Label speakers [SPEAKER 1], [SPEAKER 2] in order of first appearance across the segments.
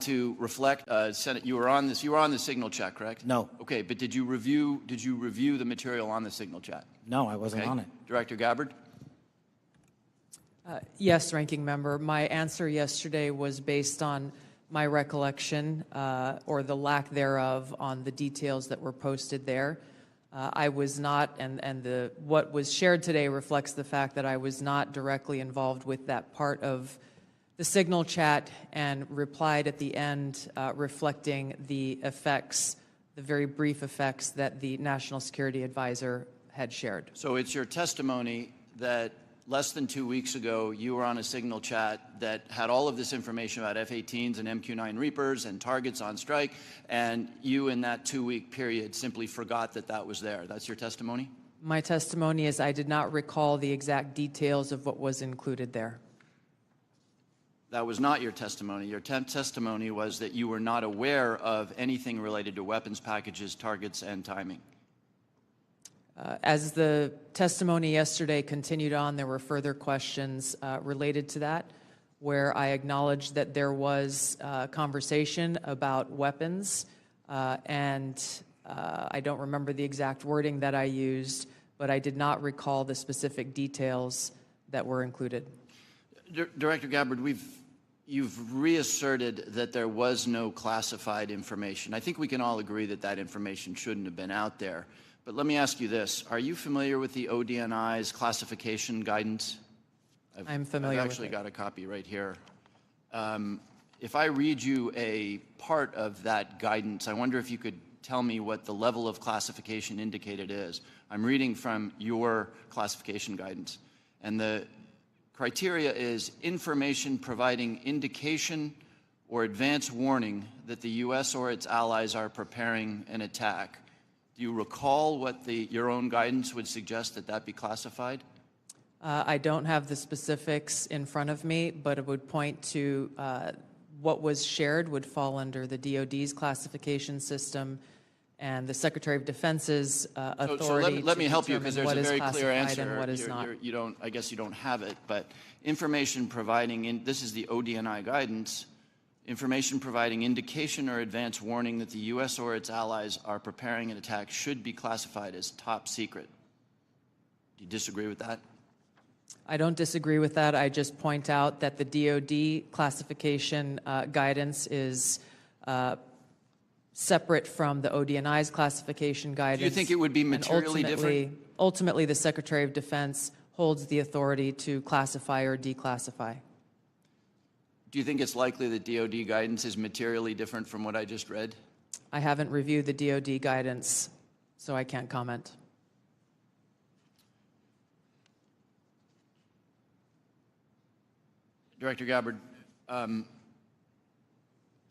[SPEAKER 1] to reflect, Senate, you were on the signal chat, correct?
[SPEAKER 2] No.
[SPEAKER 1] Okay, but did you review the material on the signal chat?
[SPEAKER 2] No, I wasn't on it.
[SPEAKER 1] Director Gabbard?
[SPEAKER 3] Yes, Ranking Member. My answer yesterday was based on my recollection, or the lack thereof, on the details that were posted there. I was not, and what was shared today reflects the fact that I was not directly involved with that part of the signal chat, and replied at the end reflecting the effects, the very brief effects that the National Security Advisor had shared.
[SPEAKER 1] So it's your testimony that less than 2 weeks ago, you were on a signal chat that had all of this information about F-18s and MQ-9 Reapers and targets on strike, and you in that 2-week period simply forgot that that was there. That's your testimony?
[SPEAKER 3] My testimony is I did not recall the exact details of what was included there.
[SPEAKER 1] That was not your testimony. Your testimony was that you were not aware of anything related to weapons packages, targets, and timing.
[SPEAKER 3] As the testimony yesterday continued on, there were further questions related to that, where I acknowledged that there was conversation about weapons, and I don't remember the exact wording that I used, but I did not recall the specific details that were included.
[SPEAKER 1] Director Gabbard, you've reasserted that there was no classified information. I think we can all agree that that information shouldn't have been out there. But let me ask you this. Are you familiar with the ODNI's classification guidance?
[SPEAKER 3] I'm familiar with it.
[SPEAKER 1] I've actually got a copy right here. If I read you a part of that guidance, I wonder if you could tell me what the level of classification indicated is. I'm reading from your classification guidance. And the criteria is information providing indication or advance warning that the U.S. or its allies are preparing an attack. Do you recall what your own guidance would suggest that be classified?
[SPEAKER 3] I don't have the specifics in front of me, but it would point to what was shared would fall under the DoD's classification system and the Secretary of Defense's authority.
[SPEAKER 1] So let me help you, because
[SPEAKER 3] because
[SPEAKER 1] there's a very clear answer.
[SPEAKER 3] And what is not.
[SPEAKER 1] I guess you don't have it, but information providing, this is the ODNI guidance, information providing indication or advance warning that the U.S. or its allies are preparing an attack should be classified as top secret. Do you disagree with that?
[SPEAKER 3] I don't disagree with that. I just point out that the DoD classification guidance is separate from the ODNI's classification guidance.
[SPEAKER 1] Do you think it would be materially different?
[SPEAKER 3] Ultimately, the Secretary of Defense holds the authority to classify or declassify.
[SPEAKER 1] Do you think it's likely that DoD guidance is materially different from what I just read?
[SPEAKER 3] I haven't reviewed the DoD guidance, so I can't comment.
[SPEAKER 1] Director Gabbard, a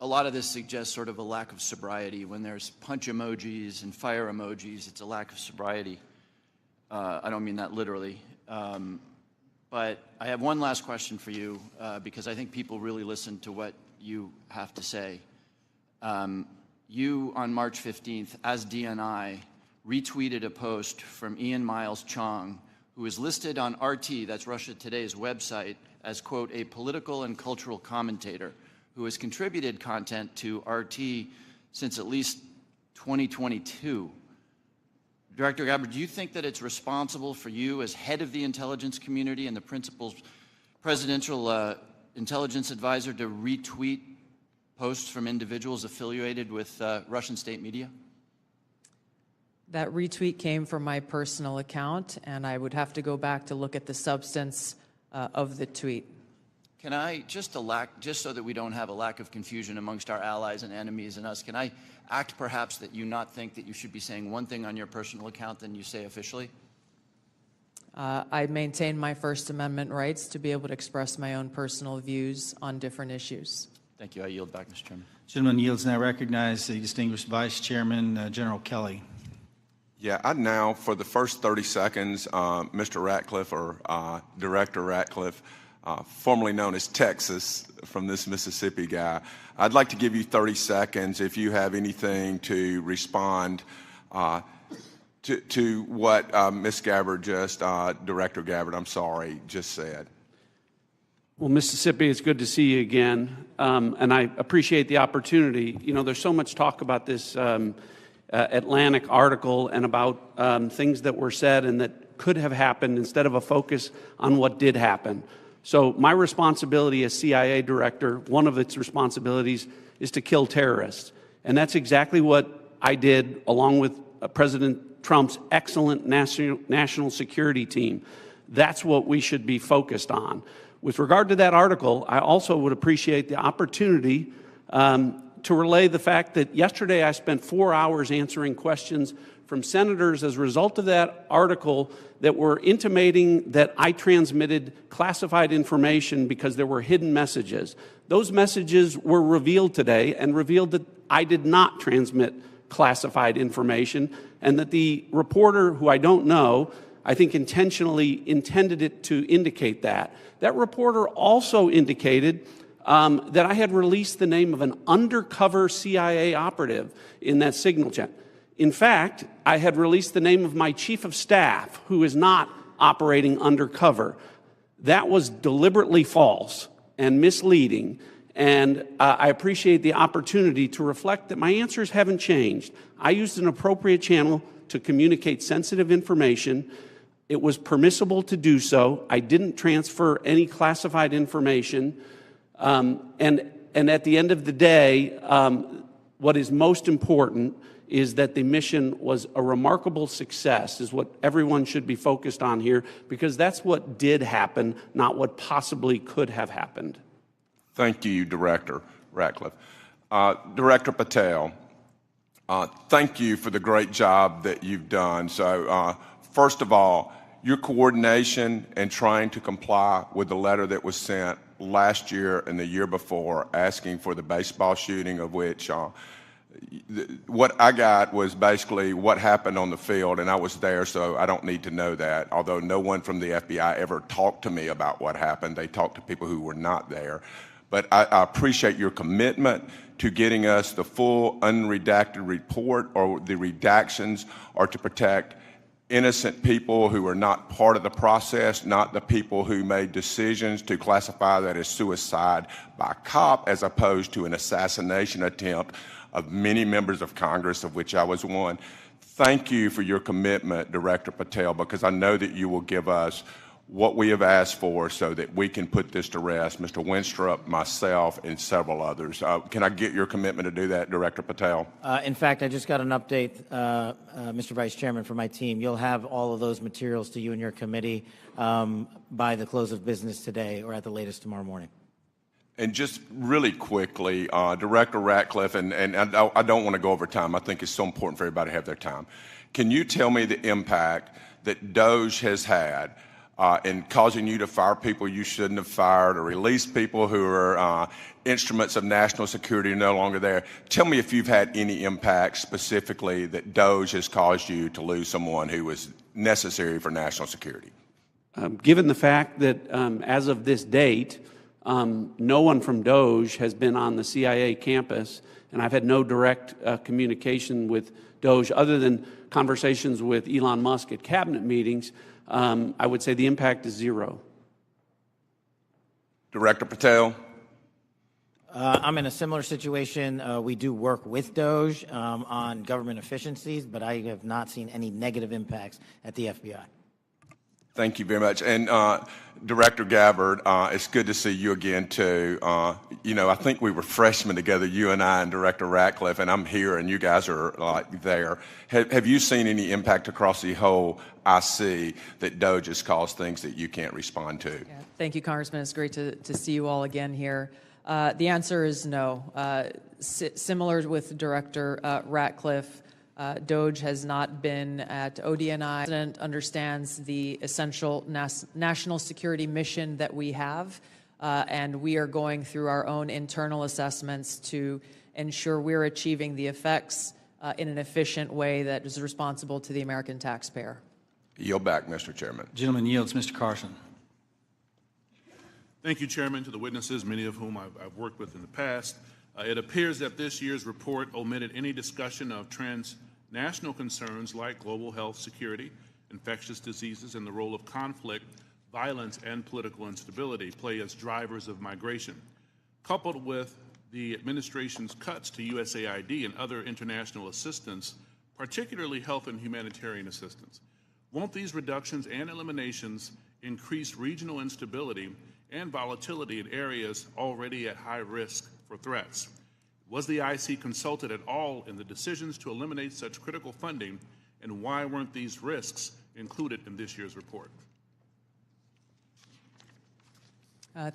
[SPEAKER 1] lot of this suggests sort of a lack of sobriety. When there's punch emojis and fire emojis, it's a lack of sobriety. I don't mean that literally. But I have one last question for you, because I think people really listen to what you have to say. You, on March 15th, as DNI, retweeted a post from Ian Miles Chong, who is listed on RT, that's Russia Today's website, as, quote, a political and cultural commentator who has contributed content to RT since at least 2022. Director Gabbard, do you think that it's responsible for you as head of the intelligence community and the principal presidential intelligence advisor to retweet posts from individuals affiliated with Russian state media?
[SPEAKER 3] That retweet came from my personal account, and I would have to go back to look at the substance of the tweet.
[SPEAKER 1] Can I, just so that we don't have a lack of confusion amongst our allies and enemies and us, can I act perhaps that you not think that you should be saying one thing on your personal account than you say officially?
[SPEAKER 3] I maintain my First Amendment rights to be able to express my own personal views on different issues.
[SPEAKER 1] Thank you. I yield back, Mr. Chairman.
[SPEAKER 2] Gentleman yields. Now recognize the distinguished Vice Chairman, General Kelly.
[SPEAKER 4] Yeah, I'd now, for the first 30 seconds, Mr. Ratcliffe, or Director Ratcliffe, formerly known as Texas, from this Mississippi guy, I'd like to give you 30 seconds if you have anything to respond to what Ms. Gabbard Director Gabbard, just said.
[SPEAKER 5] Well, Mississippi, it's good to see you again, and I appreciate the opportunity. You know, there's so much talk about this Atlantic article and about things that were said and that could have happened instead of a focus on what did happen. So my responsibility as CIA director, one of its responsibilities is to kill terrorists. And that's exactly what I did along with President Trump's excellent national security team. That's what we should be focused on. With regard to that article, I also would appreciate the opportunity to relay the fact that yesterday I spent 4 hours answering questions from senators as a result of that article that were intimating that I transmitted classified information because there were hidden messages. Those messages were revealed today and revealed that I did not transmit classified information and that the reporter, who I don't know, I think intentionally intended it to indicate that. That reporter also indicated that I had released the name of an undercover CIA operative in that signal chat. In fact, I had released the name of my chief of staff, who is not operating undercover. That was deliberately false and misleading, and I appreciate the opportunity to reflect that my answers haven't changed. I used an appropriate channel to communicate sensitive information. It was permissible to do so. I didn't transfer any classified information. And at the end of the day, what is most important is that the mission was a remarkable success, is what everyone should be focused on here, because that's what did happen, not what possibly could have happened.
[SPEAKER 4] Thank you, Director Ratcliffe. Director Patel, thank you for the great job that you've done. So, first of all, your coordination and trying to comply with the letter that was sent last year and the year before asking for the baseball shooting, of which what I got was basically what happened on the field, and I was there, so I don't need to know that, although no one from the FBI ever talked to me about what happened. They talked to people who were not there. But I appreciate your commitment to getting us the full unredacted report, or the redactions, or to protect innocent people who are not part of the process, not the people who made decisions to classify that as suicide by a cop as opposed to an assassination attempt of many members of Congress, of which I was one. Thank you for your commitment, Director Patel, because I know that you will give us what we have asked for so that we can put this to rest, Mr. Winstrup, myself, and several others. Can I get your commitment to do that, Director Patel?
[SPEAKER 6] In fact, I just got an update, Mr. Vice Chairman, from my team. You'll have all of those materials to you and your committee by the close of business today, or at the latest tomorrow morning.
[SPEAKER 4] And just really quickly, Director Ratcliffe, and I don't want to go over time. I think it's so important for everybody to have their time. Can you tell me the impact that DOJ has had in causing you to fire people you shouldn't have fired, or release people who are instruments of national security are no longer there? Tell me if you've had any impact specifically that DOJ has caused you to lose someone who was necessary for national security.
[SPEAKER 5] Given the fact that as of this date, no one from DOJ has been on the CIA campus, and I've had no direct communication with DOJ other than conversations with Elon Musk at cabinet meetings, I would say the impact is zero.
[SPEAKER 4] Director Patel?
[SPEAKER 6] I'm in a similar situation. We do work with DOJ on government efficiencies, but I have not seen any negative impacts at the FBI.
[SPEAKER 4] Thank you very much. And Director Gabbard, it's good to see you again, too. You know, I think we were freshmen together, you and I and Director Ratcliffe, and I'm here and you guys are like there. Have you seen any impact across the whole IC that DOJ has caused things that you can't respond to?
[SPEAKER 3] Yeah, thank you, Congressman. It's great to see you all again here. The answer is no. Similar with Director Ratcliffe, DOJ has not been at ODNI. The President understands the essential national security mission that we have, and we are going through our own internal assessments to ensure we're achieving the effects in an efficient way that is responsible to the American taxpayer.
[SPEAKER 4] Yield back, Mr. Chairman.
[SPEAKER 2] Gentleman yields. Mr. Carson.
[SPEAKER 7] Thank you, Chairman, to the witnesses, many of whom I've worked with in the past. It appears that this year's report omitted any discussion of transnational concerns like global health security, infectious diseases, and the role of conflict violence, and political instability play as drivers of migration, coupled with the administration's cuts to USAID and other international assistance, particularly health and humanitarian assistance. Won't these reductions and eliminations increase regional instability and volatility in areas already at high risk for threats? Was the IC consulted at all in the decisions to eliminate such critical funding, and why weren't these risks included in this year's report?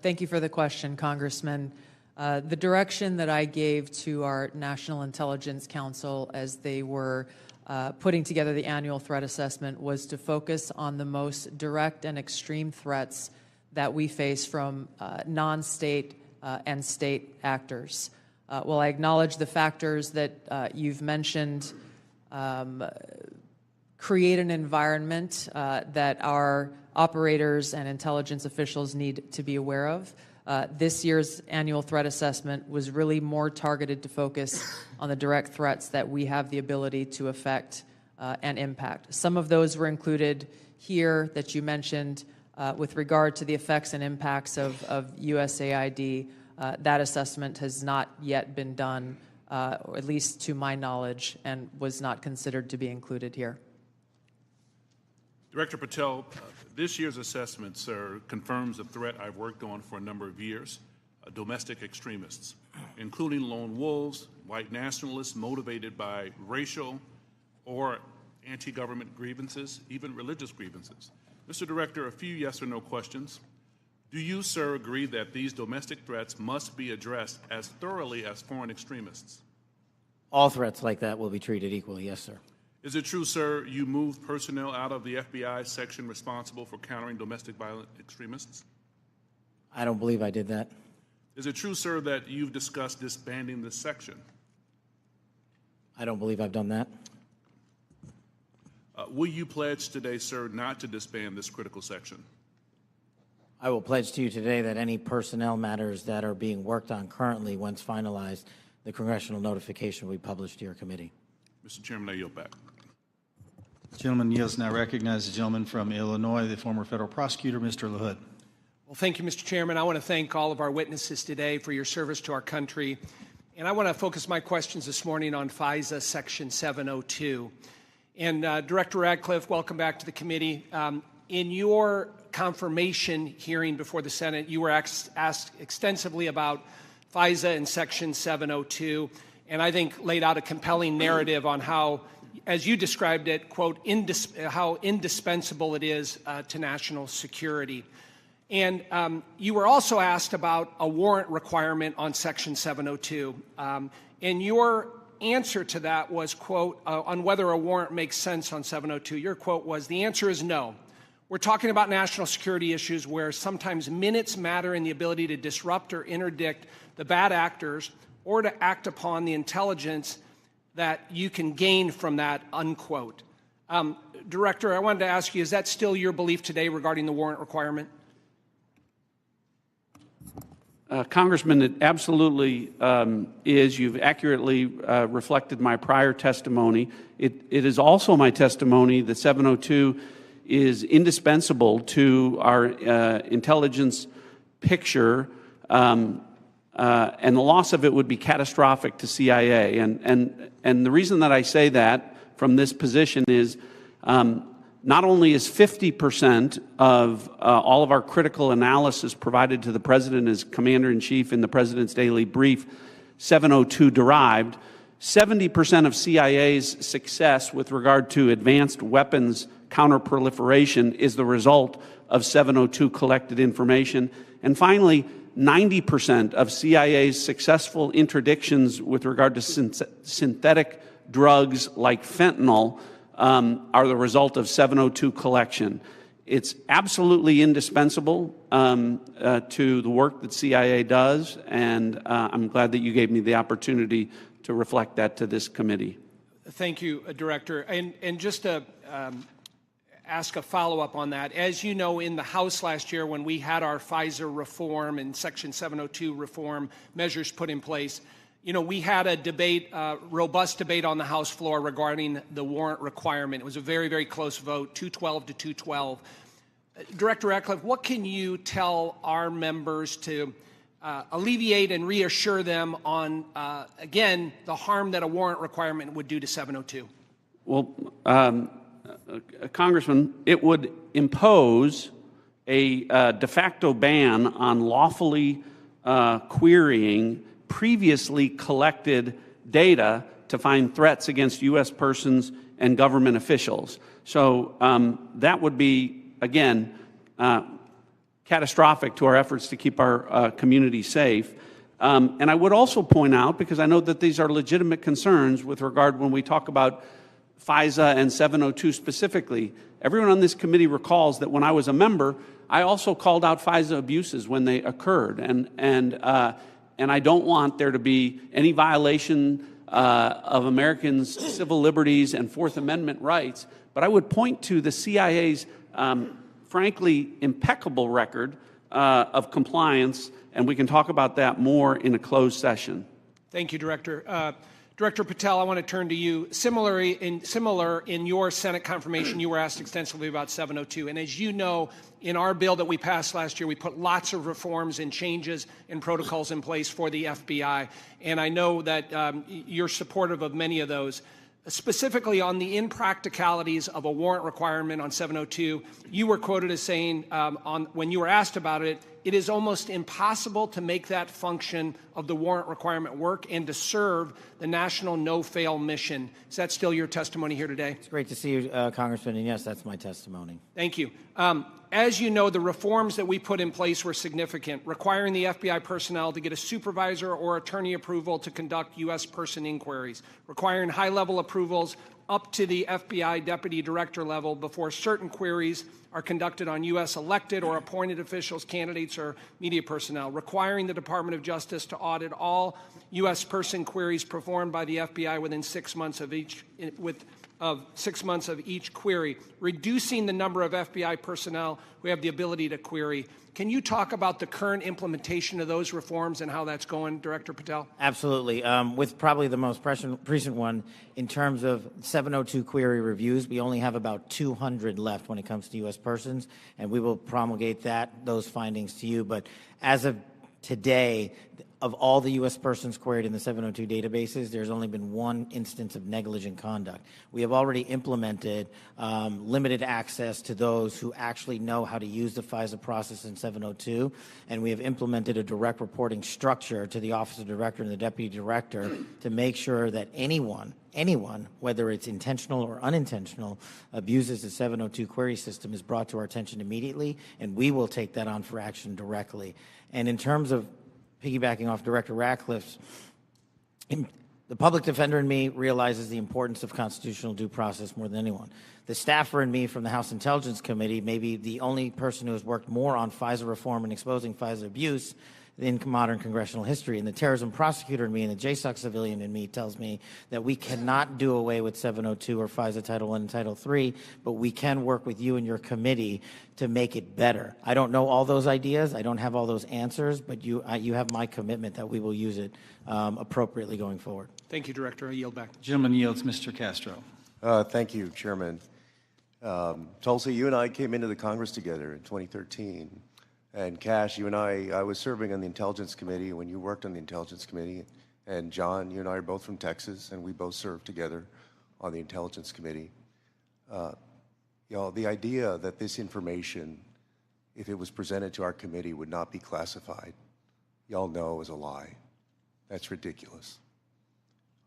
[SPEAKER 3] Thank you for the question, Congressman. The direction that I gave to our National Intelligence Council as they were putting together the annual threat assessment was to focus on the most direct and extreme threats that we face from non-state and state actors. While I acknowledge the factors that you've mentioned create an environment that our operators and intelligence officials need to be aware of, this year's annual threat assessment was really more targeted to focus on the direct threats that we have the ability to affect and impact. Some of those were included here that you mentioned with regard to the effects and impacts of USAID. That assessment has not yet been done, or at least to my knowledge, and was not considered to be included here.
[SPEAKER 7] Director Patel, this year's assessment, sir, confirms a threat I've worked on for a number of years, domestic extremists, including lone wolves, white nationalists motivated by racial or anti-government grievances, even religious grievances. Mr. Director, a few yes or no questions. Do you, sir, agree that these domestic threats must be addressed as thoroughly as foreign extremists?
[SPEAKER 6] All threats like that will be treated equally, yes, sir.
[SPEAKER 7] Is it true, sir, you moved personnel out of the FBI section responsible for countering domestic violent extremists?
[SPEAKER 6] I don't believe I did that.
[SPEAKER 7] Is it true, sir, that you've discussed disbanding this section?
[SPEAKER 6] I don't believe I've done that.
[SPEAKER 7] Will you pledge today, sir, not to disband this critical section?
[SPEAKER 6] I will pledge to you today that any personnel matters that are being worked on currently, once finalized, the congressional notification will be published to your committee.
[SPEAKER 7] Mr. Chairman, I yield back.
[SPEAKER 2] The gentleman yields. Now recognize the gentleman from Illinois, the former federal prosecutor, Mr. LaHood.
[SPEAKER 8] Well, thank you, Mr. Chairman. I want to thank all of our witnesses today for your service to our country. And I want to focus my questions this morning on FISA Section 702. And Director Radcliffe, welcome back to the committee. In your confirmation hearing before the Senate, you were asked extensively about FISA and Section 702, and I think laid out a compelling narrative on how, as you described it, quote, how indispensable it is to national security. And you were also asked about a warrant requirement on Section 702. And your answer to that was, quote, on whether a warrant makes sense on 702. Your quote was, the answer is no. We're talking about national security issues where sometimes minutes matter in the ability to disrupt or interdict the bad actors or to act upon the intelligence that you can gain from that, unquote. Director, I wanted to ask you, is that still your belief today regarding the warrant requirement?
[SPEAKER 5] Congressman, it absolutely is. You've accurately reflected my prior testimony. It is also my testimony that 702 is indispensable to our intelligence picture, and the loss of it would be catastrophic to CIA. And the reason that I say that from this position is not only is 50% of all of our critical analysis provided to the President as Commander-in-Chief in the President's daily brief 702 derived, 70% of CIA's success with regard to advanced weapons counterproliferation is the result of 702 collected information. And finally, 90% of CIA's successful interdictions with regard to synthetic drugs like fentanyl are the result of 702 collection. It's absolutely indispensable to the work that CIA does, and I'm glad that you gave me the opportunity to reflect that to this committee.
[SPEAKER 8] Thank you, Director. And just to ask a follow-up on that, as you know, in the House last year when we had our FISA reform and Section 702 reform measures put in place, you know, we had a debate, robust debate on the House floor regarding the warrant requirement. It was a very, very close vote, 212 to 212. Director Ratcliffe, what can you tell our members to alleviate and reassure them on, again, the harm that a warrant requirement would do to 702?
[SPEAKER 5] Well, Congressman, it would impose a de facto ban on lawfully querying previously collected data to find threats against U.S. persons and government officials. So that would be, again, catastrophic to our efforts to keep our community safe. And I would also point out, because I know that these are legitimate concerns with regard when we talk about FISA and 702 specifically, everyone on this committee recalls that when I was a member, I also called out FISA abuses when they occurred. And I don't want there to be any violation of Americans' civil liberties and Fourth Amendment rights. But I would point to the CIA's frankly impeccable record of compliance, and we can talk about that more in a closed session.
[SPEAKER 8] Thank you, Director. Director Patel, I want to turn to you. Similar in your Senate confirmation, you were asked extensively about 702. And as you know, in our bill that we passed last year, we put lots of reforms and changes and protocols in place for the FBI. And I know that you're supportive of many of those. Specifically on the impracticalities of a warrant requirement on 702, you were quoted as saying, when you were asked about it, it is almost impossible to make that function of the warrant requirement work and to serve the national no-fail mission. Is that still your testimony here today?
[SPEAKER 6] It's great to see you, Congressman, and yes, that's my testimony.
[SPEAKER 8] Thank you. As you know, the reforms that we put in place were significant, requiring the FBI personnel to get a supervisor or attorney approval to conduct U.S. person inquiries, requiring high-level approvals up to the FBI deputy director level before certain queries are conducted on U.S. elected or appointed officials, candidates, or media personnel, requiring the Department of Justice to audit all U.S. person queries performed by the FBI within 6 months of each, of 6 months of each query, reducing the number of FBI personnel who have the ability to query. Can you talk about the current implementation of those reforms and how that's going, Director Patel?
[SPEAKER 6] Absolutely. With probably the most recent one, in terms of 702 query reviews, we only have about 200 left when it comes to U.S. persons, and we will promulgate those findings to you. But as of today, of all the U.S. persons queried in the 702 databases, there's only been one instance of negligent conduct. We have already implemented limited access to those who actually know how to use the FISA process in 702, and we have implemented a direct reporting structure to the Office of Director and the Deputy Director to make sure that anyone, whether it's intentional or unintentional, abuses the 702 query system is brought to our attention immediately, and we will take that on for action directly. And in terms of piggybacking off Director Ratcliffe's, the public defender in me realizes the importance of constitutional due process more than anyone. The staffer in me from the House Intelligence Committee may be the only person who has worked more on FISA reform and exposing FISA abuse in modern congressional history. And the terrorism prosecutor in me and the JSOC civilian in me tells me that we cannot do away with 702 or FISA Title I and Title III, but we can work with you and your committee to make it better. I don't know all those ideas. I don't have all those answers, but you have my commitment that we will use it appropriately going forward.
[SPEAKER 8] Thank you, Director. I yield back.
[SPEAKER 2] Gentleman yields. Mr. Castro.
[SPEAKER 9] Thank you, Chairman. Tulsi, you and I came into the Congress together in 2013. And Kash, you and I was serving on the Intelligence Committee when you worked on the Intelligence Committee. And John, you and I are both from Texas, and we both served together on the Intelligence Committee. The idea that this information, if it was presented to our committee, would not be classified, y'all know is a lie. That's ridiculous.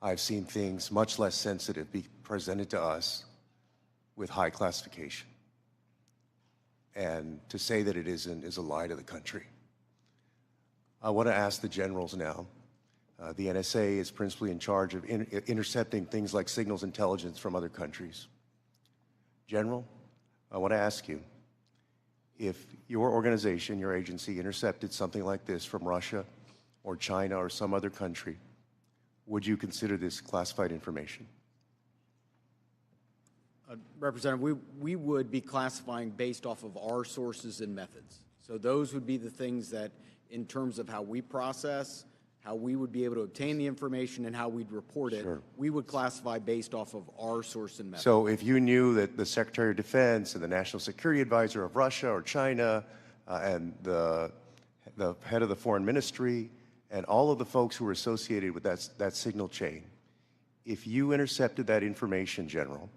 [SPEAKER 9] I've seen things much less sensitive be presented to us with high classification. And to say that it isn't is a lie to the country. I want to ask the generals now. The NSA is principally in charge of intercepting things like signals intelligence from other countries. General, I want to ask you, if your organization, your agency, intercepted something like this from Russia or China or some other country, would you consider this classified information?
[SPEAKER 10] Representative, we would be classifying based off of our sources and methods. So those would be the things that, in terms of how we process, how we would be able to obtain the information, and how we'd report it,
[SPEAKER 9] Sure.
[SPEAKER 10] we would classify based off of our source and method.
[SPEAKER 9] So if you knew that the Secretary of Defense and the National Security Advisor of Russia or China and the head of the Foreign Ministry and all of the folks who were associated with that signal chain, if you intercepted that information, General,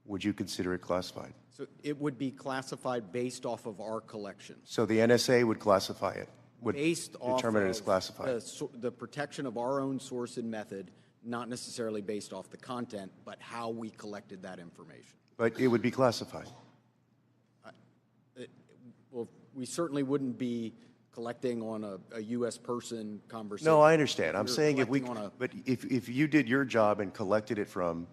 [SPEAKER 9] would you consider it classified?
[SPEAKER 10] So it would be classified based off of our collection.
[SPEAKER 9] So the NSA would classify it, would
[SPEAKER 10] Based off
[SPEAKER 9] determine it
[SPEAKER 10] of
[SPEAKER 9] as classified.
[SPEAKER 10] the protection of our own source and method, not necessarily based off the content, but how we collected that information.
[SPEAKER 9] But it would be classified.
[SPEAKER 10] Well, we certainly wouldn't be collecting on a U.S. person conversation.
[SPEAKER 9] No, I understand. I'm
[SPEAKER 10] We're
[SPEAKER 9] saying
[SPEAKER 10] collecting
[SPEAKER 9] if you did your job and collected it from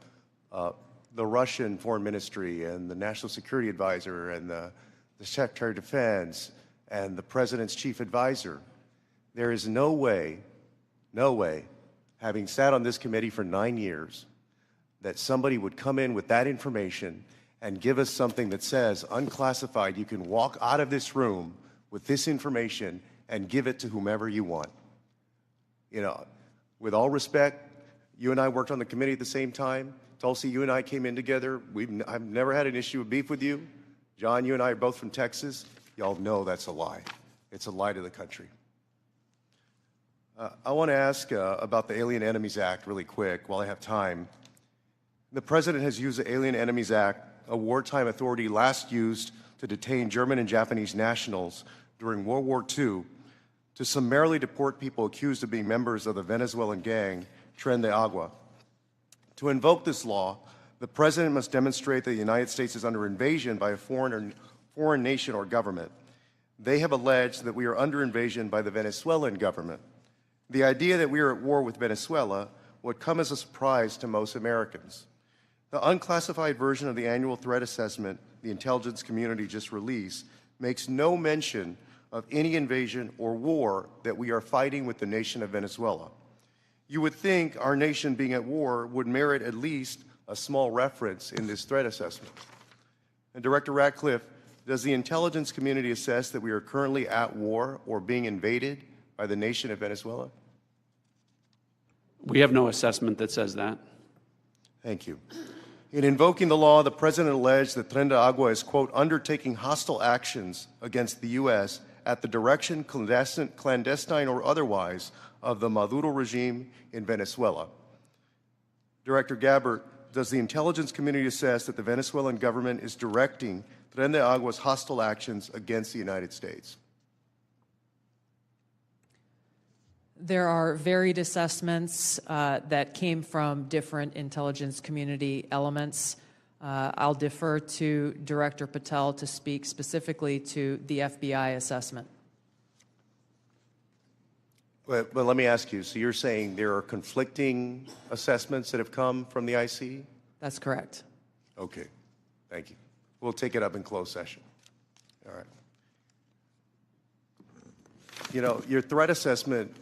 [SPEAKER 9] the Russian Foreign Ministry and the National Security Advisor and the Secretary of Defense and the President's Chief Advisor, there is no way, having sat on this committee for 9 years, that somebody would come in with that information and give us something that says, unclassified, you can walk out of this room with this information and give it to whomever you want. You know, with all respect, you and I worked on the committee at the same time. Tulsi, you and I came in together. I've never had an issue of beef with you. John, you and I are both from Texas. Y'all know that's a lie. It's a lie to the country. I want to ask about the Alien Enemies Act really quick while I have time. The President has used the Alien Enemies Act, a wartime authority last used to detain German and Japanese nationals during World War II, to summarily deport people accused of being members of the Venezuelan gang Tren de Agua. To invoke this law, the President must demonstrate that the United States is under invasion by a foreign nation or government. They have alleged that we are under invasion by the Venezuelan government. The idea that we are at war with Venezuela would come as a surprise to most Americans. The unclassified version of the annual threat assessment the intelligence community just released makes no mention of any invasion or war that we are fighting with the nation of Venezuela. You would think our nation being at war would merit at least a small reference in this threat assessment. And Director Ratcliffe, does the intelligence community assess that we are currently at war or being invaded by the nation of Venezuela?
[SPEAKER 5] We have no assessment that says that.
[SPEAKER 9] Thank you. In invoking the law, the President alleged that Tren de Agua is, quote, undertaking hostile actions against the U.S. at the direction, clandestine or otherwise, of the Maduro regime in Venezuela. Director Gabbard, does the intelligence community assess that the Venezuelan government is directing Tren de Agua's hostile actions against the United States?
[SPEAKER 3] There are varied assessments that came from different intelligence community elements. I'll defer to Director Patel to speak specifically to the FBI assessment.
[SPEAKER 9] But let me ask you, so you're saying there are conflicting assessments that have come from the IC?
[SPEAKER 3] That's correct.
[SPEAKER 9] Okay, thank you. We'll take it up in closed session. All right. You know, your threat assessment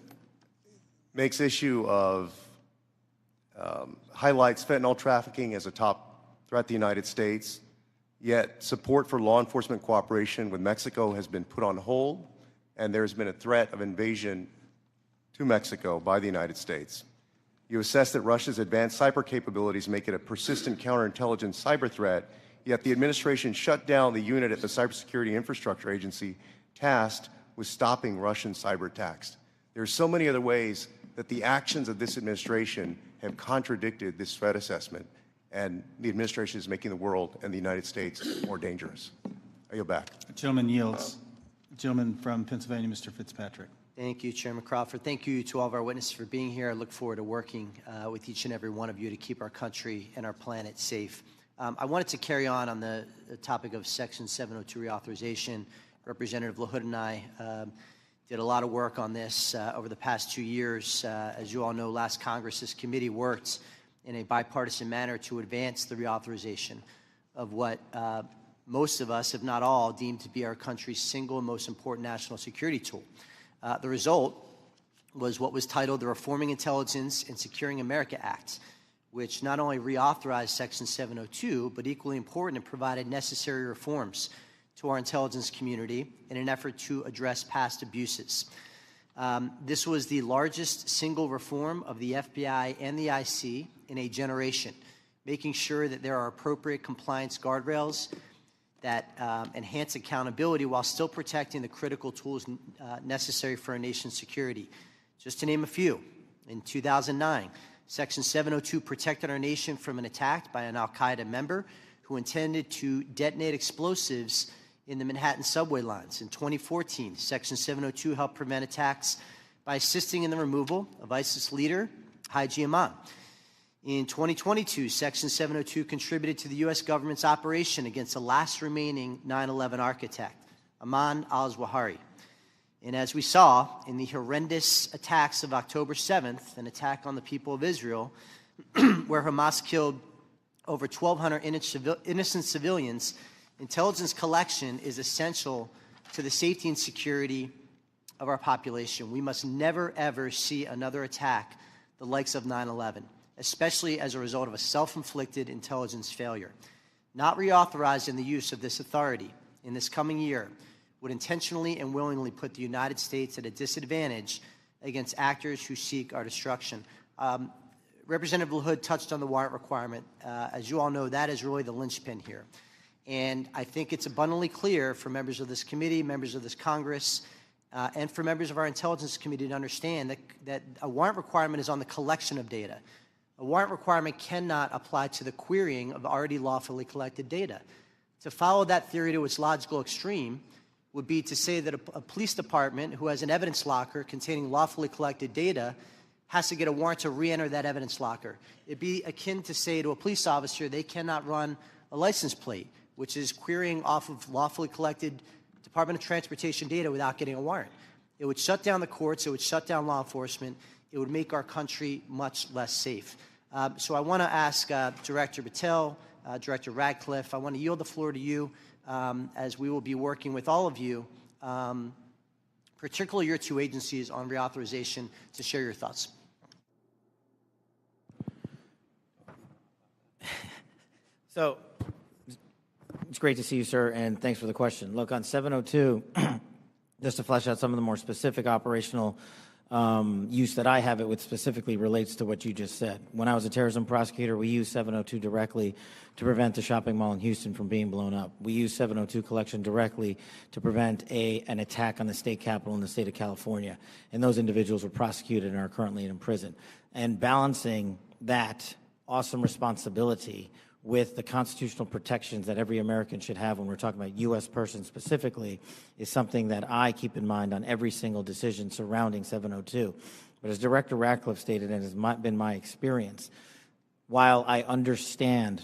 [SPEAKER 9] makes issue of, highlights fentanyl trafficking as a top threat to the United States, yet support for law enforcement cooperation with Mexico has been put on hold, and there's been a threat of invasion to Mexico by the United States. You assess that Russia's advanced cyber capabilities make it a persistent counterintelligence cyber threat, yet the administration shut down the unit at the Cybersecurity Infrastructure Agency tasked with stopping Russian cyber attacks. There are so many other ways that the actions of this administration have contradicted this threat assessment, and the administration is making the world and the United States more dangerous. I yield back.
[SPEAKER 2] The gentleman yields. The gentleman from Pennsylvania, Mr. Fitzpatrick.
[SPEAKER 11] Thank you, Chairman Crawford. Thank you to all of our witnesses for being here. I look forward to working with each and every one of you to keep our country and our planet safe. I wanted to carry on the topic of Section 702 reauthorization. Representative LaHood and I did a lot of work on this over the past 2 years. As you all know, last Congress, this committee worked in a bipartisan manner to advance the reauthorization of what most of us, if not all, deem to be our country's single and most important national security tool. The result was what was titled the Reforming Intelligence and Securing America Act, which not only reauthorized Section 702, but equally important, it provided necessary reforms to our intelligence community in an effort to address past abuses. This was the largest single reform of the FBI and the IC in a generation, making sure that there are appropriate compliance guardrails that enhance accountability while still protecting the critical tools necessary for our nation's security. Just to name a few, in 2009, Section 702 protected our nation from an attack by an al-Qaeda member who intended to detonate explosives in the Manhattan subway lines. In 2014, Section 702 helped prevent attacks by assisting in the removal of ISIS leader Haji Imam. In 2022, Section 702 contributed to the U.S. government's operation against the last remaining 9/11 architect, Ayman al-Zawahiri. And as we saw in the horrendous attacks of October 7th, an attack on the people of Israel, where Hamas killed over 1,200 innocent civilians, intelligence collection is essential to the safety and security of our population. We must never, ever see another attack the likes of 9/11, especially as a result of a self-inflicted intelligence failure. Not reauthorizing the use of this authority in this coming year would intentionally and willingly put the United States at a disadvantage against actors who seek our destruction. Representative LaHood touched on the warrant requirement. As you all know, that is really the linchpin here. And I think it's abundantly clear for members of this committee, members of this Congress, and for members of our Intelligence Committee to understand that a warrant requirement is on the collection of data. A warrant requirement cannot apply to the querying of already lawfully collected data. To follow that theory to its logical extreme would be to say that a police department who has an evidence locker containing lawfully collected data has to get a warrant to re-enter that evidence locker. It'd be akin to say to a police officer they cannot run a license plate, which is querying off of lawfully collected Department of Transportation data without getting a warrant. It would shut down the courts. It would shut down law enforcement. It would make our country much less safe. So I want to ask Director Patel, Director Radcliffe, I want to yield the floor to you as we will be working with all of you, particularly your two agencies on reauthorization, to share your thoughts.
[SPEAKER 6] So it's great to see you, sir, and thanks for the question. Look, on 702, just to flesh out some of the more specific operational use that I have, it which specifically relates to what you just said. When I was a terrorism prosecutor, we used 702 directly to prevent the shopping mall in Houston from being blown up. We used 702 collection directly to prevent an attack on the state capitol in the state of California. And those individuals were prosecuted and are currently in prison. And balancing that awesome responsibility with the constitutional protections that every American should have when we're talking about U.S. persons specifically is something that I keep in mind on every single decision surrounding 702. But as Director Radcliffe stated, and has been my experience, while I understand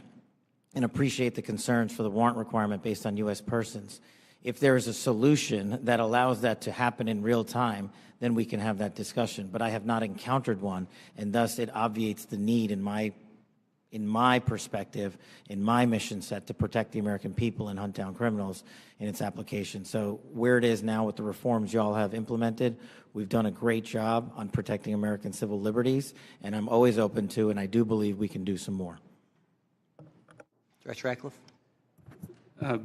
[SPEAKER 6] and appreciate the concerns for the warrant requirement based on U.S. persons, if there is a solution that allows that to happen in real time, then we can have that discussion. But I have not encountered one, and thus it obviates the need in my perspective, in my mission set to protect the American people and hunt down criminals in its application. So where it is now with the reforms y'all have implemented, we've done a great job on protecting American civil liberties, and I'm always open to, and I do believe we can do some more.
[SPEAKER 11] Director Radcliffe.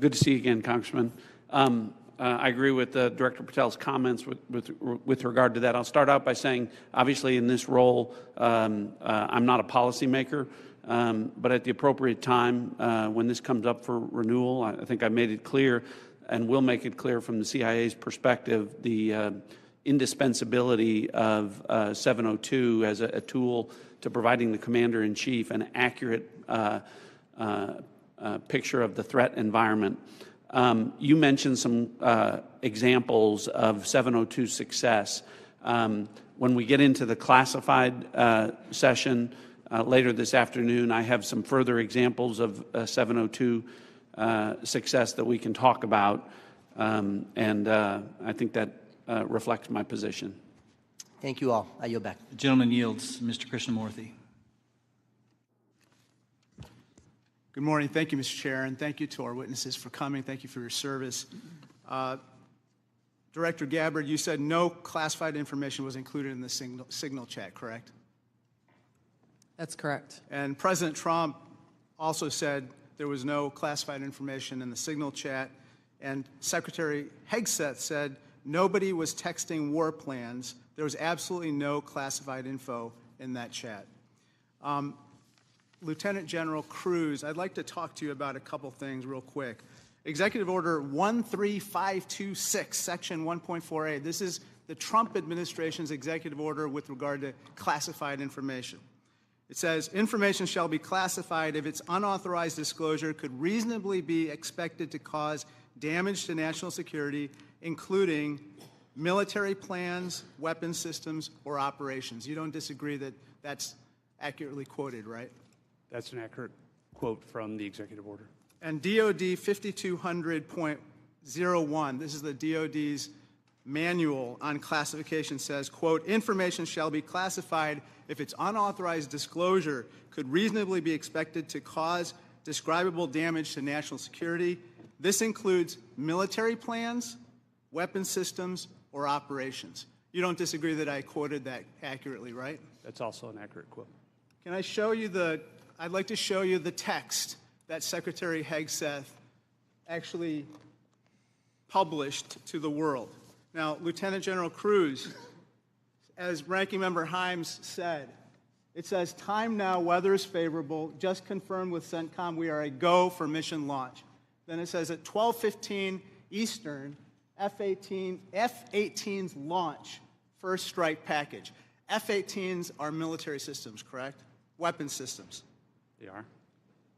[SPEAKER 5] Good to see you again, Congressman. I agree with Director Patel's comments with regard to that. I'll start out by saying, obviously in this role, I'm not a policymaker. But at the appropriate time, when this comes up for renewal, I think I made it clear and will make it clear from the CIA's perspective the indispensability of 702 as a tool to providing the Commander-in-Chief an accurate picture of the threat environment. You mentioned some examples of 702 success. When we get into the classified session, later this afternoon, I have some further examples of 702 success that we can talk about, and I think that reflects my position.
[SPEAKER 11] Thank you all. I yield back.
[SPEAKER 2] The gentleman yields. Mr. Krishnamurthy.
[SPEAKER 12] Good morning. Thank you, Mr. Chair, and thank you to our witnesses for coming. Thank you for your service. Director Gabbard, you said no classified information was included in the signal chat, correct?
[SPEAKER 3] That's correct.
[SPEAKER 12] And President Trump also said there was no classified information in the signal chat, and Secretary Hegseth said nobody was texting war plans. There was absolutely no classified info in that chat. Lieutenant General Cruz, I'd like to talk to you about a couple things real quick. Executive Order 13526, Section 1.4a. This is the Trump administration's executive order with regard to classified information. It says, information shall be classified if its unauthorized disclosure could reasonably be expected to cause damage to national security, including military plans, weapons systems, or operations. You don't disagree that that's accurately quoted, right?
[SPEAKER 5] That's an accurate quote from the executive order.
[SPEAKER 12] And DOD 5200.01, this is the DOD's manual on classification, says, quote, information shall be classified if its unauthorized disclosure could reasonably be expected to cause describable damage to national security. This includes military plans, weapon systems, or operations. You don't disagree that I quoted that accurately, right?
[SPEAKER 5] That's also an accurate quote.
[SPEAKER 12] Can I show you I'd like to show you the text that Secretary Hegseth actually published to the world. Now, Lieutenant General Cruz, as Ranking Member Himes said, it says, time now, weather is favorable, just confirmed with CENTCOM we are a go for mission launch. Then it says at 12:15 Eastern, F-18s launch first strike package. F-18s are military systems, correct? Weapon systems.
[SPEAKER 5] They are.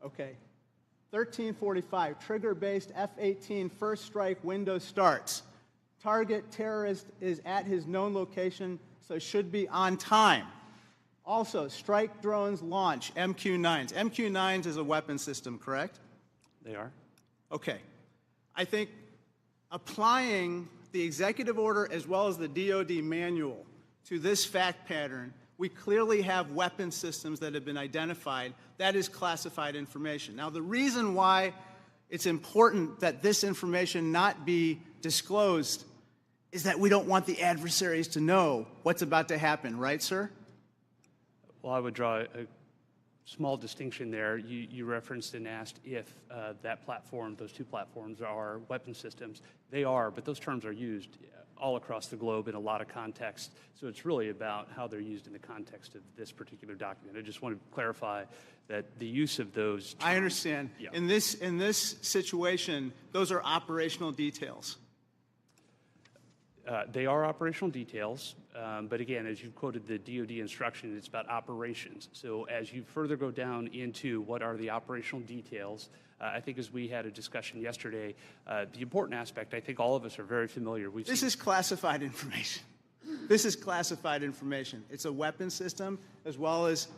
[SPEAKER 12] Okay. 1345, trigger-based F-18 first strike window starts. Target terrorist is at his known location, so should be on time. Also, strike drones launch, MQ-9s. MQ-9s is a weapon system, correct?
[SPEAKER 5] They are.
[SPEAKER 12] Okay. I think applying the executive order as well as the DOD manual to this fact pattern, we clearly have weapon systems that have been identified. That is classified information. Now, the reason why it's important that this information not be disclosed is that we don't want the adversaries to know what's about to happen, right, sir?
[SPEAKER 5] Well, I would draw a small distinction there. You referenced and asked if that platform, those two platforms, are weapon systems. They are, but those terms are used all across the globe in a lot of contexts. So it's really about how they're used in the context of this particular document. I just want to clarify that the use of those terms,
[SPEAKER 12] I understand.
[SPEAKER 5] Yeah.
[SPEAKER 12] In this situation, those are operational details.
[SPEAKER 5] They are operational details, but again, as you quoted the DOD instruction, it's about operations. So as you further go down into what are the operational details, I think as we had a discussion yesterday, the important aspect, I think all of us are very familiar.
[SPEAKER 12] This is classified information. This is classified information. It's a weapon system as well as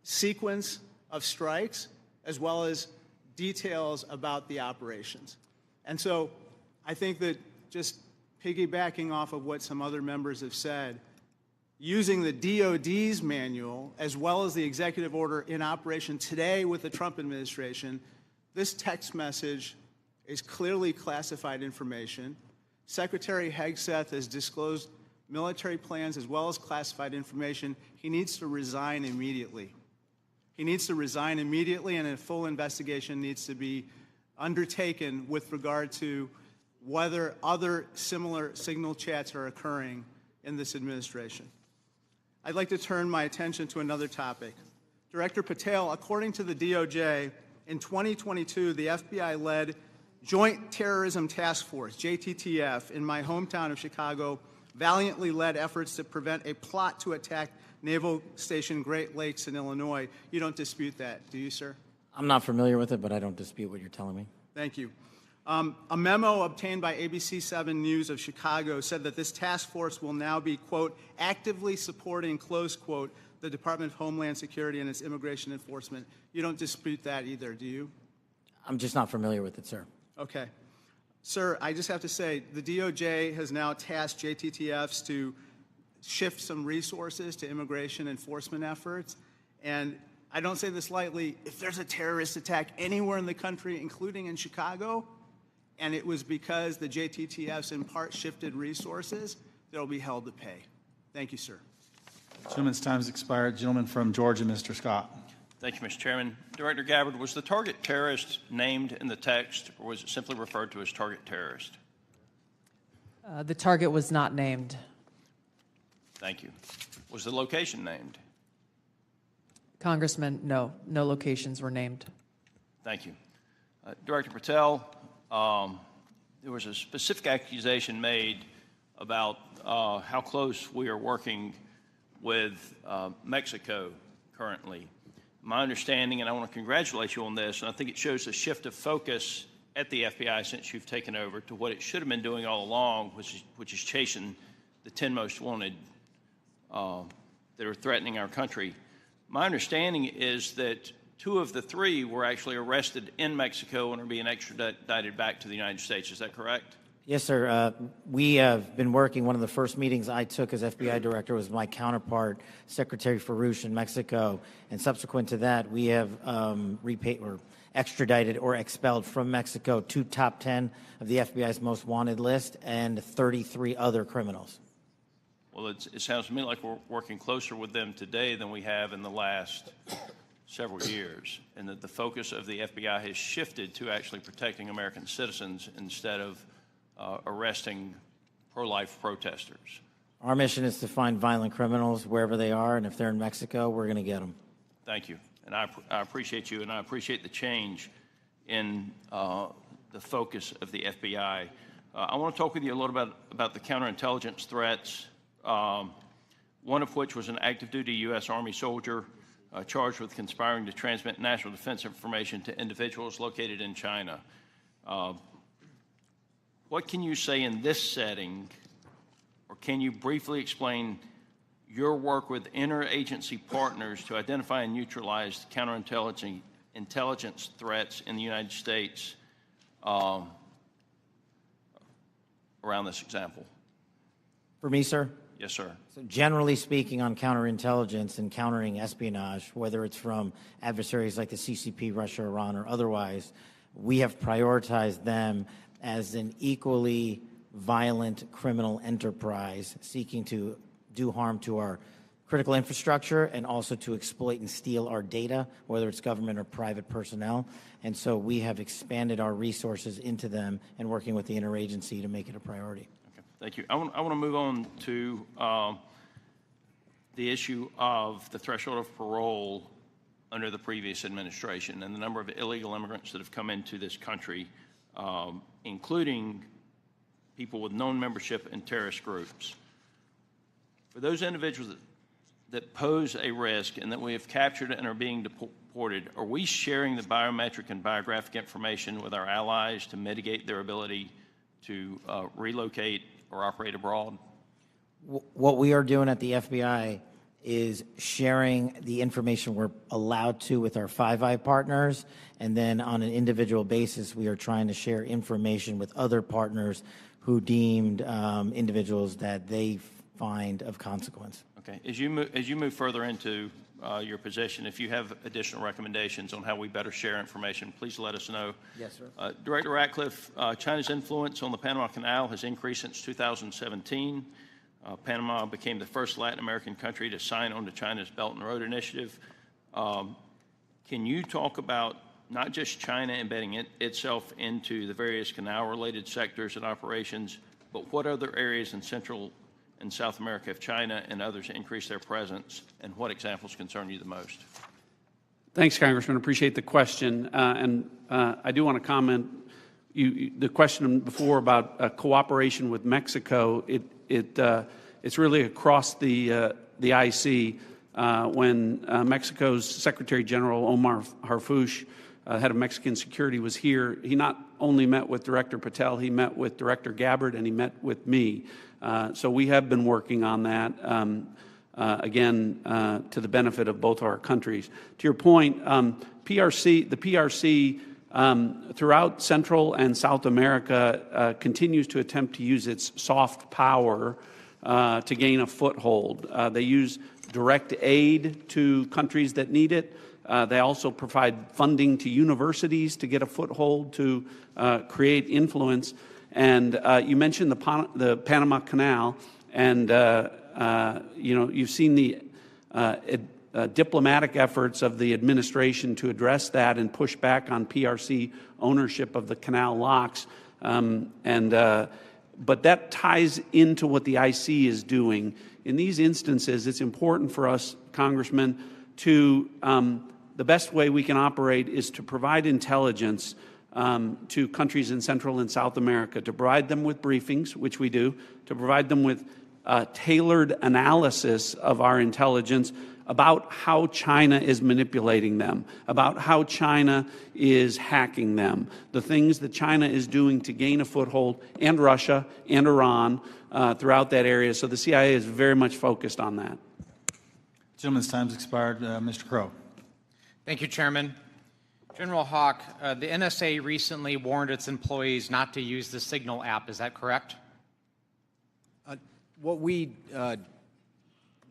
[SPEAKER 12] sequence of strikes as well as details about the operations. And so I think that just piggybacking off of what some other members have said, using the DOD's manual as well as the executive order in operation today with the Trump administration, this text message is clearly classified information. Secretary Hegseth has disclosed military plans as well as classified information. He needs to resign immediately. He needs to resign immediately, and a full investigation needs to be undertaken with regard to whether other similar signal chats are occurring in this administration. I'd like to turn my attention to another topic. Director Patel, according to the DOJ, in 2022, the FBI-led Joint Terrorism Task Force, JTTF, in my hometown of Chicago, valiantly led efforts to prevent a plot to attack Naval Station Great Lakes in Illinois. You don't dispute that, do you, sir?
[SPEAKER 6] I'm not familiar with it, but I don't dispute what you're telling me.
[SPEAKER 12] Thank you. A memo obtained by ABC 7 News of Chicago said that this task force will now be, quote, actively supporting, close quote, the Department of Homeland Security and its immigration enforcement. You don't dispute that either, do you?
[SPEAKER 6] I'm just not familiar with it, sir.
[SPEAKER 12] Okay. Sir, I just have to say, the DOJ has now tasked JTTFs to shift some resources to immigration enforcement efforts. And I don't say this lightly, if there's a terrorist attack anywhere in the country, including in Chicago, and it was because the JTTFs in part shifted resources, they'll be held to pay. Thank you, sir.
[SPEAKER 2] Gentleman's time has expired. Gentleman from Georgia, Mr. Scott.
[SPEAKER 13] Thank you, Mr. Chairman. Director Gabbard, was the target terrorist named in the text, or was it simply referred to as target terrorist?
[SPEAKER 3] The target was not named.
[SPEAKER 13] Thank you. Was the location named?
[SPEAKER 3] Congressman, no locations were named.
[SPEAKER 13] Thank you. Director Patel, there was a specific accusation made about how close we are working with Mexico currently. My understanding, and I want to congratulate you on this, and I think it shows a shift of focus at the FBI since you've taken over to what it should have been doing all along, which is chasing the 10 most wanted that are threatening our country. My understanding is that 2 of the 3 were actually arrested in Mexico and are being extradited back to the United States. Is that correct?
[SPEAKER 6] Yes, sir. We have been working. One of the first meetings I took as FBI director was my counterpart, Secretary Farouche in Mexico. And subsequent to that, we have repaid or extradited or expelled from Mexico 2 top 10 of the FBI's most wanted list and 33 other criminals.
[SPEAKER 13] Well, it sounds to me like we're working closer with them today than we have in the last several years, and that the focus of the FBI has shifted to actually protecting American citizens instead of arresting pro-life protesters.
[SPEAKER 6] Our mission is to find violent criminals wherever they are, and if they're in Mexico, we're going to get them.
[SPEAKER 13] Thank you. And I appreciate you, and I appreciate the change in the focus of the FBI. I want to talk with you a little bit about the counterintelligence threats, one of which was an active duty U.S. Army soldier charged with conspiring to transmit national defense information to individuals located in China. What can you say in this setting, or can you briefly explain your work with interagency partners to identify and neutralize counterintelligence threats in the United States around this example?
[SPEAKER 6] For me, sir?
[SPEAKER 13] Yes, sir.
[SPEAKER 6] So generally speaking, on counterintelligence and countering espionage, whether it's from adversaries like the CCP, Russia, Iran, or otherwise, we have prioritized them as an equally violent criminal enterprise seeking to do harm to our critical infrastructure and also to exploit and steal our data, whether it's government or private personnel. And so we have expanded our resources into them and working with the interagency to make it a priority.
[SPEAKER 13] Okay, thank you. I want to move on to the issue of the threshold of parole under the previous administration and the number of illegal immigrants that have come into this country, including people with known membership in terrorist groups. For those individuals that pose a risk and that we have captured and are being deported, are we sharing the biometric and biographic information with our allies to mitigate their ability to relocate or operate abroad?
[SPEAKER 6] What we are doing at the FBI is sharing the information we're allowed to with our Five Eye partners, and then on an individual basis, we are trying to share information with other partners who deemed individuals that they find of consequence.
[SPEAKER 13] Okay. As you move further into your position, if you have additional recommendations on how we better share information, please let us know.
[SPEAKER 6] Yes, sir.
[SPEAKER 13] Director Ratcliffe, China's influence on the Panama Canal has increased since 2017. Panama became the first Latin American country to sign on to China's Belt and Road Initiative. Can you talk about not just China embedding itself into the various canal-related sectors and operations, but what other areas in Central and South America have China and others increased their presence, and what examples concern you the most?
[SPEAKER 5] Thanks, Congressman. Appreciate the question. I do want to comment. The question before about cooperation with Mexico, it's really across the IC. When Mexico's Secretary General Omar Harfouch, head of Mexican security, was here, he not only met with Director Patel, he met with Director Gabbard, and he met with me. So we have been working on that, again, to the benefit of both our countries. To your point, the PRC throughout Central and South America continues to attempt to use its soft power to gain a foothold. They use direct aid to countries that need it. They also provide funding to universities to get a foothold to create influence. And you mentioned the Panama Canal, and you've seen the diplomatic efforts of the administration to address that and push back on PRC ownership of the canal locks. But that ties into what the IC is doing. In these instances, it's important for us, Congressman, to the best way we can operate is to provide intelligence to countries in Central and South America, to provide them with briefings, which we do, to provide them with tailored analysis of our intelligence about how China is manipulating them, about how China is hacking them, the things that China is doing to gain a foothold, and Russia and Iran throughout that area. So the CIA is very much focused on that.
[SPEAKER 2] Gentleman's time's expired. Mr. Crow.
[SPEAKER 14] Thank you, Chairman. General Hawk, the NSA recently warned its employees not to use the Signal app. Is that correct?
[SPEAKER 10] What we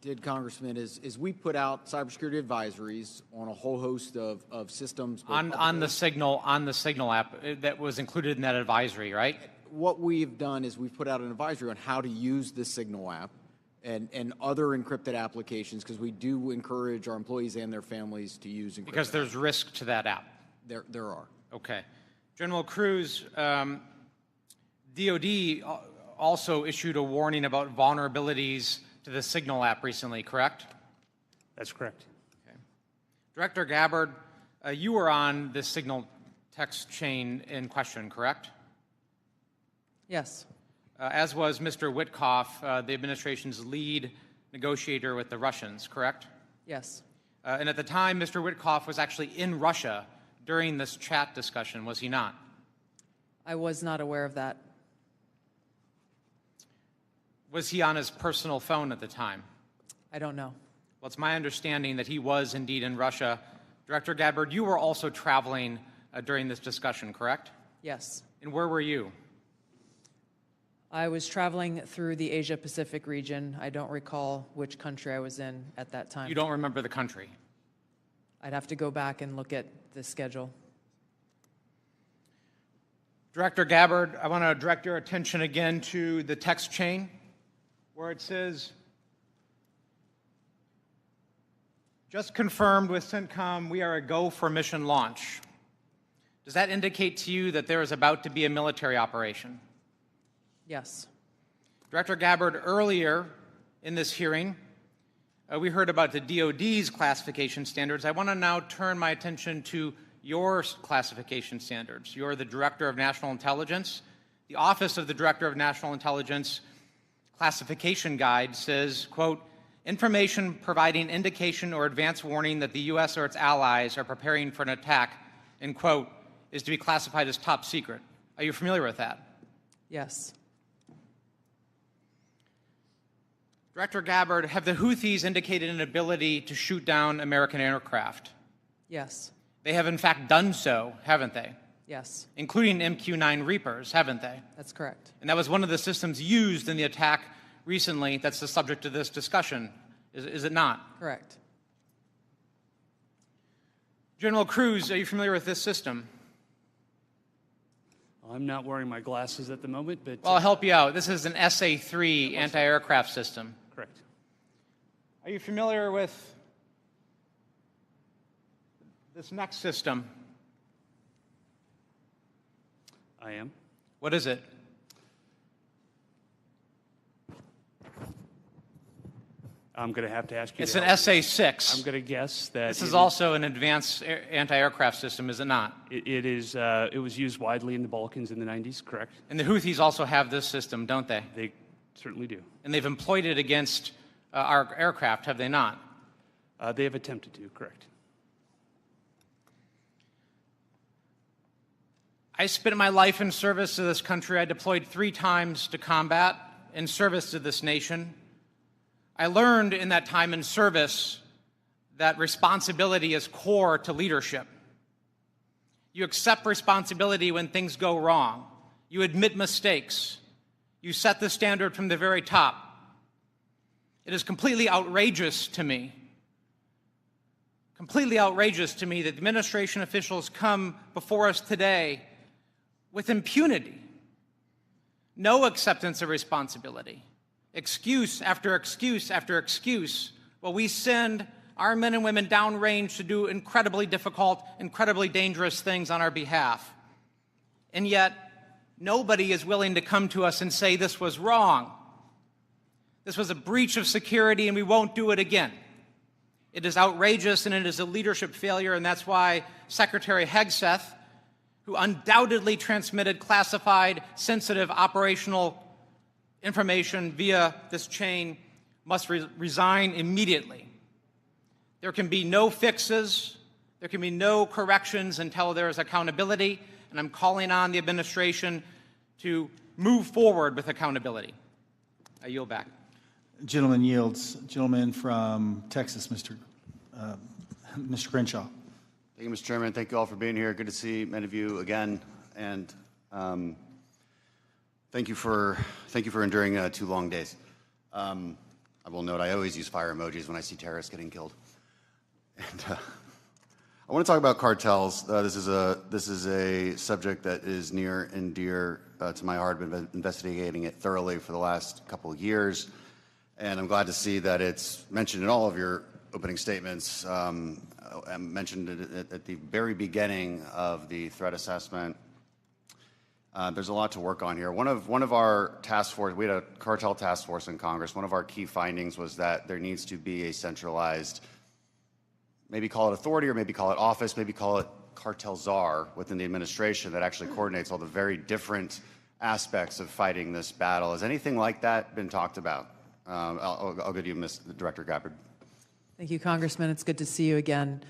[SPEAKER 10] did, Congressman, is we put out cybersecurity advisories on a whole host of systems.
[SPEAKER 14] On the Signal app that was included in that advisory, right?
[SPEAKER 10] What we've done is we've put out an advisory on how to use the Signal app and other encrypted applications, because we do encourage our employees and their families to use encrypted.
[SPEAKER 14] Because there's risk to that app.
[SPEAKER 10] There are.
[SPEAKER 14] Okay. General Cruz, DOD also issued a warning about vulnerabilities to the Signal app recently, correct?
[SPEAKER 15] That's correct.
[SPEAKER 14] Okay. Director Gabbard, you were on the Signal text chain in question, correct?
[SPEAKER 3] Yes.
[SPEAKER 14] As was Mr. Witkoff, the administration's lead negotiator with the Russians, correct?
[SPEAKER 3] Yes.
[SPEAKER 14] And at the time, Mr. Witkoff was actually in Russia during this chat discussion, was he not?
[SPEAKER 3] I was not aware of that.
[SPEAKER 14] Was he on his personal phone at the time?
[SPEAKER 3] I don't know.
[SPEAKER 14] Well, it's my understanding that he was indeed in Russia. Director Gabbard, you were also traveling during this discussion, correct?
[SPEAKER 3] Yes.
[SPEAKER 14] And where were you?
[SPEAKER 3] I was traveling through the Asia-Pacific region. I don't recall which country I was in at that time.
[SPEAKER 14] You don't remember the country?
[SPEAKER 3] I'd have to go back and look at the schedule.
[SPEAKER 14] Director Gabbard, I want to direct your attention again to the text chain where it says, just confirmed with CENTCOM, we are a go for mission launch. Does that indicate to you that there is about to be a military operation?
[SPEAKER 3] Yes.
[SPEAKER 14] Director Gabbard, earlier in this hearing, we heard about the DOD's classification standards. I want to now turn my attention to your classification standards. You're the Director of National Intelligence. The Office of the Director of National Intelligence classification guide says, quote, information providing indication or advance warning that the U.S. or its allies are preparing for an attack, end quote, is to be classified as top secret. Are you familiar with that?
[SPEAKER 3] Yes.
[SPEAKER 14] Director Gabbard, have the Houthis indicated an ability to shoot down American aircraft?
[SPEAKER 3] Yes.
[SPEAKER 14] They have in fact done so, haven't they?
[SPEAKER 3] Yes.
[SPEAKER 14] Including MQ-9 Reapers, haven't they?
[SPEAKER 3] That's correct.
[SPEAKER 14] And that was one of the systems used in the attack recently that's the subject of this discussion, is it not?
[SPEAKER 3] Correct.
[SPEAKER 14] General Cruz, are you familiar with this system?
[SPEAKER 15] I'm not wearing my glasses at the moment, but...
[SPEAKER 14] Well, I'll help you out. This is an SA-3 anti-aircraft system.
[SPEAKER 15] Correct.
[SPEAKER 14] Are you familiar with this next system?
[SPEAKER 15] I am.
[SPEAKER 14] What is it?
[SPEAKER 15] I'm going to have to ask you.
[SPEAKER 14] It's an SA-6.
[SPEAKER 15] I'm going to guess that
[SPEAKER 14] this is also an advanced anti-aircraft system, is it not?
[SPEAKER 15] It is. It was used widely in the Balkans in the 90s, correct?
[SPEAKER 14] And the Houthis also have this system, don't they?
[SPEAKER 15] They certainly do.
[SPEAKER 14] And they've employed it against our aircraft, have they not?
[SPEAKER 15] They have attempted to, correct.
[SPEAKER 14] I spent my life in service to this country. I deployed 3 times to combat in service to this nation. I learned in that time in service that responsibility is core to leadership. You accept responsibility when things go wrong. You admit mistakes. You set the standard from the very top. It is completely outrageous to me that administration officials come before us today with impunity, no acceptance of responsibility, excuse after excuse after excuse, while we send our men and women downrange to do incredibly difficult, incredibly dangerous things on our behalf. And yet, nobody is willing to come to us and say this was wrong. This was a breach of security and we won't do it again. It is outrageous and it is a leadership failure, and that's why Secretary Hegseth, who undoubtedly transmitted classified, sensitive operational information via this chain, must resign immediately. There can be no fixes, there can be no corrections until there is accountability, and I'm calling on the administration to move forward with accountability. I yield back.
[SPEAKER 2] Gentleman yields. Gentleman from Texas, Mr. Crenshaw.
[SPEAKER 16] Thank you, Mr. Chairman. Thank you all for being here. Good to see many of you again, and thank you for enduring 2 long days. I will note I always use fire emojis when I see terrorists getting killed. And I want to talk about cartels. This is a subject that is near and dear to my heart. I've been investigating it thoroughly for the last couple of years, and I'm glad to see that it's mentioned in all of your opening statements. I mentioned it at the very beginning of the threat assessment. There's a lot to work on here. One of our task force, we had a cartel task force in Congress. One of our key findings was that there needs to be a centralized, maybe call it authority or maybe call it office, maybe call it cartel czar within the administration that actually coordinates all the very different aspects of fighting this battle. Has anything like that been talked about? I'll go to you, Ms. Director Gabbard.
[SPEAKER 3] Thank you, Congressman. It's good to see you again.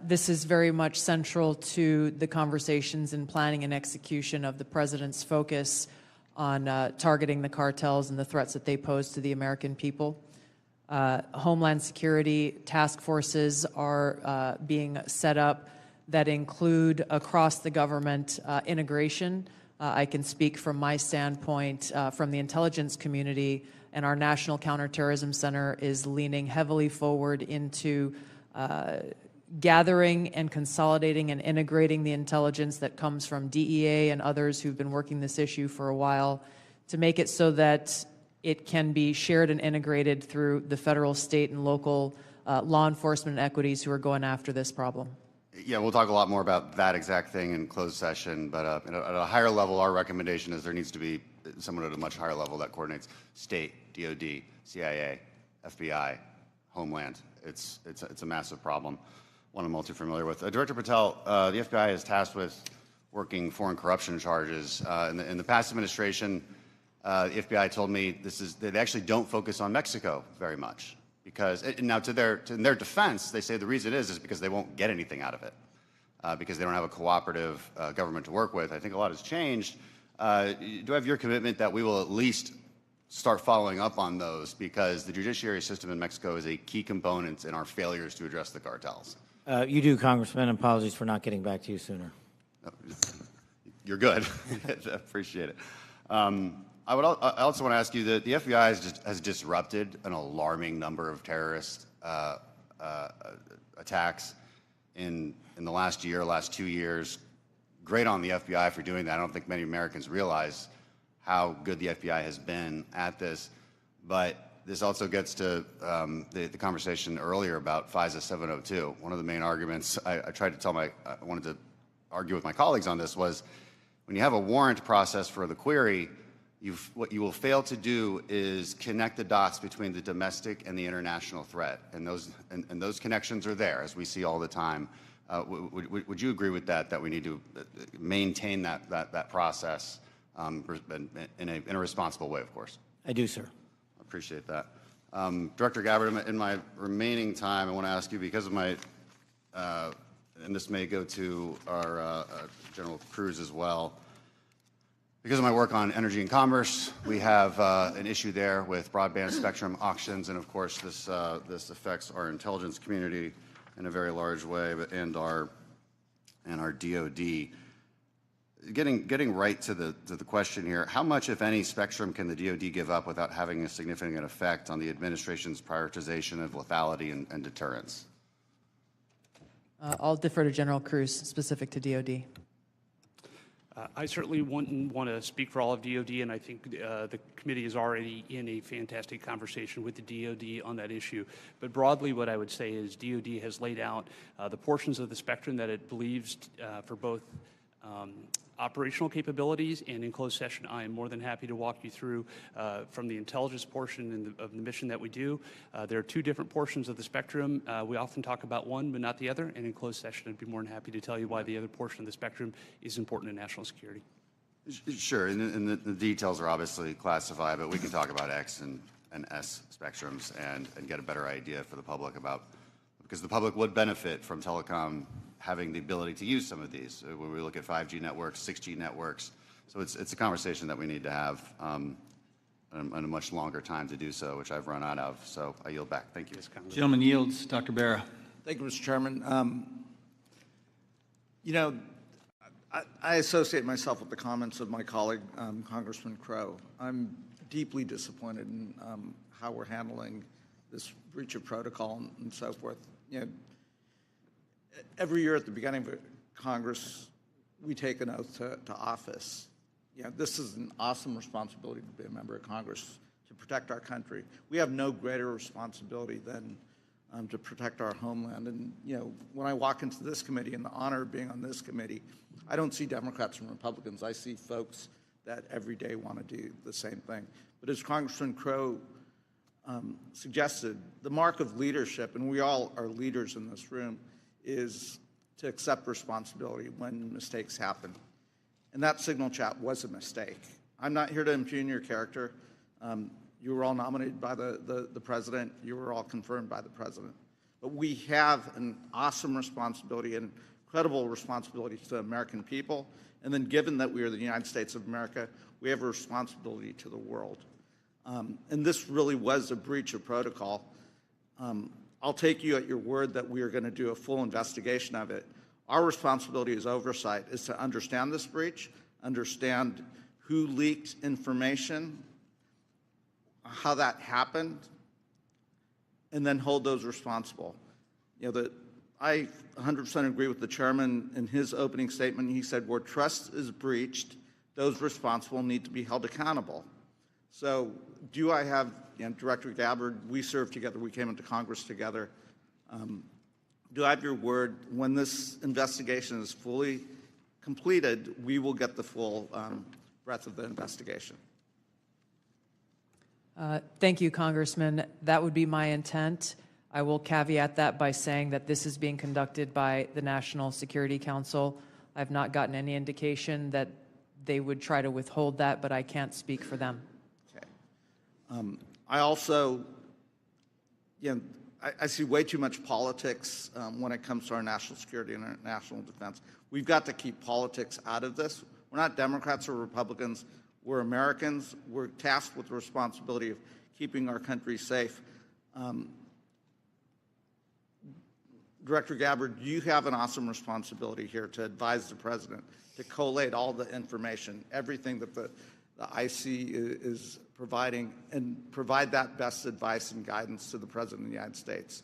[SPEAKER 3] This is very much central to the conversations and planning and execution of the President's focus on targeting the cartels and the threats that they pose to the American people. Homeland Security task forces are being set up that include across the government integration. I can speak from my standpoint from the intelligence community, and our National Counterterrorism Center is leaning heavily forward into gathering and consolidating and integrating the intelligence that comes from DEA and others who've been working this issue for a while to make it so that it can be shared and integrated through the federal, state, and local law enforcement equities who are going after this problem.
[SPEAKER 16] Yeah, we'll talk a lot more about that exact thing in closed session, but at a higher level, our recommendation is there needs to be someone at a much higher level that coordinates state, DOD, CIA, FBI, Homeland. It's a massive problem, one I'm all too familiar with. Director Patel, the FBI is tasked with working foreign corruption charges. In the past administration, the FBI told me they actually don't focus on Mexico very much. Because now, in their defense, they say the reason is because they won't get anything out of it, because they don't have a cooperative government to work with. I think a lot has changed. Do I have your commitment that we will at least start following up on those, because the judiciary system in Mexico is a key component in our failures to address the cartels?
[SPEAKER 6] You do, Congressman. Apologies for not getting back to you sooner.
[SPEAKER 16] You're good. I appreciate it. I also want to ask you that the FBI has disrupted an alarming number of terrorist attacks in the last 2 years. Great on the FBI for doing that. I don't think many Americans realize how good the FBI has been at this. But this also gets to the conversation earlier about FISA 702. One of the main arguments I wanted to argue with my colleagues on this was when you have a warrant process for the query, what you will fail to do is connect the dots between the domestic and the international threat, and those connections are there, as we see all the time. Would you agree with that? That we need to maintain that process in a responsible way, of course.
[SPEAKER 6] I do, sir.
[SPEAKER 16] I appreciate that. Director Gabbard, in my remaining time, I want to ask you, because of my, and this may go to our General Cruz as well. Because of my work on energy and commerce, we have an issue there with broadband spectrum auctions, and of course this affects our intelligence community in a very large way, and our DoD. Getting right to the question here, how much, if any, spectrum can the DoD give up without having a significant effect on the administration's prioritization of lethality and deterrence?
[SPEAKER 3] I'll defer to General Cruz, specific to DoD.
[SPEAKER 15] I certainly wouldn't want to speak for all of DoD, and I think the committee is already in a fantastic conversation with the DoD on that issue. But broadly, what I would say is DoD has laid out the portions of the spectrum that it believes for both operational capabilities, and in closed session, I am more than happy to walk you through from the intelligence portion of the mission that we do. There are two different portions of the spectrum. We often talk about one, but not the other, and in closed session, I'd be more than happy to tell you why the other portion of the spectrum is important to national security.
[SPEAKER 16] Sure, and the details are obviously classified, but we can talk about X and S spectrums and get a better idea for the public about, because the public would benefit from telecom having the ability to use some of these. When we look at 5G networks, 6G networks, so it's a conversation that we need to have and a much longer time to do so, which I've run out of. So I yield back. Thank you.
[SPEAKER 2] Gentleman yields. Dr. Barra.
[SPEAKER 17] Thank you, Mr. Chairman. You know, I associate myself with the comments of my colleague, Congressman Crow. I'm deeply disappointed in how we're handling this breach of protocol and so forth. You know, every year at the beginning of Congress, we take an oath to office. You know, this is an awesome responsibility to be a member of Congress, to protect our country. We have no greater responsibility than to protect our homeland. And, you know, when I walk into this committee and the honor of being on this committee, I don't see Democrats and Republicans. I see folks that every day want to do the same thing. But as Congressman Crow suggested, the mark of leadership, and we all are leaders in this room, is to accept responsibility when mistakes happen. And that signal chat was a mistake. I'm not here to impugn your character. You were all nominated by the president. You were all confirmed by the president. But we have an awesome responsibility and incredible responsibility to the American people. And then given that we are the United States of America, we have a responsibility to the world. And this really was a breach of protocol. I'll take you at your word that we are going to do a full investigation of it. Our responsibility as oversight is to understand this breach, understand who leaked information, how that happened, and then hold those responsible. You know, I 100% agree with the chairman in his opening statement. He said, where trust is breached, those responsible need to be held accountable. So do I have, you know, Director Gabbard, we served together, we came into Congress together. Do I have your word, when this investigation is fully completed, we will get the full breadth of the investigation?
[SPEAKER 3] Thank you, Congressman. That would be my intent. I will caveat that by saying that this is being conducted by the National Security Council. I've not gotten any indication that they would try to withhold that, but I can't speak for them.
[SPEAKER 17] Okay. I also, you know, I see way too much politics when it comes to our national security and our national defense. We've got to keep politics out of this. We're not Democrats or Republicans. We're Americans. We're tasked with the responsibility of keeping our country safe. Director Gabbard, you have an awesome responsibility here to advise the president, to collate all the information, everything that the IC is providing, and provide that best advice and guidance to the President of the United States.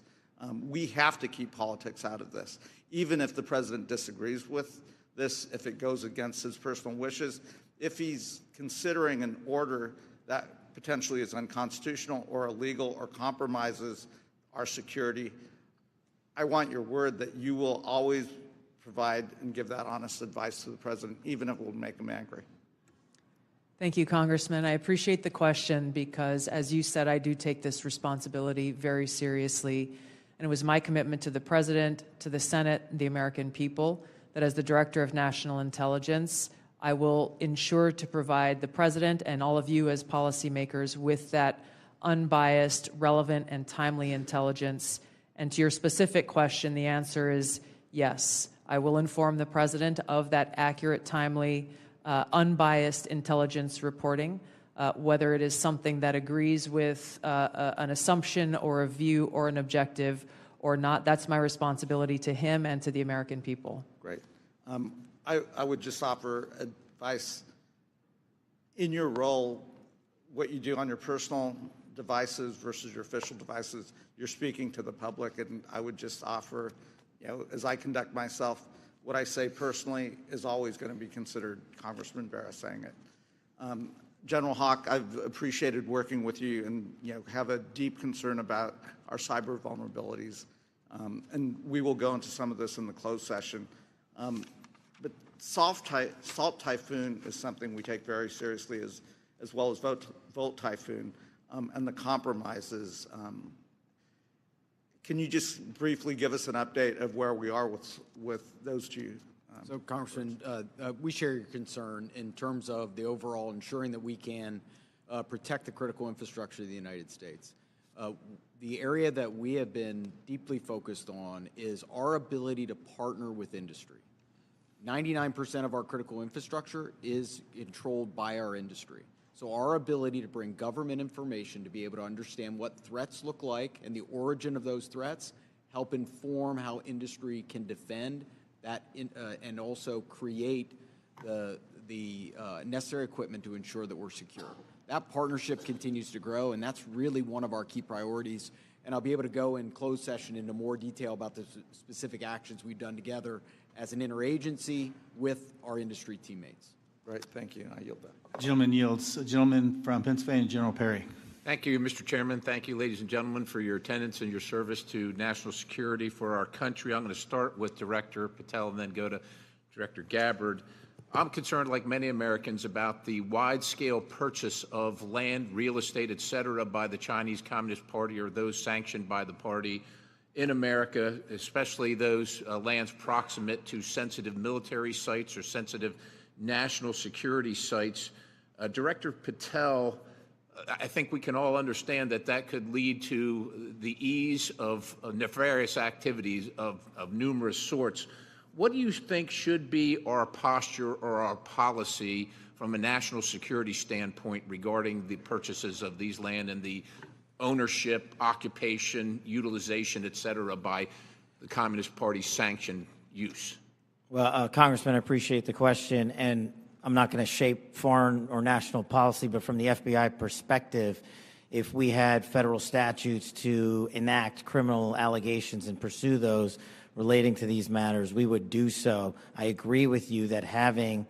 [SPEAKER 17] We have to keep politics out of this. Even if the President disagrees with this, if it goes against his personal wishes, if he's considering an order that potentially is unconstitutional or illegal or compromises our security, I want your word that you will always provide and give that honest advice to the President, even if it will make him angry.
[SPEAKER 3] Thank you, Congressman. I appreciate the question because, as you said, I do take this responsibility very seriously. And it was my commitment to the President, to the Senate, and the American people that as the Director of National Intelligence, I will ensure to provide the President and all of you as policymakers with that unbiased, relevant, and timely intelligence. And to your specific question, the answer is yes. I will inform the President of that accurate, timely, unbiased intelligence reporting, whether it is something that agrees with an assumption or a view or an objective or not. That's my responsibility to him and to the American people.
[SPEAKER 17] Great. I would just offer advice. In your role, what you do on your personal devices versus your official devices, you're speaking to the public, and I would just offer, you know, as I conduct myself, what I say personally is always going to be considered Congressman Barra saying it. General Hawk, I've appreciated working with you and, you know, have a deep concern about our cyber vulnerabilities. And we will go into some of this in the closed session. but salt typhoon is something we take very seriously, as well as volt typhoon and the compromises. Can you just briefly give us an update of where we are with those two?
[SPEAKER 10] So, Congressman, we share your concern in terms of the overall ensuring that we can protect the critical infrastructure of the United States. The area that we have been deeply focused on is our ability to partner with industry. 99% of our critical infrastructure is controlled by our industry. So our ability to bring government information to be able to understand what threats look like and the origin of those threats, help inform how industry can defend that and also create the necessary equipment to ensure that we're secure. That partnership continues to grow, and that's really one of our key priorities. And I'll be able to go in closed session into more detail about the specific actions we've done together as an interagency with our industry teammates.
[SPEAKER 17] Right, thank you. I yield back.
[SPEAKER 2] Gentleman yields. A gentleman from Pennsylvania, General Perry.
[SPEAKER 18] Thank you, Mr. Chairman. Thank you, ladies and gentlemen, for your attendance and your service to national security for our country. I'm going to start with Director Patel and then go to Director Gabbard. I'm concerned, like many Americans, about the wide-scale purchase of land, real estate, et cetera, by the Chinese Communist Party or those sanctioned by the party in America, especially those lands proximate to sensitive military sites or sensitive national security sites. Director Patel, I think we can all understand that that could lead to the ease of nefarious activities of numerous sorts. What do you think should be our posture or our policy from a national security standpoint regarding the purchases of these land and the ownership, occupation, utilization, et cetera, by the Communist Party sanctioned use?
[SPEAKER 6] Well, Congressman, I appreciate the question, and I'm not going to shape foreign or national policy, but from the FBI perspective, if we had federal statutes to enact criminal allegations and pursue those relating to these matters, we would do so. I agree with you that having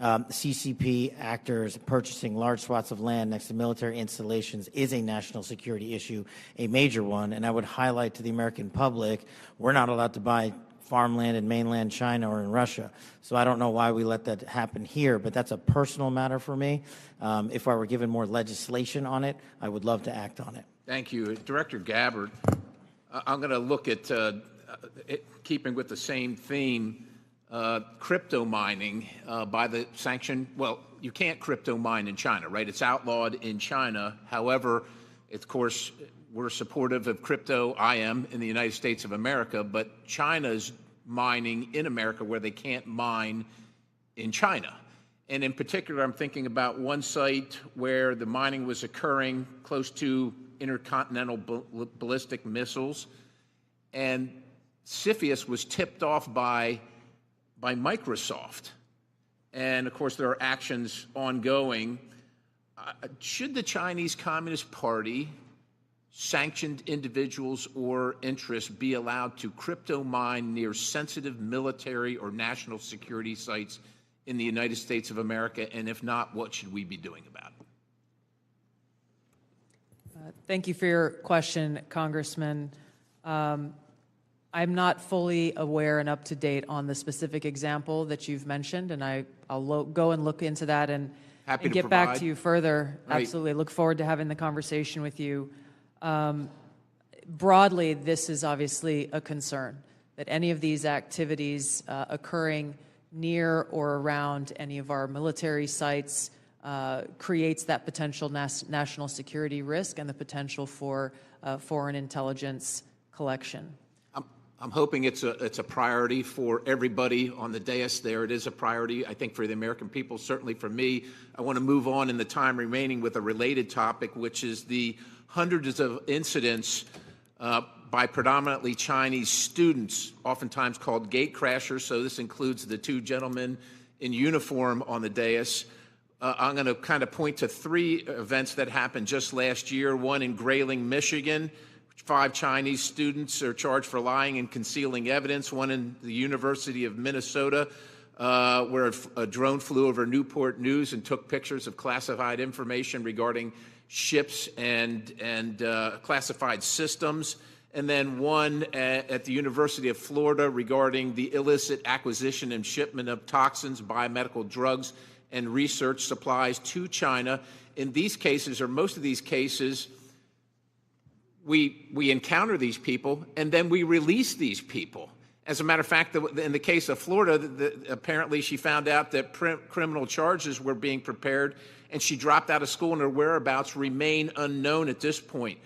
[SPEAKER 6] CCP actors purchasing large swaths of land next to military installations is a national security issue, a major one, and I would highlight to the American public, we're not allowed to buy farmland in mainland China or in Russia. So I don't know why we let that happen here, but that's a personal matter for me. If I were given more legislation on it, I would love to act on it.
[SPEAKER 18] Thank you. Director Gabbard, I'm going to look at, keeping with the same theme, crypto mining by the sanction. Well, you can't crypto mine in China, right? It's outlawed in China. However, of course, we're supportive of crypto, I am, in the United States of America, but China's mining in America where they can't mine in China. And in particular, I'm thinking about one site where the mining was occurring close to intercontinental ballistic missiles, and CFIUS was tipped off by Microsoft. And of course, there are actions ongoing. Should the Chinese Communist Party, sanctioned individuals or interests be allowed to crypto mine near sensitive military or national security sites in the United States of America? And if not, what should we be doing about it?
[SPEAKER 3] Thank you for your question, Congressman. I'm not fully aware and up to date on the specific example that you've mentioned, and I'll go and look into that and get back to you further.
[SPEAKER 18] Right.
[SPEAKER 3] Absolutely. Look forward to having the conversation with you. Broadly, this is obviously a concern, that any of these activities occurring near or around any of our military sites creates that potential national security risk and the potential for foreign intelligence collection.
[SPEAKER 18] I'm hoping it's a priority for everybody on the dais there. It is a priority, I think, for the American people, certainly for me. I want to move on in the time remaining with a related topic, which is the hundreds of incidents by predominantly Chinese students, oftentimes called gate crashers. So this includes the two gentlemen in uniform on the dais. I'm going to kind of point to three events that happened just last year. One in Grayling, Michigan. 5 Chinese students are charged for lying and concealing evidence. One in the University of Minnesota, where a drone flew over Newport News and took pictures of classified information regarding ships and classified systems. and then one at the University of Florida regarding the illicit acquisition and shipment of toxins, biomedical drugs, and research supplies to China. In these cases, or most of these cases, we encounter these people and then we release these people. As a matter of fact, in the case of Florida, apparently she found out that criminal charges were being prepared, and she dropped out of school, and her whereabouts remain unknown at this point.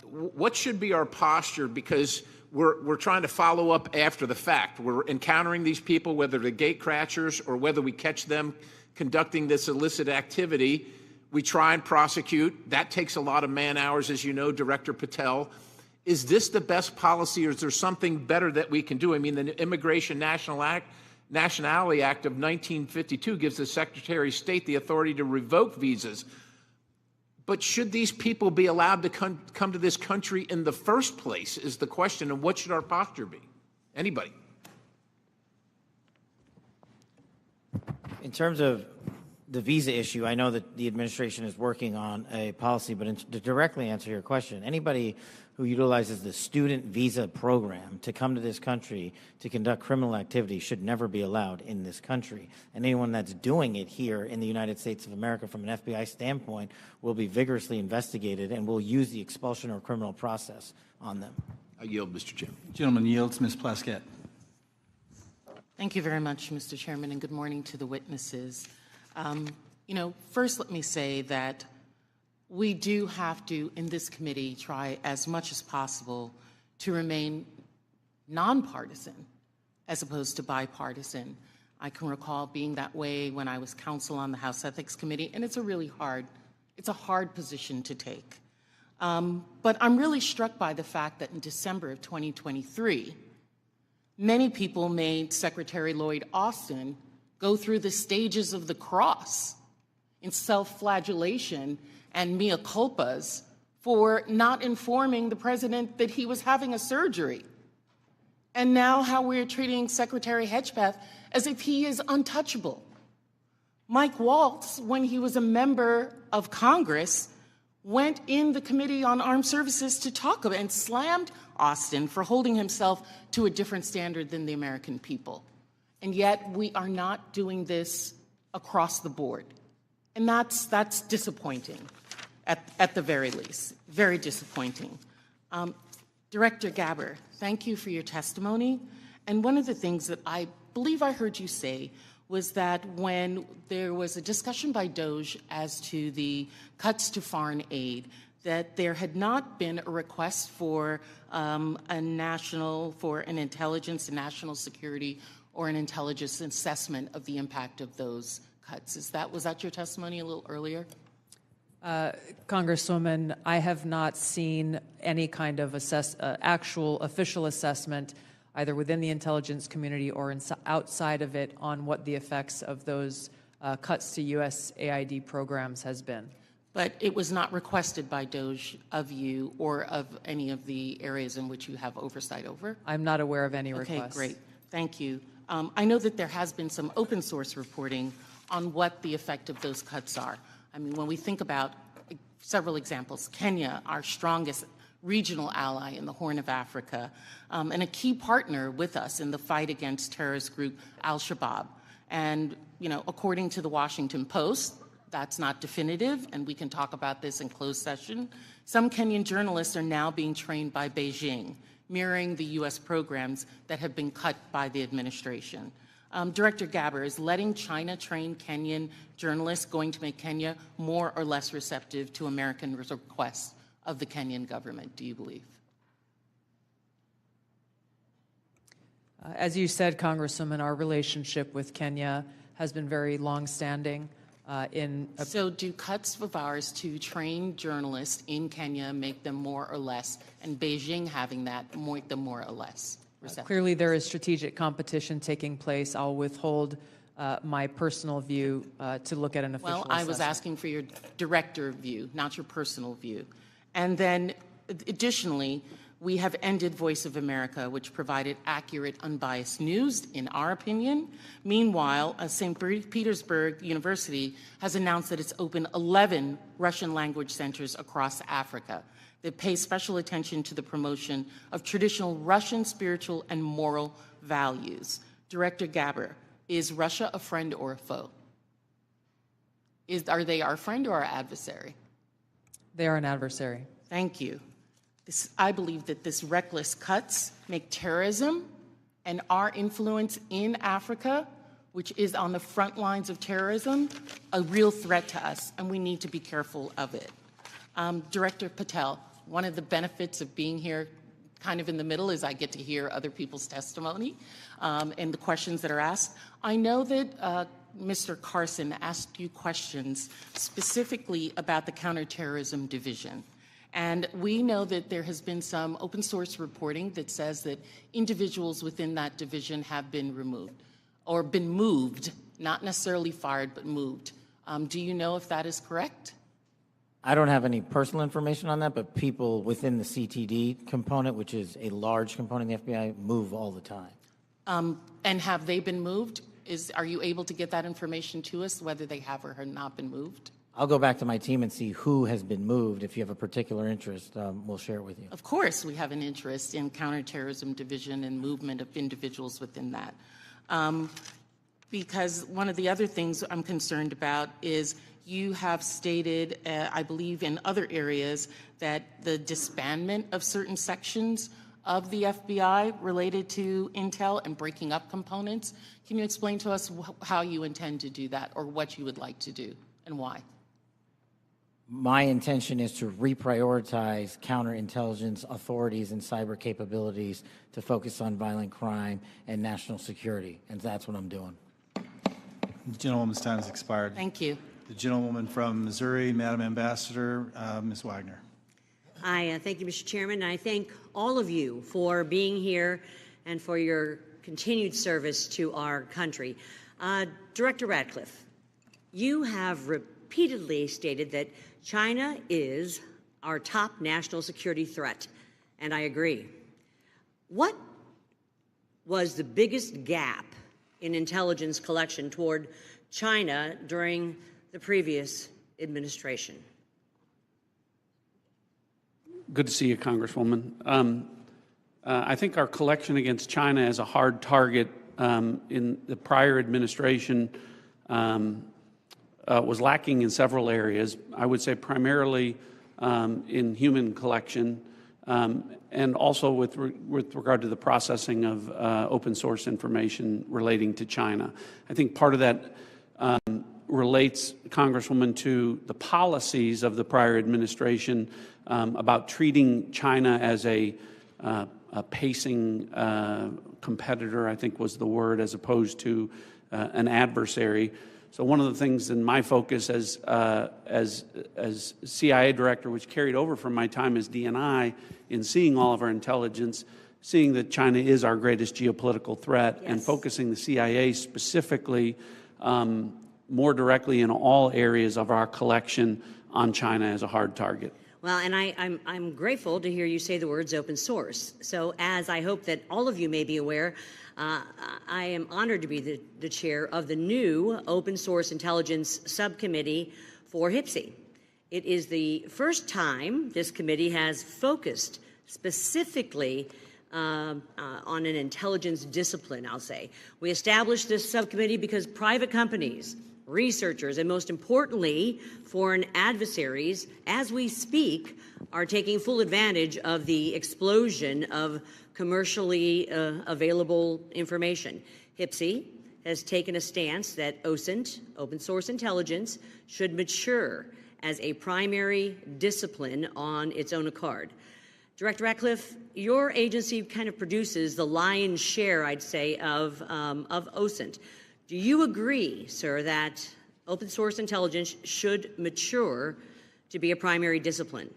[SPEAKER 18] What should be our posture? Because we're trying to follow up after the fact. We're encountering these people, whether they're gatecrashers or whether we catch them conducting this illicit activity. We try and prosecute. That takes a lot of man hours, as you know, Director Patel. Is this the best policy, or is there something better that we can do? I mean, the Immigration Nationality Act of 1952 gives the Secretary of State the authority to revoke visas. But should these people be allowed to come to this country in the first place is the question, and what should our posture be? Anybody?
[SPEAKER 6] In terms of the visa issue, I know that the administration is working on a policy, but to directly answer your question, anybody who utilizes the student visa program to come to this country to conduct criminal activity should never be allowed in this country. And anyone that's doing it here in the United States of America from an FBI standpoint will be vigorously investigated, and will use the expulsion or criminal process on them.
[SPEAKER 18] I yield, Mr. Chairman.
[SPEAKER 2] Gentleman yields. Ms. Plaskett.
[SPEAKER 19] Thank you very much, Mr. Chairman, and good morning to the witnesses. First let me say that we do have to, in this committee, try as much as possible to remain nonpartisan as opposed to bipartisan. I can recall being that way when I was counsel on the House Ethics Committee, and it's a hard position to take. But I'm really struck by the fact that in December of 2023, many people made Secretary Lloyd Austin go through the stages of the cross in self-flagellation and mea culpas for not informing the president that he was having a surgery. And now how we're treating Secretary Hedgepeth as if he is untouchable. Mike Waltz, when he was a member of Congress, went in the Committee on Armed Services to talk about and slammed Austin for holding himself to a different standard than the American people. And yet we are not doing this across the board. And that's disappointing, at the very least, very disappointing. Director Gabbard, thank you for your testimony. And one of the things that I believe I heard you say was that when there was a discussion by DOJ as to the cuts to foreign aid, that there had not been a request for an intelligence and national security or an intelligence assessment of the impact of those cuts. Was that your testimony a little earlier?
[SPEAKER 3] Congresswoman, I have not seen any kind of actual official assessment, either within the intelligence community or outside of it, on what the effects of those cuts to USAID programs has been.
[SPEAKER 19] But it was not requested by DOJ of you or of any of the areas in which you have oversight over?
[SPEAKER 3] I'm not aware of any requests.
[SPEAKER 19] Okay, great. Thank you. I know that there has been some open source reporting on what the effect of those cuts are. I mean, when we think about several examples, Kenya, our strongest regional ally in the Horn of Africa, and a key partner with us in the fight against terrorist group Al-Shabaab. And, according to the Washington Post, that's not definitive, and we can talk about this in closed session. Some Kenyan journalists are now being trained by Beijing, mirroring the U.S. programs that have been cut by the administration. Director Gabbard, is letting China train Kenyan journalists going to make Kenya more or less receptive to American requests of the Kenyan government, do you believe?
[SPEAKER 3] As you said, Congresswoman, our relationship with Kenya has been very long-standing.
[SPEAKER 19] So do cuts of ours to train journalists in Kenya make them more or less, and Beijing having that make them more or less receptive?
[SPEAKER 3] Clearly there is strategic competition taking place. I'll withhold my personal view to look at an official assessment.
[SPEAKER 19] Well, I was asking for your director view, not your personal view. And then additionally, we have ended Voice of America, which provided accurate, unbiased news, in our opinion. Meanwhile, St. Petersburg University has announced that it's opened 11 Russian language centers across Africa. that pay special attention to the promotion of traditional Russian spiritual and moral values. Director Gabbard, is Russia a friend or a foe? Are they our friend or our adversary?
[SPEAKER 3] They are an adversary.
[SPEAKER 19] Thank you. I believe that this reckless cuts make terrorism and our influence in Africa, which is on the front lines of terrorism, a real threat to us, and we need to be careful of it. Director Patel, one of the benefits of being here kind of in the middle is I get to hear other people's testimony and the questions that are asked. I know that Mr. Carson asked you questions specifically about the Counterterrorism Division. And we know that there has been some open source reporting that says that individuals within that division have been removed or been moved, not necessarily fired, but moved. Do you know if that is correct?
[SPEAKER 6] I don't have any personal information on that, but people within the CTD component, which is a large component of the FBI, move all the time.
[SPEAKER 19] And have they been moved? Are you able to get that information to us, whether they have or have not been moved?
[SPEAKER 6] I'll go back to my team and see who has been moved. If you have a particular interest, we'll share it with you.
[SPEAKER 19] Of course, we have an interest in Counterterrorism Division and movement of individuals within that. Because one of the other things I'm concerned about is you have stated, I believe in other areas, that the disbandment of certain sections of the FBI related to intel and breaking up components. Can you explain to us how you intend to do that or what you would like to do and why?
[SPEAKER 6] My intention is to reprioritize counterintelligence authorities and cyber capabilities to focus on violent crime and national security, and that's what I'm doing.
[SPEAKER 2] The gentlewoman's time has expired.
[SPEAKER 19] Thank you.
[SPEAKER 2] The gentlewoman from Missouri, Madam Ambassador, Ms. Wagner.
[SPEAKER 20] I thank you, Mr. Chairman, and I thank all of you for being here and for your continued service to our country. Director Ratcliffe, you have repeatedly stated that China is our top national security threat, and I agree. What was the biggest gap in intelligence collection toward China during the previous administration?
[SPEAKER 5] Good to see you, Congresswoman. I think our collection against China as a hard target in the prior administration was lacking in several areas. I would say primarily in human collection and also with regard to the processing of open source information relating to China. I think part of that relates, Congresswoman, to the policies of the prior administration about treating China as a pacing competitor, I think was the word, as opposed to an adversary. So one of the things in my focus as CIA director, which carried over from my time as DNI, in seeing all of our intelligence, seeing that China is our greatest geopolitical threat, and focusing the CIA specifically more directly in all areas of our collection on China as a hard target.
[SPEAKER 20] Well, and I'm grateful to hear you say the words open source. So as I hope that all of you may be aware, I am honored to be the chair of the new Open Source Intelligence Subcommittee for HPSI. It is the first time this committee has focused specifically on an intelligence discipline, I'll say. We established this subcommittee because private companies, researchers, and most importantly, foreign adversaries, as we speak, are taking full advantage of the explosion of commercially available information. HPSI has taken a stance that OSINT, open source intelligence, should mature as a primary discipline on its own accord. Director Ratcliffe, your agency kind of produces the lion's share, I'd say, of OSINT. Do you agree, sir, that open source intelligence should mature to be a primary discipline?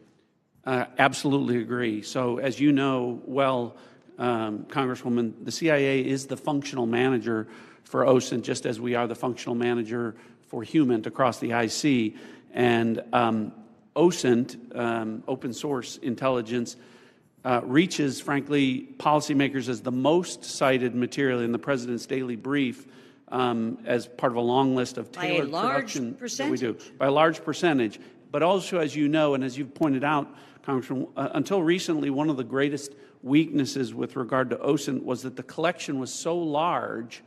[SPEAKER 5] Absolutely agree. So as you know well, Congresswoman, the CIA is the functional manager for OSINT, just as we are the functional manager for HUMINT across the IC. And OSINT, open source intelligence, reaches, frankly, policymakers as the most cited material in the President's daily brief as part of a long list of tailored production that we do. By a large percentage. But also, as you know, and as you've pointed out, Congressman, until recently, one of the greatest weaknesses with regard to OSINT was that the collection was so large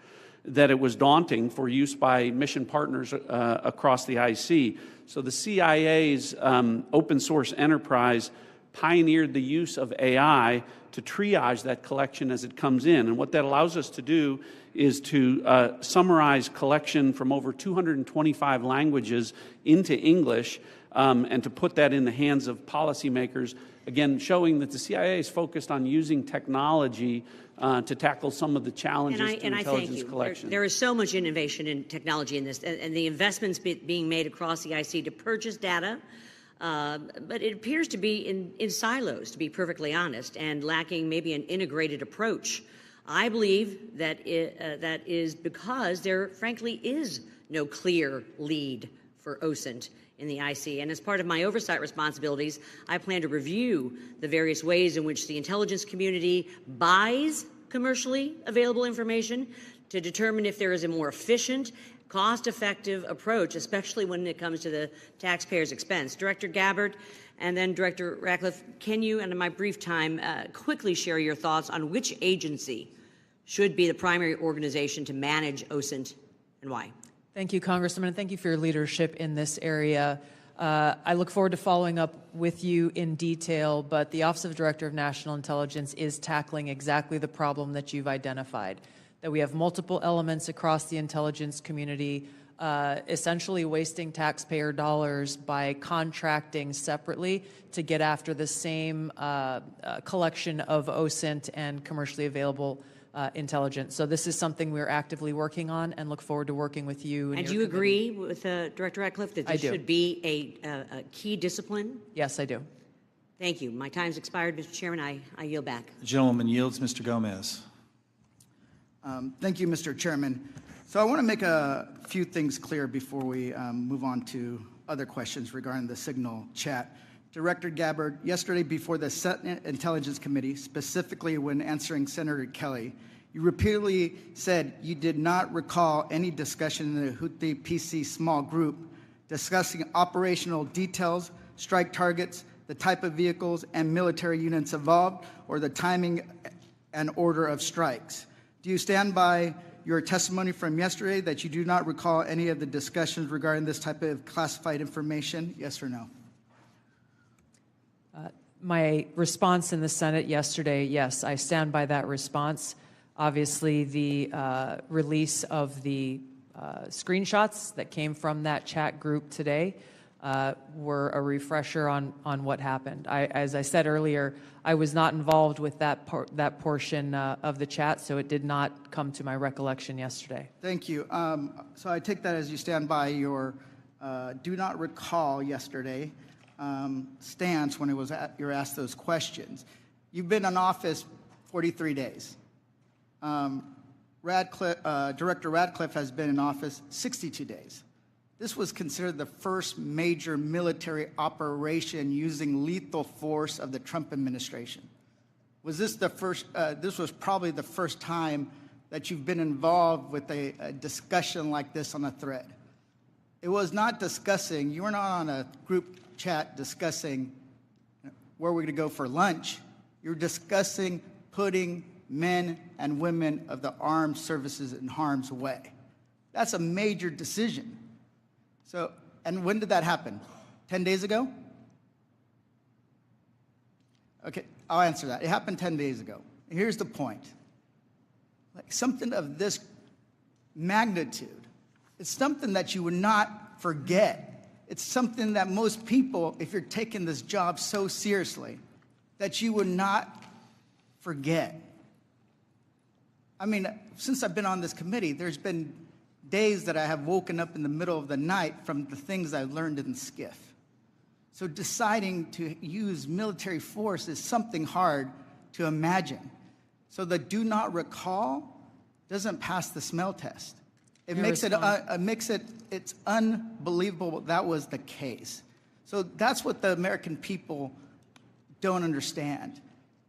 [SPEAKER 5] that it was daunting for use by mission partners across the IC. So the CIA's open source enterprise pioneered the use of AI to triage that collection as it comes in. And what that allows us to do is to summarize collection from over 225 languages into English and to put that in the hands of policymakers, again, showing that the CIA is focused on using technology to tackle some of the challenges to intelligence collection.
[SPEAKER 20] There is so much innovation in technology in this, and the investments being made across the IC to purchase data, but it appears to be in silos, to be perfectly honest, and lacking maybe an integrated approach. I believe that that is because there, frankly, is no clear lead for OSINT in the IC. And as part of my oversight responsibilities, I plan to review the various ways in which the intelligence community buys commercially available information to determine if there is a more efficient, cost-effective approach, especially when it comes to the taxpayer's expense. Director Gabbard and then Director Ratcliffe, can you, and in my brief time, quickly share your thoughts on which agency should be the primary organization to manage OSINT and why?
[SPEAKER 3] Thank you, Congressman, and thank you for your leadership in this area. I look forward to following up with you in detail, but the Office of Director of National Intelligence is tackling exactly the problem that you've identified, that we have multiple elements across the intelligence community essentially wasting taxpayer dollars by contracting separately to get after the same collection of OSINT and commercially available intelligence. So this is something we're actively working on and look forward to working with you.
[SPEAKER 20] And do you agree with Director Ratcliffe that this should be a key discipline?
[SPEAKER 3] Yes, I do.
[SPEAKER 20] Thank you. My time's expired, Mr. Chairman. I yield back.
[SPEAKER 2] The gentleman yields. Mr. Gomez.
[SPEAKER 21] Thank you, Mr. Chairman. So I want to make a few things clear before we move on to other questions regarding the Signal chat. Director Gabbard, yesterday before the Senate Intelligence Committee, specifically when answering Senator Kelly, you repeatedly said you did not recall any discussion in the Houthi PC small group discussing operational details, strike targets, the type of vehicles and military units involved, or the timing and order of strikes. Do you stand by your testimony from yesterday that you do not recall any of the discussions regarding this type of classified information? Yes or no?
[SPEAKER 3] My response in the Senate yesterday, yes, I stand by that response. Obviously, the release of the screenshots that came from that chat group today were a refresher on what happened. As I said earlier, I was not involved with that portion of the chat, so it did not come to my recollection yesterday.
[SPEAKER 21] Thank you. So I take that as you stand by your do not recall yesterday stance when you're asked those questions. You've been in office 43 days. Director Ratcliffe has been in office 62 days. This was considered the first major military operation using lethal force of the Trump administration. Was this the first? This was probably the first time that you've been involved with a discussion like this on a thread. It was not discussing. You were not on a group chat discussing where we're going to go for lunch. You're discussing putting men and women of the armed services in harm's way. That's a major decision. So, and when did that happen? 10 days ago? Okay, I'll answer that. It happened 10 days ago. Here's the point. Like something of this magnitude, it's something that you would not forget. It's something that most people, if you're taking this job so seriously, that you would not forget. I mean, since I've been on this committee, there's been days that I have woken up in the middle of the night from the things I learned in SCIF. So deciding to use military force is something hard to imagine. So the do not recall doesn't pass the smell test. It makes it's unbelievable that was the case. So that's what the American people don't understand.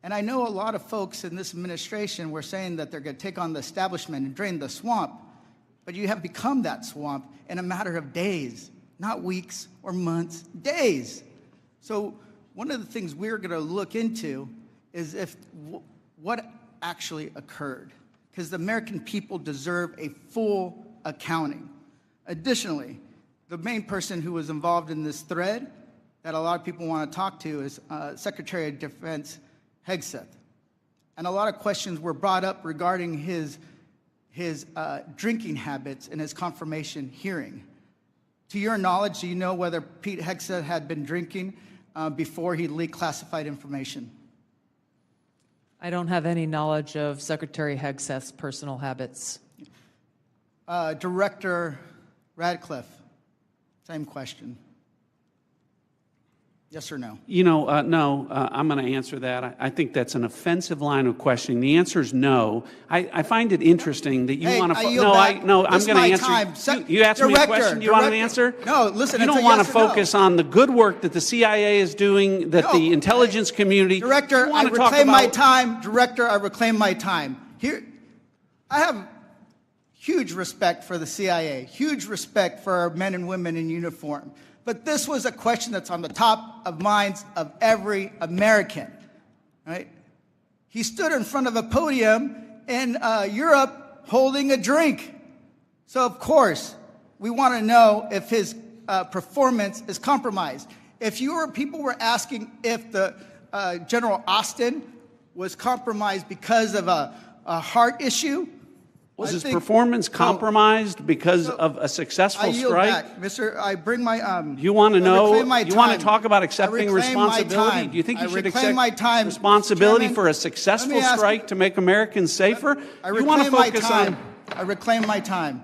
[SPEAKER 21] And I know a lot of folks in this administration were saying that they're going to take on the establishment and drain the swamp, but you have become that swamp in a matter of days. not weeks or months, days. So one of the things we're going to look into is what actually occurred, because the American people deserve a full accounting. Additionally, the main person who was involved in this thread that a lot of people want to talk to is Secretary of Defense Hegseth. And a lot of questions were brought up regarding his drinking habits in his confirmation hearing. To your knowledge, do you know whether Pete Hegseth had been drinking before he leaked classified information?
[SPEAKER 3] I don't have any knowledge of Secretary Hegseth's personal habits.
[SPEAKER 21] Director Radcliffe, same question. Yes or no?
[SPEAKER 5] No, I'm going to answer that. I think that's an offensive line of questioning. The answer is no. I find it interesting that you want to... I'm going to answer. You asked me a question. Do you want an answer?
[SPEAKER 21] No, listen.
[SPEAKER 5] You don't want to focus on the good work that the CIA is doing, that the intelligence community...
[SPEAKER 21] Director, I reclaim my time. Director, I reclaim my time. Here, I have huge respect for the CIA, huge respect for our men and women in uniform. But this was a question that's on the top of minds of every American, right? He stood in front of a podium in Europe holding a drink. So, of course, we want to know if his performance is compromised. If people were asking if the General Austin was compromised because of a heart issue,
[SPEAKER 5] was his performance compromised because of a successful strike?
[SPEAKER 21] I bring my...
[SPEAKER 5] You want to know? You want to talk about accepting responsibility? Do you think you should accept responsibility for a successful strike to make Americans safer? You want to focus on...
[SPEAKER 21] I reclaim my time.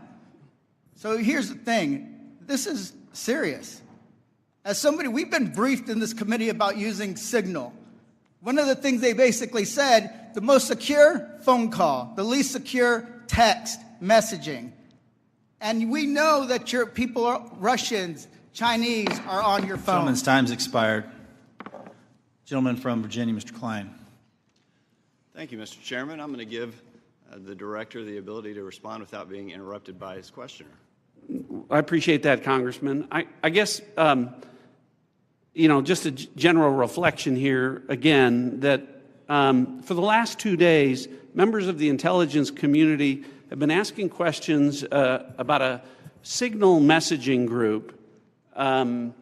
[SPEAKER 21] So here's the thing. This is serious. As somebody, we've been briefed in this committee about using Signal. One of the things they basically said, the most secure, phone call. The least secure, text messaging. And we know that your people, Russians, Chinese, are on your phone.
[SPEAKER 2] Gentleman's time's expired. Gentleman from Virginia, Mr. Klein.
[SPEAKER 1] Thank you, Mr. Chairman. I'm going to give the director the ability to respond without being interrupted by his questioner.
[SPEAKER 5] I appreciate that, Congressman. I guess, just a general reflection here, again, that for the last 2 days, members of the intelligence community have been asking questions about a Signal messaging group and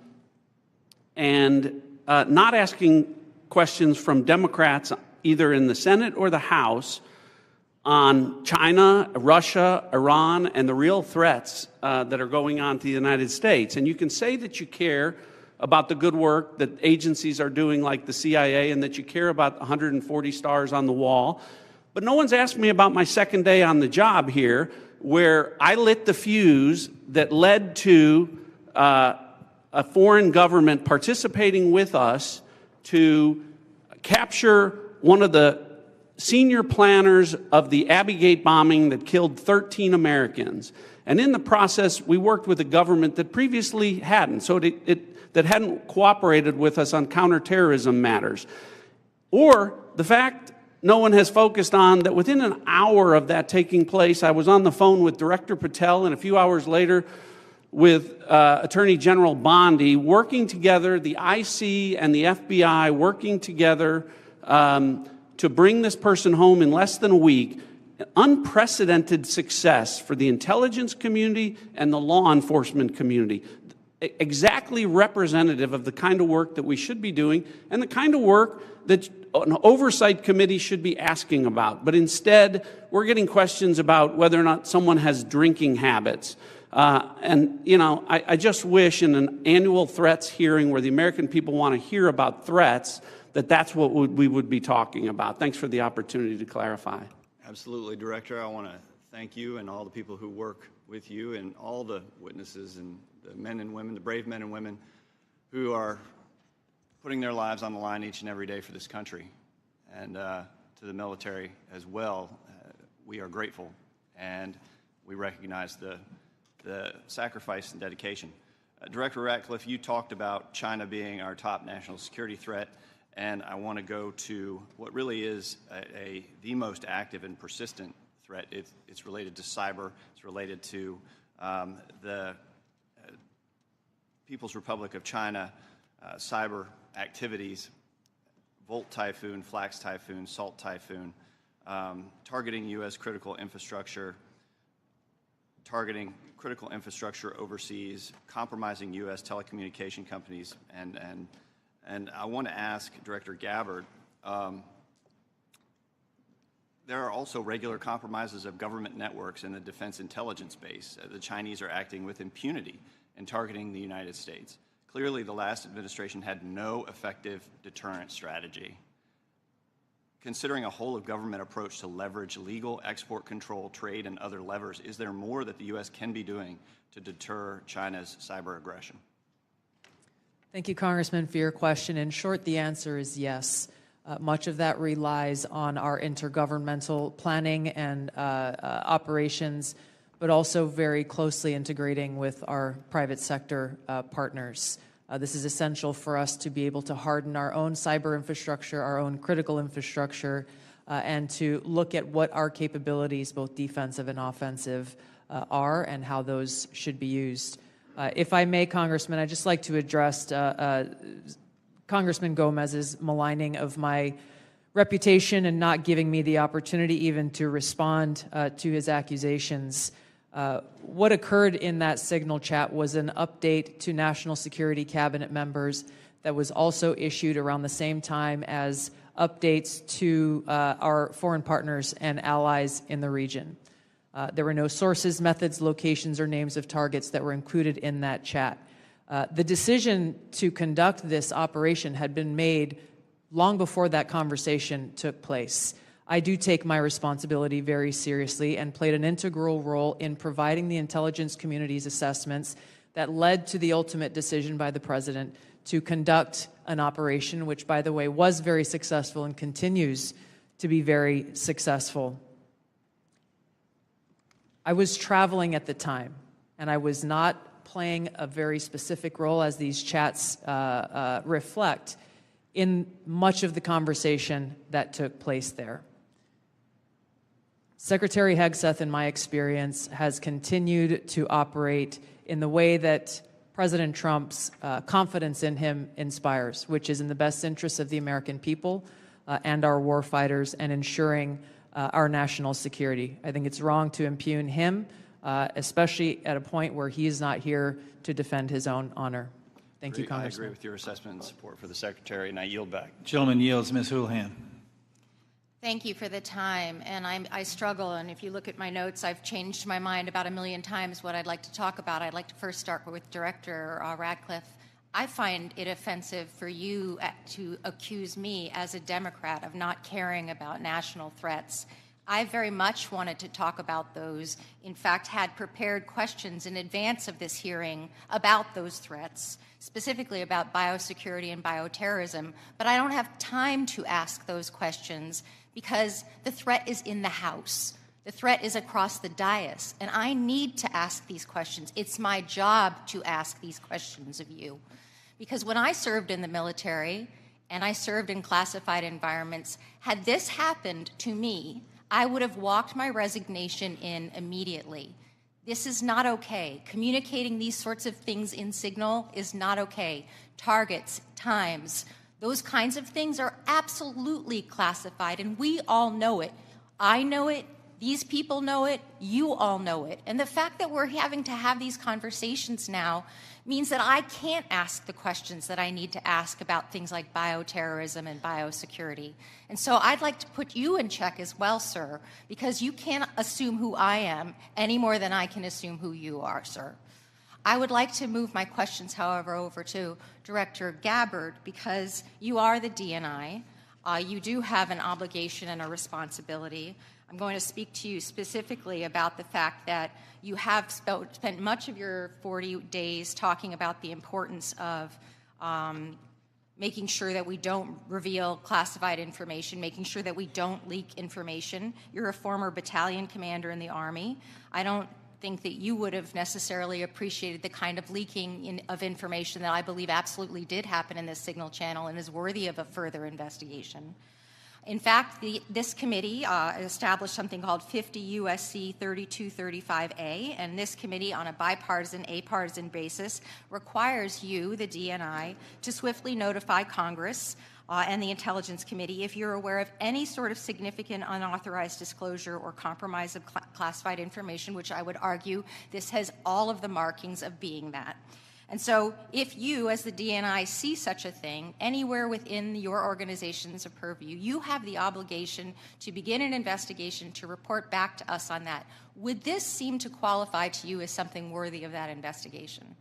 [SPEAKER 5] not asking questions from Democrats either in the Senate or the House on China, Russia, Iran, and the real threats that are going on to the United States. And you can say that you care about the good work that agencies are doing like the CIA and that you care about 140 stars on the wall. But no one's asked me about my second day on the job here, where I lit the fuse that led to a foreign government participating with us to capture one of the senior planners of the Abbey Gate bombing that killed 13 Americans. And in the process, we worked with a government that previously hadn't, that hadn't cooperated with us on counterterrorism matters. Or the fact no one has focused on that within an hour of that taking place, I was on the phone with Director Patel and a few hours later with Attorney General Bondi, working together, the IC and the FBI working together to bring this person home in less than a week. Unprecedented success for the intelligence community and the law enforcement community. Exactly representative of the kind of work that we should be doing and the kind of work that an oversight committee should be asking about. But instead, we're getting questions about whether or not someone has drinking habits. I just wish in an annual threats hearing where the American people want to hear about threats, that's what we would be talking about. Thanks for the opportunity to clarify.
[SPEAKER 1] Absolutely, Director. I want to thank you and all the people who work with you and all the witnesses and the men and women, the brave men and women who are putting their lives on the line each and every day for this country. And to the military as well, we are grateful and we recognize the sacrifice and dedication. Director Ratcliffe, you talked about China being our top national security threat, and I want to go to what really is the most active and persistent threat. It's related to cyber. It's related to the People's Republic of China cyber activities, Volt Typhoon, Flax Typhoon, Salt Typhoon, targeting U.S. critical infrastructure, targeting critical infrastructure overseas, compromising U.S. telecommunication companies, and I want to ask Director Gabbard, there are also regular compromises of government networks in the defense intelligence base. The Chinese are acting with impunity and targeting the United States. Clearly, the last administration had no effective deterrent strategy. Considering a whole-of-government approach to leverage legal export control, trade, and other levers, is there more that the U.S. can be doing to deter China's cyber aggression?
[SPEAKER 3] Thank you, Congressman, for your question. In short, the answer is yes. Much of that relies on our intergovernmental planning and operations, but also very closely integrating with our private sector partners. This is essential for us to be able to harden our own cyber infrastructure, our own critical infrastructure, and to look at what our capabilities, both defensive and offensive, are and how those should be used. If I may, Congressman, I'd just like to address Congressman Gomez's maligning of my reputation and not giving me the opportunity even to respond to his accusations. What occurred in that Signal chat was an update to National Security Cabinet members that was also issued around the same time as updates to our foreign partners and allies in the region. There were no sources, methods, locations, or names of targets that were included in that chat. The decision to conduct this operation had been made long before that conversation took place. I do take my responsibility very seriously and played an integral role in providing the intelligence community's assessments that led to the ultimate decision by the President to conduct an operation, which, by the way, was very successful and continues to be very successful. I was traveling at the time, and I was not playing a very specific role, as these chats reflect, in much of the conversation that took place there. Secretary Hegseth, in my experience, has continued to operate in the way that President Trump's confidence in him inspires, which is in the best interests of the American people and our war fighters and ensuring our national security. I think it's wrong to impugn him, especially at a point where he is not here to defend his own honor. Thank you, Congressman.
[SPEAKER 1] I agree with your assessment and support for the Secretary, and I yield back.
[SPEAKER 2] Gentleman yields. Ms. Houlihan.
[SPEAKER 4] Thank you for the time. And I struggle, and if you look at my notes, I've changed my mind about 1,000,000 times what I'd like to talk about. I'd like to first start with Director Radcliffe. I find it offensive for you to accuse me as a Democrat of not caring about national threats. I very much wanted to talk about those. In fact, had prepared questions in advance of this hearing about those threats, specifically about biosecurity and bioterrorism. But I don't have time to ask those questions because the threat is in the House. The threat is across the dais, and I need to ask these questions. It's my job to ask these questions of you. Because when I served in the military and I served in classified environments, had this happened to me, I would have walked my resignation in immediately. This is not okay. Communicating these sorts of things in Signal is not okay. Targets, times, those kinds of things are absolutely classified, and we all know it. I know it. These people know it. You all know it. And the fact that we're having to have these conversations now means that I can't ask the questions that I need to ask about things like bioterrorism and biosecurity. And so I'd like to put you in check as well, sir, because you can't assume who I am any more than I can assume who you are, sir. I would like to move my questions, however, over to Director Gabbard, because you are the DNI. You do have an obligation and a responsibility. I'm going to speak to you specifically about the fact that you have spent much of your 40 days talking about the importance of making sure that we don't reveal classified information, making sure that we don't leak information. You're a former battalion commander in the Army. I don't think that you would have necessarily appreciated the kind of leaking of information that I believe absolutely did happen in this Signal channel and is worthy of a further investigation. In fact, this committee established something called 50 U.S.C. 3235A, and this committee, on a bipartisan, apartisan basis, requires you, the DNI, to swiftly notify Congress and the Intelligence Committee if you're aware of any sort of significant unauthorized disclosure or compromise of classified information, which I would argue this has all of the markings of being that. And so if you, as the DNI, see such a thing anywhere within your organization's purview, you have the obligation to begin an investigation to report back to us on that. Would this seem to qualify to you as something worthy of that investigation?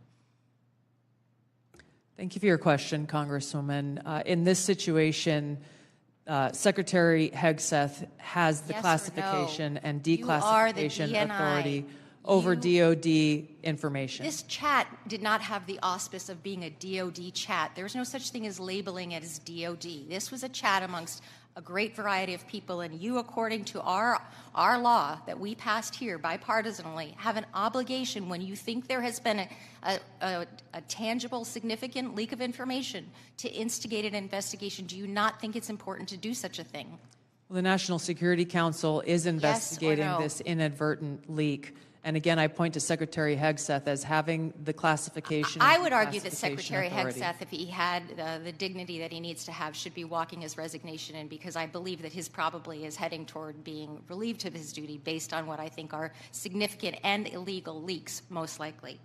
[SPEAKER 3] Thank you for your question, Congresswoman. In this situation, Secretary Hegseth has the
[SPEAKER 4] Yes or
[SPEAKER 3] classification
[SPEAKER 4] no?
[SPEAKER 3] and
[SPEAKER 4] You are the
[SPEAKER 3] declassification
[SPEAKER 4] DNI.
[SPEAKER 3] authority over DOD information.
[SPEAKER 4] This chat did not have the auspice of being a DOD chat. There's no such thing as labeling it as DOD. This was a chat amongst a great variety of people, and you, according to our law that we passed here bipartisanly, have an obligation when you think there has been a tangible, significant leak of information to instigate an investigation. Do you not think it's important to do such a thing?
[SPEAKER 3] Well, the National Security Council is investigating
[SPEAKER 4] no?
[SPEAKER 3] this inadvertent leak. And again, I point to Secretary Hegseth as having the classification.
[SPEAKER 4] I
[SPEAKER 3] and
[SPEAKER 4] would argue that
[SPEAKER 3] declassification
[SPEAKER 4] Secretary
[SPEAKER 3] authority.
[SPEAKER 4] Hegseth, if he had the dignity that he needs to have, should be walking his resignation in, because I believe that his probably is heading toward being relieved of his duty based on what I think are significant and illegal leaks, most likely.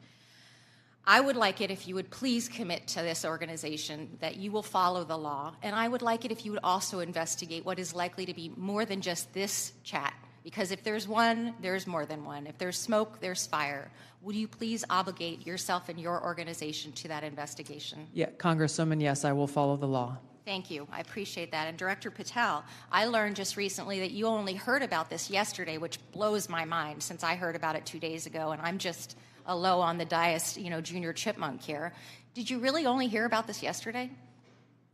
[SPEAKER 4] I would like it if you would please commit to this organization that you will follow the law, and I would like it if you would also investigate what is likely to be more than just this chat. Because if there's one, there's more than one. If there's smoke, there's fire. Would you please obligate yourself and your organization to that investigation?
[SPEAKER 3] Yeah, Congresswoman, yes, I will follow the law.
[SPEAKER 4] Thank you. I appreciate that. And Director Patel, I learned just recently that you only heard about this yesterday, which blows my mind since I heard about it 2 days ago, and I'm just a low on the dais, junior chipmunk here. Did you really only hear about this yesterday?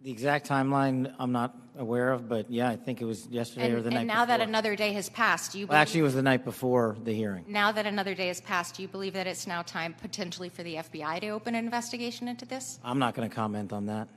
[SPEAKER 6] The exact timeline I'm not aware of, but yeah, I think it was yesterday or the night before.
[SPEAKER 4] And now that another day has passed, do you believe...
[SPEAKER 6] Well, actually, it was the night before the hearing.
[SPEAKER 4] Now that another day has passed, do you believe that it's now time potentially for the FBI to open an investigation into this?
[SPEAKER 6] I'm not going to comment on that.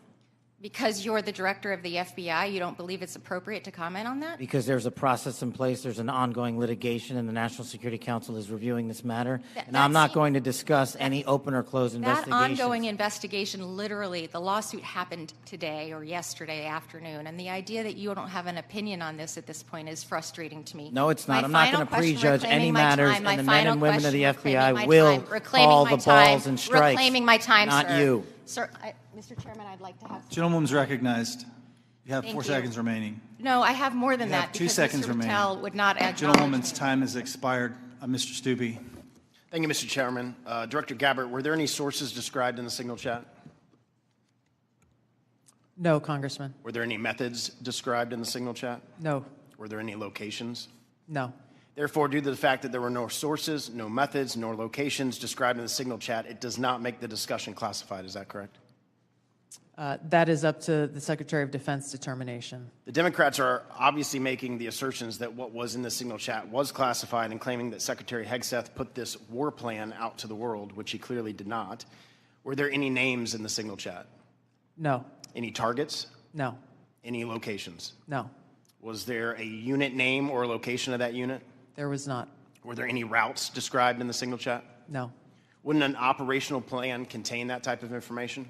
[SPEAKER 4] Because you're the director of the FBI, you don't believe it's appropriate to comment on that?
[SPEAKER 6] Because there's a process in place, there's an ongoing litigation, and the National Security Council is reviewing this matter. And I'm not going to discuss any open or closed investigations.
[SPEAKER 4] That ongoing investigation, literally, the lawsuit happened today or yesterday afternoon, and the idea that you don't have an opinion on this at this point is frustrating to me.
[SPEAKER 6] No, it's not. I'm not going to prejudge any matters, and the men and women of the FBI will call the balls and strikes.
[SPEAKER 4] Reclaiming my time,
[SPEAKER 6] not
[SPEAKER 4] sir.
[SPEAKER 6] you.
[SPEAKER 4] Sir, Mr. Chairman, I'd like to have...
[SPEAKER 2] Gentlewoman's recognized. You have
[SPEAKER 4] Thank
[SPEAKER 2] 4
[SPEAKER 4] you.
[SPEAKER 2] seconds remaining.
[SPEAKER 4] No, I have more than
[SPEAKER 2] You have
[SPEAKER 4] that
[SPEAKER 2] 2
[SPEAKER 4] because
[SPEAKER 2] seconds
[SPEAKER 4] Mr.
[SPEAKER 2] remaining.
[SPEAKER 4] Patel would not acknowledge
[SPEAKER 2] Gentlewoman's
[SPEAKER 4] me.
[SPEAKER 2] time has expired. Mr. Stubbe.
[SPEAKER 7] Thank you, Mr. Chairman. Director Gabbard, were there any sources described in the signal chat?
[SPEAKER 3] No, Congressman.
[SPEAKER 7] Were there any methods described in the signal chat?
[SPEAKER 3] No.
[SPEAKER 7] Were there any locations?
[SPEAKER 3] No.
[SPEAKER 7] Therefore, due to the fact that there were no sources, no methods, nor locations described in the signal chat, it does not make the discussion classified. Is that correct?
[SPEAKER 3] That is up to the Secretary of Defense determination.
[SPEAKER 7] The Democrats are obviously making the assertions that what was in the signal chat was classified and claiming that Secretary Hegseth put this war plan out to the world, which he clearly did not. Were there any names in the signal chat?
[SPEAKER 3] No.
[SPEAKER 7] Any targets?
[SPEAKER 3] No.
[SPEAKER 7] Any locations?
[SPEAKER 3] No.
[SPEAKER 7] Was there a unit name or location of that unit?
[SPEAKER 3] There was not.
[SPEAKER 7] Were there any routes described in the signal chat?
[SPEAKER 3] No.
[SPEAKER 7] Wouldn't an operational plan contain that type of information?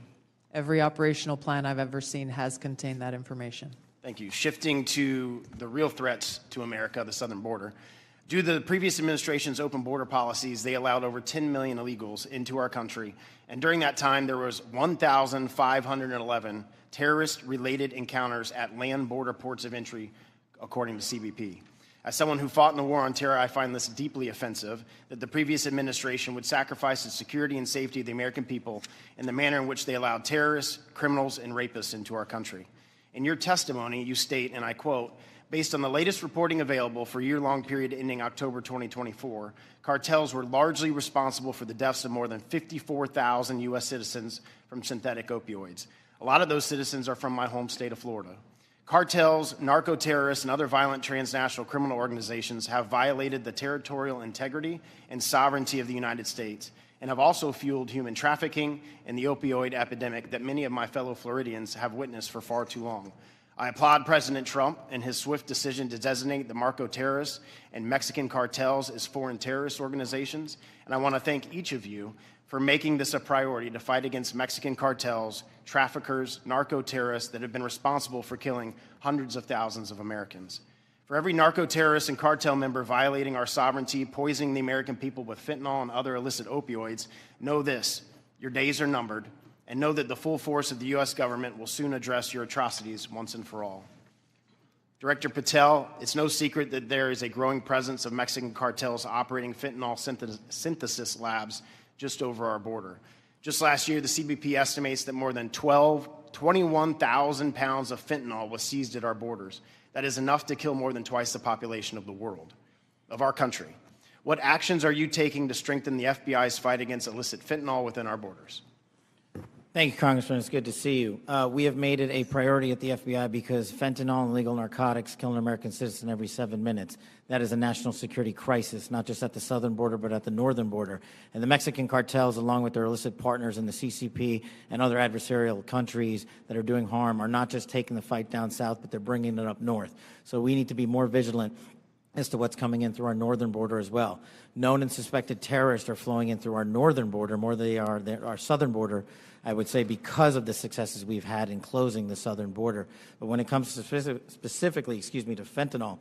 [SPEAKER 3] Every operational plan I've ever seen has contained that information.
[SPEAKER 7] Thank you. Shifting to the real threats to America, the southern border. Due to the previous administration's open border policies, they allowed over 10 million illegals into our country. And during that time, there was 1,511 terrorist-related encounters at land border ports of entry, according to CBP. As someone who fought in the war on terror, I find this deeply offensive, that the previous administration would sacrifice the security and safety of the American people in the manner in which they allowed terrorists, criminals, and rapists into our country. In your testimony, you state, and I quote, based on the latest reporting available for a year-long period ending October 2024, cartels were largely responsible for the deaths of more than 54,000 U.S. citizens from synthetic opioids. A lot of those citizens are from my home state of Florida. Cartels, narco-terrorists, and other violent transnational criminal organizations have violated the territorial integrity and sovereignty of the United States and have also fueled human trafficking and the opioid epidemic that many of my fellow Floridians have witnessed for far too long. I applaud President Trump and his swift decision to designate the narco terrorists and Mexican cartels as foreign terrorist organizations, and I want to thank each of you for making this a priority to fight against Mexican cartels, traffickers, narco terrorists that have been responsible for killing hundreds of thousands of Americans. For every narco terrorist and cartel member violating our sovereignty, poisoning the American people with fentanyl and other illicit opioids, know this: your days are numbered, and know that the full force of the U.S. government will soon address your atrocities once and for all. Director Patel, it's no secret that there is a growing presence of Mexican cartels operating fentanyl synthesis labs just over our border. Just last year, the CBP estimates that more than 21,000 pounds of fentanyl was seized at our borders. That is enough to kill more than twice the population of the world, of our country. What actions are you taking to strengthen the FBI's fight against illicit fentanyl within our borders?
[SPEAKER 6] Thank you, Congressman. It's good to see you. We have made it a priority at the FBI because fentanyl and illegal narcotics kill an American citizen every 7 minutes. That is a national security crisis, not just at the southern border, but at the northern border. And the Mexican cartels, along with their illicit partners in the CCP and other adversarial countries that are doing harm, are not just taking the fight down south, but they're bringing it up north. So we need to be more vigilant as to what's coming in through our northern border as well. Known and suspected terrorists are flowing in through our northern border more than they are our southern border, I would say, because of the successes we've had in closing the southern border. But when it comes to specifically to fentanyl,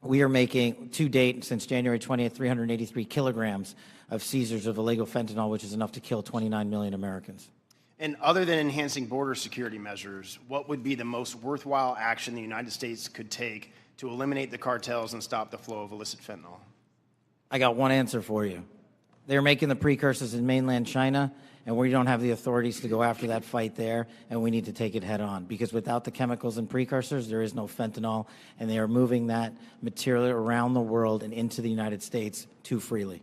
[SPEAKER 6] we are making, to date, since January 20th, 383 kilograms of seizures of illegal fentanyl, which is enough to kill 29 million Americans.
[SPEAKER 7] And other than enhancing border security measures, what would be the most worthwhile action the United States could take to eliminate the cartels and stop the flow of illicit fentanyl?
[SPEAKER 6] I got one answer for you. They're making the precursors in mainland China, and we don't have the authorities to go after that fight there, and we need to take it head on. Because without the chemicals and precursors, there is no fentanyl, and they are moving that material around the world and into the United States too freely.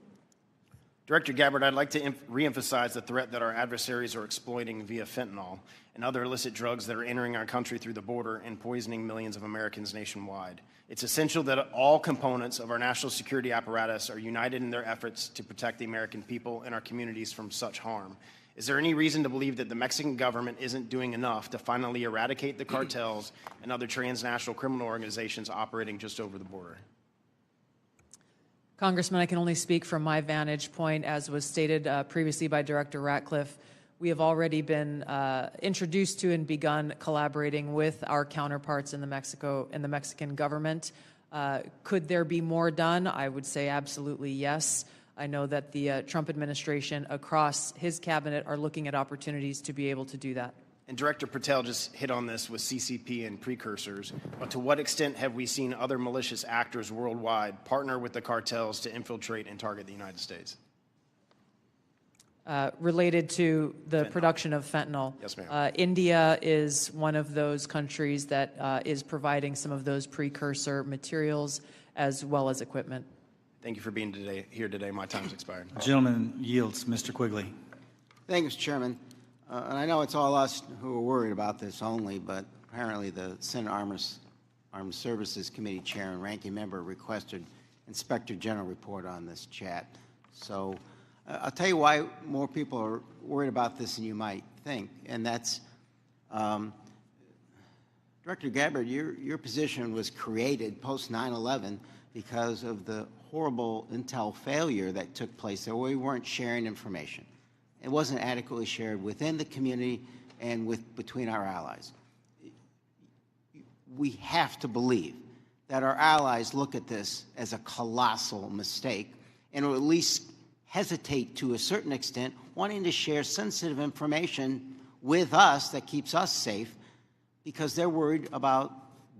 [SPEAKER 7] Director Gabbard, I'd like to reemphasize the threat that our adversaries are exploiting via fentanyl and other illicit drugs that are entering our country through the border and poisoning millions of Americans nationwide. It's essential that all components of our national security apparatus are united in their efforts to protect the American people and our communities from such harm. Is there any reason to believe that the Mexican government isn't doing enough to finally eradicate the cartels and other transnational criminal organizations operating just over the border?
[SPEAKER 3] Congressman, I can only speak from my vantage point. As was stated previously by Director Ratcliffe, we have already been introduced to and begun collaborating with our counterparts in the Mexican government. Could there be more done? I would say absolutely yes. I know that the Trump administration across his cabinet are looking at opportunities to be able to do that.
[SPEAKER 7] And Director Patel just hit on this with CCP and precursors, but to what extent have we seen other malicious actors worldwide partner with the cartels to infiltrate and target the United States?
[SPEAKER 3] Related to the production of fentanyl.
[SPEAKER 7] Yes, ma'am.
[SPEAKER 3] India is one of those countries that is providing some of those precursor materials as well as equipment.
[SPEAKER 7] Thank you for being here today. My time's expired.
[SPEAKER 2] Gentleman yields. Mr. Quigley.
[SPEAKER 8] Thank you, Mr. Chairman. And I know it's all us who are worried about this only, but apparently the Senate Armed Services Committee Chair and Ranking Member requested Inspector General report on this chat. So I'll tell you why more people are worried about this than you might think, and that's Director Gabbard, your position was created post 9/11 because of the horrible intel failure that took place there, where we weren't sharing information. It wasn't adequately shared within the community and between our allies. We have to believe that our allies look at this as a colossal mistake and will at least hesitate to a certain extent, wanting to share sensitive information with us that keeps us safe because they're worried about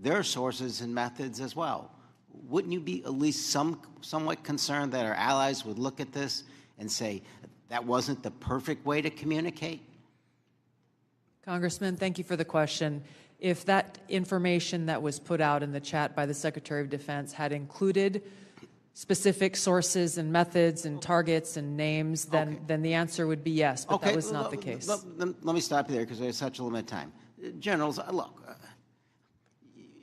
[SPEAKER 8] their sources and methods as well. Wouldn't you be at least somewhat concerned that our allies would look at this and say, that wasn't the perfect way to communicate?
[SPEAKER 3] Congressman, thank you for the question. If that information that was put out in the chat by the Secretary of Defense had included specific sources and methods and targets and names, then the answer would be yes, but that was not the case.
[SPEAKER 8] Let me stop you there because we have such a limited time. Generals, look,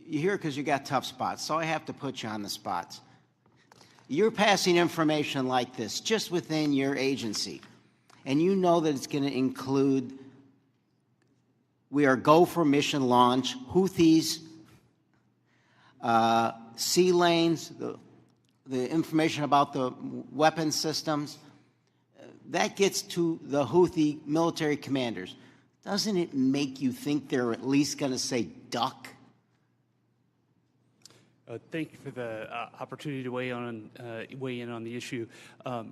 [SPEAKER 8] you're here because you got tough spots, so I have to put you on the spots. You're passing information like this just within your agency, and you know that it's going to include We are go for mission launch. Houthis, sea lanes, the information about the weapon systems, that gets to the Houthi military commanders. Doesn't it make you think they're at least going to say duck?
[SPEAKER 15] Thank you for the opportunity to weigh in on the issue.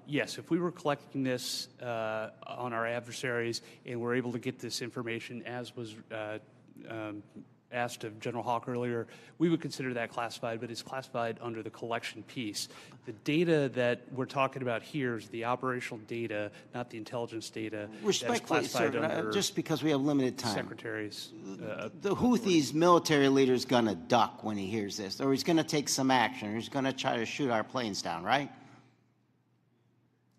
[SPEAKER 15] Yes, if we were collecting this on our adversaries and we're able to get this information, as was asked of General Hawk earlier, we would consider that classified, but it's classified under the collection piece. The data that we're talking about here is the operational data, not the intelligence data.
[SPEAKER 8] Respectfully, sir, just because we have limited time.
[SPEAKER 15] Secretaries.
[SPEAKER 8] The Houthis' military leader is going to duck when he hears this, or he's going to take some action, or he's going to try to shoot our planes down, right?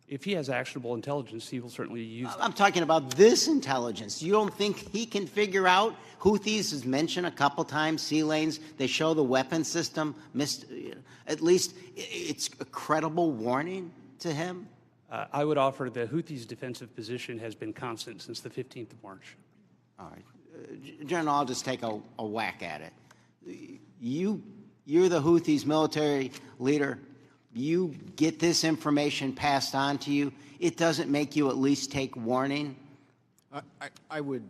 [SPEAKER 15] If he has actionable intelligence, he will certainly use it.
[SPEAKER 8] I'm talking about this intelligence. You don't think he can figure out? Houthis is mentioned a couple times, sea lanes. They show the weapon system. At least it's a credible warning to him.
[SPEAKER 15] I would offer the Houthis' defensive position has been constant since the 15th of March.
[SPEAKER 8] All right. General, I'll just take a whack at it. You're the Houthis' military leader. You get this information passed on to you. It doesn't make you at least take warning?
[SPEAKER 10] I would,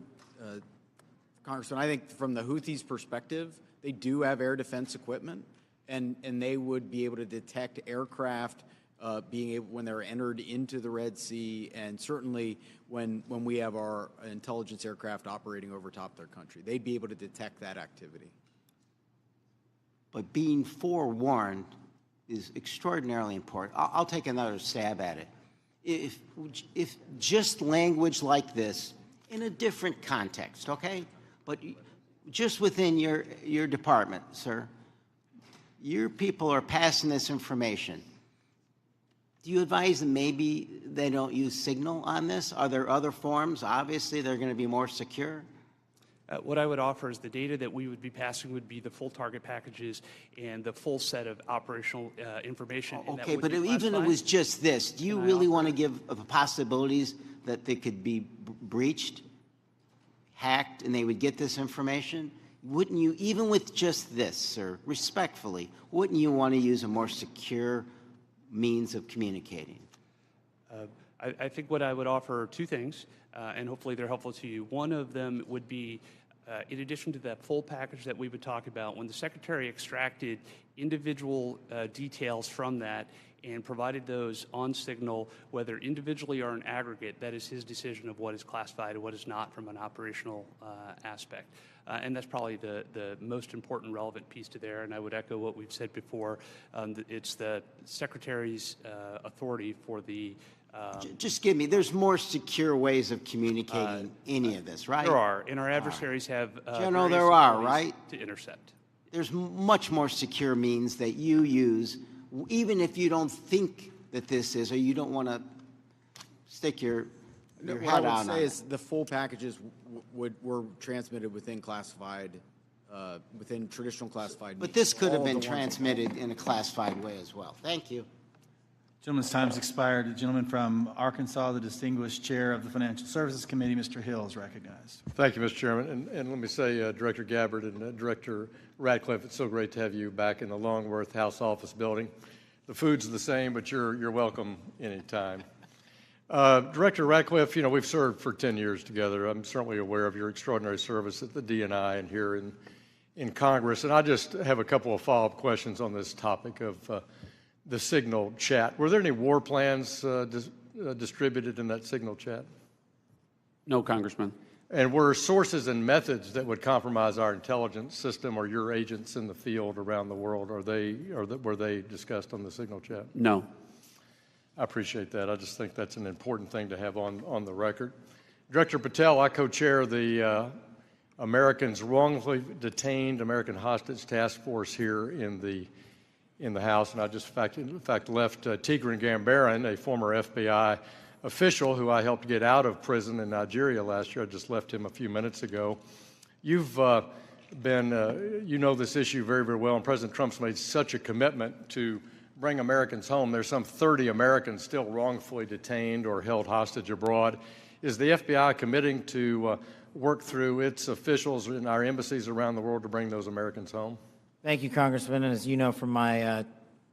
[SPEAKER 10] Congressman, I think from the Houthis' perspective, they do have air defense equipment, and they would be able to detect aircraft when they're entered into the Red Sea, and certainly when we have our intelligence aircraft operating over top their country. They'd be able to detect that activity.
[SPEAKER 8] But being forewarned is extraordinarily important. I'll take another stab at it. If just language like this in a different context, okay? But just within your department, sir, your people are passing this information. Do you advise them maybe they don't use Signal on this? Are there other forms? Obviously, they're going to be more secure.
[SPEAKER 15] What I would offer is the data that we would be passing would be the full target packages and the full set of operational information.
[SPEAKER 8] Okay, but even if it was just this, do you really want to give the possibilities that they could be breached, hacked, and they would get this information? Wouldn't you, even with just this, sir, respectfully, wouldn't you want to use a more secure means of communicating?
[SPEAKER 15] I think what I would offer are two things, and hopefully they're helpful to you. One of them would be, in addition to that full package that we would talk about, when the Secretary extracted individual details from that and provided those on Signal, whether individually or in aggregate, that is his decision of what is classified and what is not from an operational aspect. And that's probably the most important relevant piece to there, and I would echo what we've said before. It's the Secretary's authority for the
[SPEAKER 8] just give me, there's more secure ways of communicating any of this, right?
[SPEAKER 15] There are, and our adversaries have
[SPEAKER 8] General, there are, right?
[SPEAKER 15] To intercept.
[SPEAKER 8] There's much more secure means that you use, even if you don't think that this is, or you don't want to stick your head out on it.
[SPEAKER 10] What I would say is the full packages were transmitted within classified, within traditional classified.
[SPEAKER 8] But this could have been transmitted in a classified way as well. Thank you.
[SPEAKER 2] Gentleman's time has expired. The gentleman from Arkansas, the distinguished chair of the Financial Services Committee, Mr. Hill, is recognized.
[SPEAKER 9] Thank you, Mr. Chairman. And let me say, Director Gabbard and Director Radcliffe, it's so great to have you back in the Longworth House Office building. The food's the same, but you're welcome anytime. Director Radcliffe, you know, we've served for 10 years together. I'm certainly aware of your extraordinary service at the DNI and here in Congress. And I just have a couple of follow-up questions on this topic of the Signal chat. Were there any war plans distributed in that Signal chat?
[SPEAKER 5] No, Congressman.
[SPEAKER 9] And were sources and methods that would compromise our intelligence system or your agents in the field around the world, were they discussed on the Signal chat?
[SPEAKER 5] No.
[SPEAKER 9] I appreciate that. I just think that's an important thing to have on the record. Director Patel, I co-chair the Americans Wrongfully Detained American Hostage Task Force here in the House, and I just, in fact, left Tigran Gambaryan, a former FBI official who I helped get out of prison in Nigeria last year. I just left him a few minutes ago. You've you know this issue very, very well, and President Trump's made such a commitment to bring Americans home. There's some 30 Americans still wrongfully detained or held hostage abroad. Is the FBI committing to work through its officials in our embassies around the world to bring those Americans home?
[SPEAKER 6] Thank you, Congressman. And as you know from my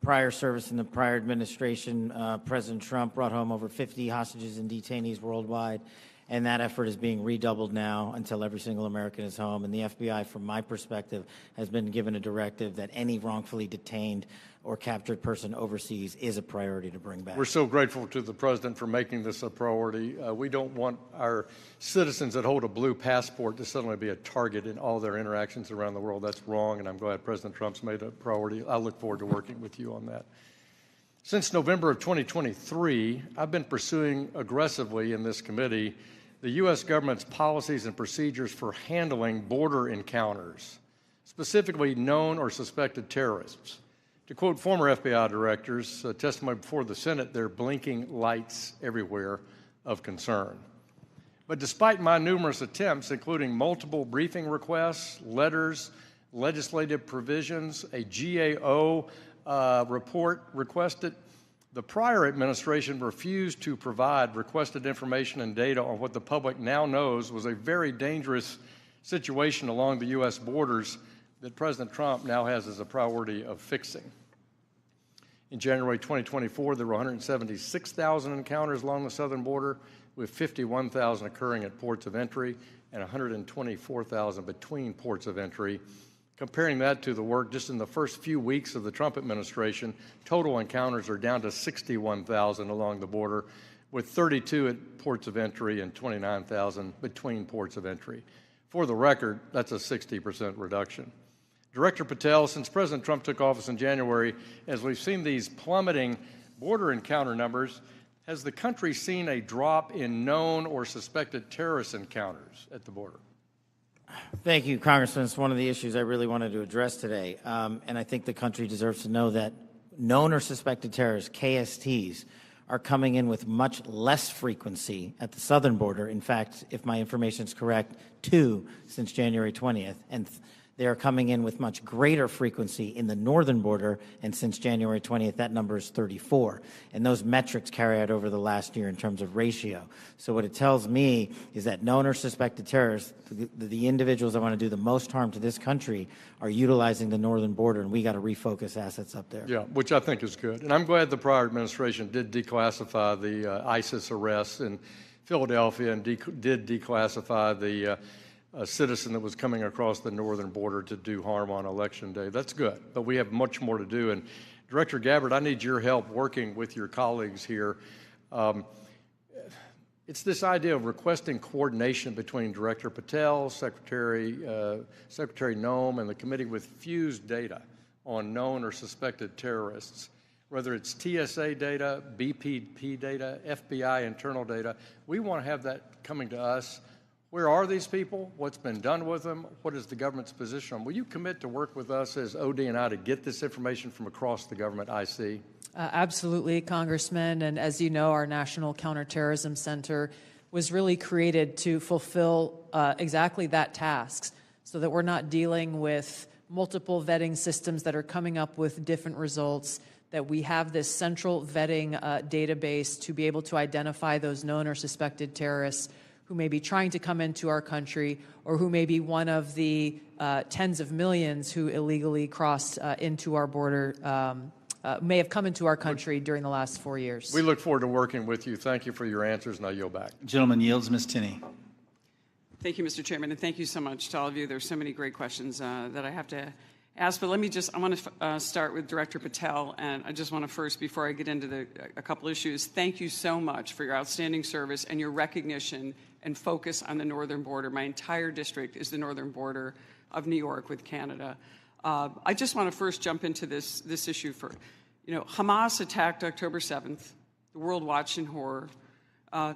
[SPEAKER 6] prior service in the prior administration, President Trump brought home over 50 hostages and detainees worldwide, and that effort is being redoubled now until every single American is home. And the FBI, from my perspective, has been given a directive that any wrongfully detained or captured person overseas is a priority to bring back.
[SPEAKER 9] We're so grateful to the President for making this a priority. We don't want our citizens that hold a blue passport to suddenly be a target in all their interactions around the world. That's wrong, and I'm glad President Trump's made it a priority. I look forward to working with you on that. Since November of 2023, I've been pursuing aggressively in this committee the U.S. government's policies and procedures for handling border encounters, specifically known or suspected terrorists. To quote former FBI directors, testimony before the Senate, there are blinking lights everywhere of concern. But despite my numerous attempts, including multiple briefing requests, letters, legislative provisions, a GAO report requested, the prior administration refused to provide requested information and data on what the public now knows was a very dangerous situation along the U.S. borders that President Trump now has as a priority of fixing. In January 2024, there were 176,000 encounters along the southern border, with 51,000 occurring at ports of entry and 124,000 between ports of entry. Comparing that to the work just in the first few weeks of the Trump administration, total encounters are down to 61,000 along the border, with 32 at ports of entry and 29,000 between ports of entry. For the record, that's a 60% reduction. Director Patel, since President Trump took office in January, as we've seen these plummeting border encounter numbers, has the country seen a drop in known or suspected terrorist encounters at the border?
[SPEAKER 6] Thank you, Congressman. It's one of the issues I really wanted to address today. And I think the country deserves to know that known or suspected terrorists, KSTs, are coming in with much less frequency at the southern border. In fact, if my information is correct, 2 since January 20th. And they are coming in with much greater frequency in the northern border, and since January 20th, that number is 34. And those metrics carry out over the last year in terms of ratio. So what it tells me is that known or suspected terrorists, the individuals that want to do the most harm to this country, are utilizing the northern border, and we got to refocus assets up there.
[SPEAKER 9] Yeah, which I think is good. And I'm glad the prior administration did declassify the ISIS arrests in Philadelphia and did declassify the a citizen that was coming across the northern border to do harm on Election Day. That's good, but we have much more to do. And Director Gabbard, I need your help working with your colleagues here. It's this idea of requesting coordination between Director Patel, Secretary Noem, and the committee with fused data on known or suspected terrorists. Whether it's TSA data, BPP data, FBI internal data, we want to have that coming to us. Where are these people? What's been done with them? What is the government's position on? Will you commit to work with us as OD and I to get this information from across the government IC?
[SPEAKER 3] Absolutely, Congressman. And as you know, our National Counterterrorism Center was really created to fulfill exactly that task, so that we're not dealing with multiple vetting systems that are coming up with different results, that we have this central vetting database to be able to identify those known or suspected terrorists who may be trying to come into our country, or who may be one of the tens of millions who illegally crossed into our border, may have come into our country during the last 4 years.
[SPEAKER 9] We look forward to working with you. Thank you for your answers, and I yield back.
[SPEAKER 2] Gentleman yields. Ms. Tinney.
[SPEAKER 11] Thank you, Mr. Chairman, and thank you so much to all of you. There's so many great questions that I have to ask, but I want to start with Director Patel, and I just want to first, before I get into a couple issues, thank you so much for your outstanding service and your recognition and focus on the northern border. My entire district is the northern border of New York with Canada. I just want to first jump into this issue for, Hamas attacked October 7th. The world watched in horror.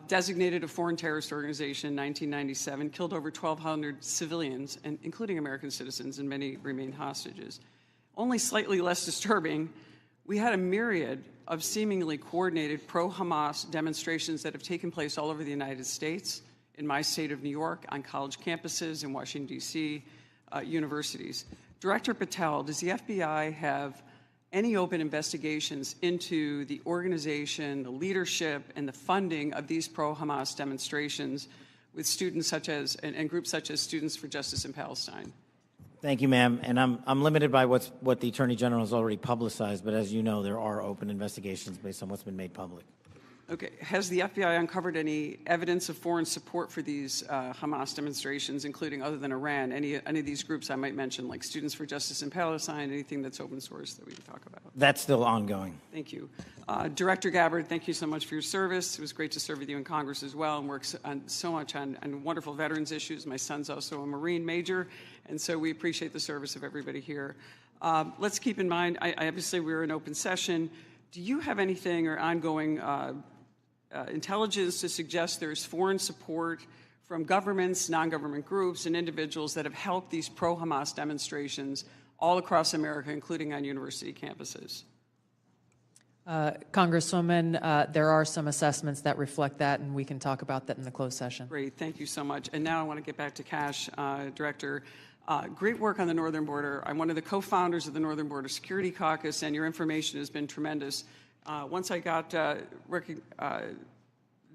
[SPEAKER 11] Designated a foreign terrorist organization in 1997, killed over 1,200 civilians, and including American citizens, and many remain hostages. Only slightly less disturbing, we had a myriad of seemingly coordinated pro-Hamas demonstrations that have taken place all over the United States, in my state of New York, on college campuses, in Washington, D.C., universities. Director Patel, does the FBI have any open investigations into the organization, the leadership, and the funding of these pro-Hamas demonstrations, with students such as, and groups such as Students for Justice in Palestine?
[SPEAKER 6] Thank you, ma'am. And I'm limited by what the Attorney General has already publicized, but as you know, there are open investigations based on what's been made public.
[SPEAKER 11] Okay. Has the FBI uncovered any evidence of foreign support for these Hamas demonstrations, including other than Iran? Any of these groups I might mention, like Students for Justice in Palestine, anything that's open source that we can talk about?
[SPEAKER 6] That's still ongoing.
[SPEAKER 11] Thank you. Director Gabbard, thank you so much for your service. It was great to serve with you in Congress as well and work so much on wonderful veterans issues. My son's also a Marine major, and so we appreciate the service of everybody here. Let's keep in mind, obviously we're in open session. Do you have anything or ongoing intelligence to suggest there's foreign support from governments, non-government groups, and individuals that have helped these pro-Hamas demonstrations all across America, including on university campuses?
[SPEAKER 3] Congresswoman, there are some assessments that reflect that, and we can talk about that in the closed session.
[SPEAKER 11] Great, thank you so much. And now I want to get back to Kash, Director. Great work on the northern border. I'm one of the co-founders of the Northern Border Security Caucus, and your information has been tremendous. Once I got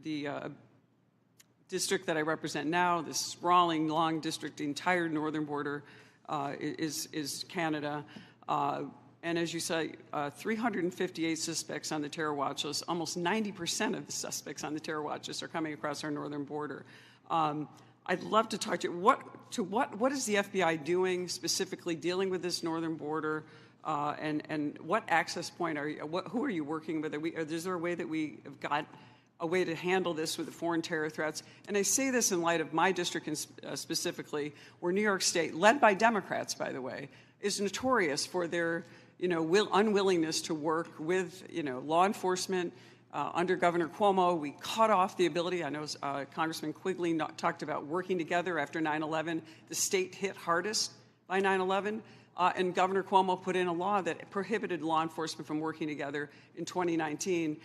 [SPEAKER 11] the district that I represent now, this sprawling, long district, the entire northern border is Canada. And as you say, 358 suspects on the terror watch list. Almost 90% of the suspects on the terror watch list are coming across our northern border. I'd love to talk to you. What is the FBI doing specifically dealing with this northern border? And what access point are you? Who are you working with? Is there a way that we have got a way to handle this with the foreign terror threats? And I say this in light of my district specifically, where New York State, led by Democrats, by the way, is notorious for their unwillingness to work with law enforcement. Under Governor Cuomo, we cut off the ability. I know Congressman Quigley talked about working together after 9/11. The state hit hardest by 9/11. And Governor Cuomo put in a law that prohibited law enforcement from working together in 2019.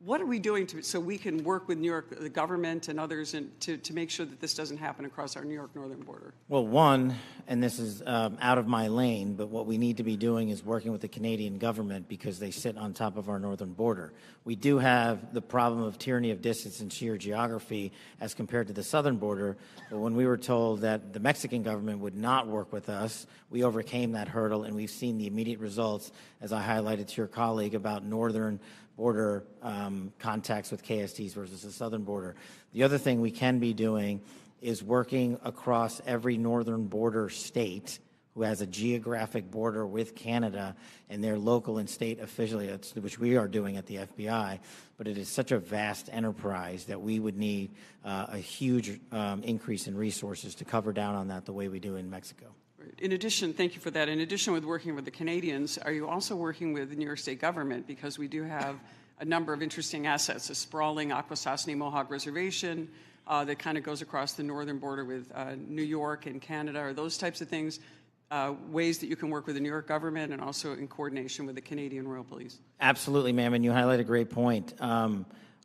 [SPEAKER 11] What are we doing so we can work with New York, the government and others, to make sure that this doesn't happen across our New York northern border?
[SPEAKER 6] Well, one, and this is out of my lane, but what we need to be doing is working with the Canadian government because they sit on top of our northern border. We do have the problem of tyranny of distance and sheer geography as compared to the southern border, but when we were told that the Mexican government would not work with us, we overcame that hurdle, and we've seen the immediate results, as I highlighted to your colleague, about northern border contacts with KSTs versus the southern border. The other thing we can be doing is working across every northern border state who has a geographic border with Canada and their local and state affiliates, which we are doing at the FBI. But it is such a vast enterprise that we would need a huge increase in resources to cover down on that the way we do in Mexico.
[SPEAKER 11] In addition, thank you for that. In addition with working with the Canadians, are you also working with the New York State government? Because we do have a number of interesting assets, a sprawling Akwesasne Mohawk Reservation that kind of goes across the northern border with New York and Canada. Are those types of things ways that you can work with the New York government and also in coordination with the Canadian Royal Police?
[SPEAKER 6] Absolutely, ma'am, and you highlight a great point.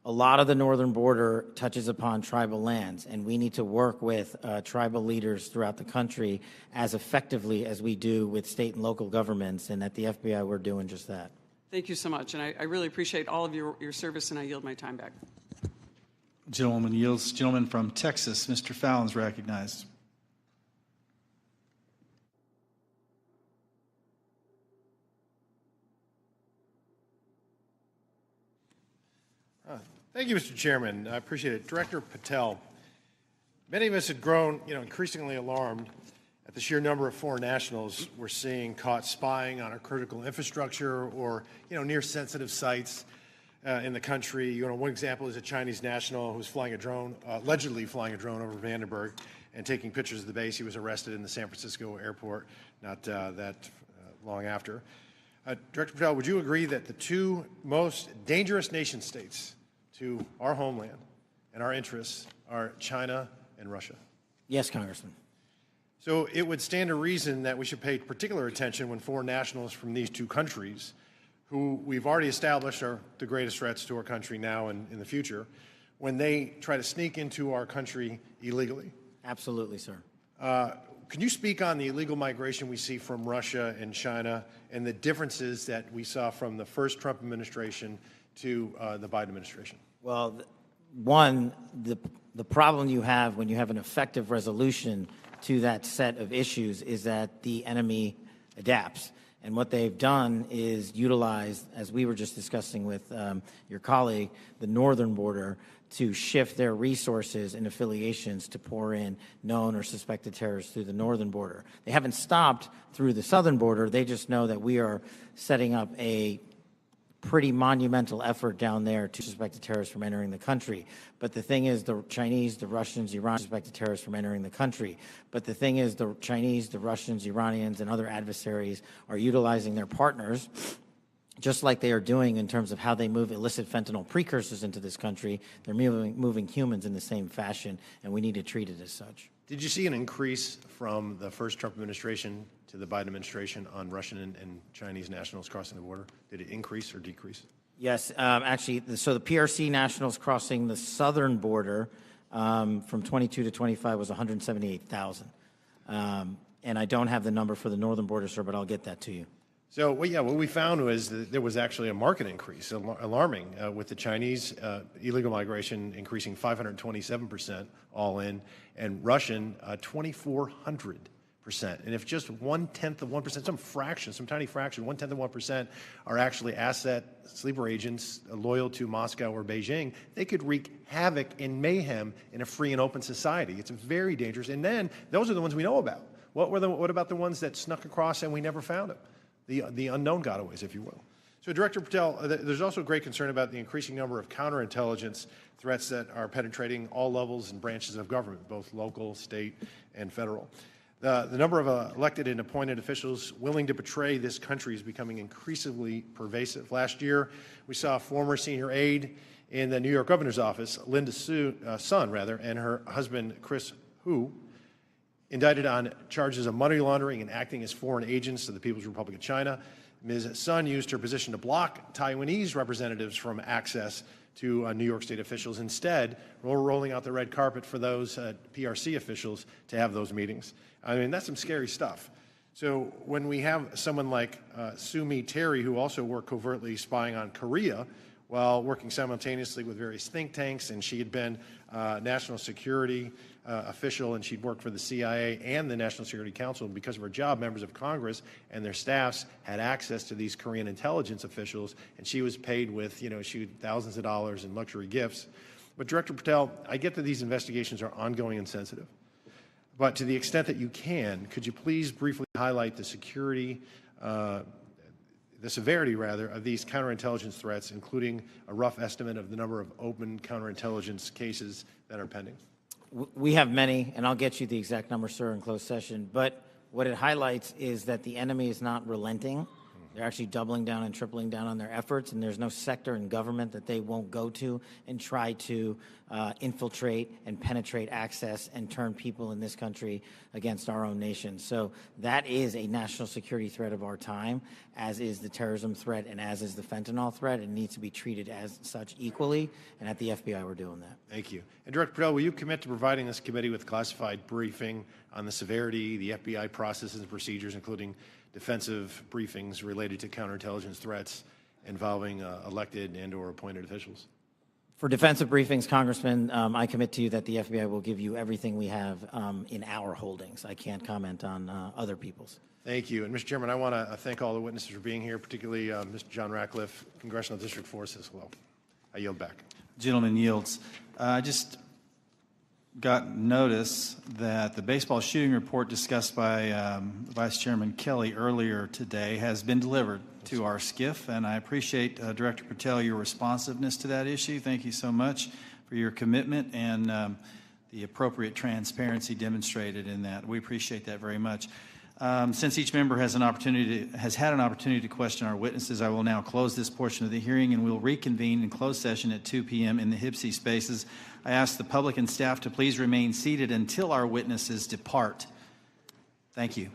[SPEAKER 6] A lot of the northern border touches upon tribal lands, and we need to work with tribal leaders throughout the country as effectively as we do with state and local governments, and at the FBI we're doing just that.
[SPEAKER 11] Thank you so much, and I really appreciate all of your service, and I yield my time back.
[SPEAKER 2] Gentlewoman yields. Gentleman from Texas, Mr. Fallon's recognized.
[SPEAKER 12] Thank you, Mr. Chairman. I appreciate it. Director Patel, many of us had grown, increasingly alarmed at the sheer number of foreign nationals we're seeing caught spying on our critical infrastructure or, near sensitive sites in the country. One example is a Chinese national who was flying a drone, allegedly flying a drone over Vandenberg and taking pictures of the base. He was arrested in the San Francisco airport not that long after. Director Patel, would you agree that the two most dangerous nation states to our homeland and our interests are China and Russia?
[SPEAKER 6] Yes, Congressman.
[SPEAKER 12] So it would stand to reason that we should pay particular attention when foreign nationals from these two countries, who we've already established are the greatest threats to our country now and in the future, when they try to sneak into our country illegally.
[SPEAKER 6] Absolutely, sir.
[SPEAKER 12] Can you speak on the illegal migration we see from Russia and China and the differences that we saw from the first Trump administration to the Biden administration?
[SPEAKER 6] Well, one, the problem you have when you have an effective resolution to that set of issues is that the enemy adapts. And what they've done is utilize, as we were just discussing with your colleague, the northern border to shift their resources and affiliations to pour in known or suspected terrorists through the northern border. They haven't stopped through the southern border. They just know that we are setting up a pretty monumental effort down there to suspected terrorists from entering the country. But the thing is, the Chinese, the Russians, Iranians suspected terrorists from entering the country. But the thing is, the Chinese, the Russians, Iranians, and other adversaries are utilizing their partners, just like they are doing in terms of how they move illicit fentanyl precursors into this country. They're moving humans in the same fashion, and we need to treat it as such.
[SPEAKER 12] Did you see an increase from the first Trump administration to the Biden administration on Russian and Chinese nationals crossing the border? Did it increase or decrease?
[SPEAKER 6] Yes, actually, so the PRC nationals crossing the southern border from 22 to 25 was 178,000. And I don't have the number for the northern border, sir, but I'll get that to you.
[SPEAKER 12] So, what we found was that there was actually a market increase, alarming, with the Chinese illegal migration increasing 527% all in, and Russian 2,400%. And if just 1/10 of 1%, some tiny fraction, 1/10 of 1% are actually asset sleeper agents loyal to Moscow or Beijing, they could wreak havoc and mayhem in a free and open society. It's very dangerous. And then those are the ones we know about. What about the ones that snuck across and we never found them? The unknown gotaways, if you will. So, Director Patel, there's also great concern about the increasing number of counterintelligence threats that are penetrating all levels and branches of government, both local, state, and federal. The number of elected and appointed officials willing to betray this country is becoming increasingly pervasive. Last year, we saw a former senior aide in the New York governor's office, Linda Sun, and her husband, Chris Hu, indicted on charges of money laundering and acting as foreign agents to the People's Republic of China. Ms. Sun used her position to block Taiwanese representatives from access to New York State officials. Instead, we're rolling out the red carpet for those PRC officials to have those meetings. I mean, that's some scary stuff. So when we have someone like Sue Terry, who also worked covertly spying on Korea while working simultaneously with various think tanks, and she had been national security official, and she'd worked for the CIA and the National Security Council. And because of her job, members of Congress and their staffs had access to these Korean intelligence officials, and she was paid with, thousands of dollars in luxury gifts. But Director Patel, I get that these investigations are ongoing and sensitive. But to the extent that you can, could you please briefly highlight the severity of these counterintelligence threats, including a rough estimate of the number of open counterintelligence cases that are pending?
[SPEAKER 6] We have many, and I'll get you the exact number, sir, in closed session. But what it highlights is that the enemy is not relenting. They're actually doubling down and tripling down on their efforts, and there's no sector in government that they won't go to and try to infiltrate and penetrate access and turn people in this country against our own nation. So that is a national security threat of our time, as is the terrorism threat and as is the fentanyl threat. It needs to be treated as such equally, and at the FBI we're doing that.
[SPEAKER 12] Thank you. And Director Patel, will you commit to providing this committee with classified briefing on the severity, the FBI processes and procedures, including defensive briefings related to counterintelligence threats involving elected and or appointed officials?
[SPEAKER 6] For defensive briefings, Congressman, I commit to you that the FBI will give you everything we have in our holdings. I can't comment on other people's.
[SPEAKER 12] Thank you. And Mr. Chairman, I want to thank all the witnesses for being here, particularly Mr. John Ratcliffe, Congressional District 4 as well. I yield back.
[SPEAKER 2] Gentleman yields. I just got notice that the baseball shooting report discussed by Vice Chairman Kelly earlier today has been delivered to our SCIF, and I appreciate, Director Patel, your responsiveness to that issue. Thank you so much for your commitment and the appropriate transparency demonstrated in that. We appreciate that very much. Since each member has had an opportunity to question our witnesses, I will now close this portion of the hearing, and we'll reconvene in closed session at 2 p.m. in the HIPSI spaces. I ask the public and staff to please remain seated until our witnesses depart. Thank you.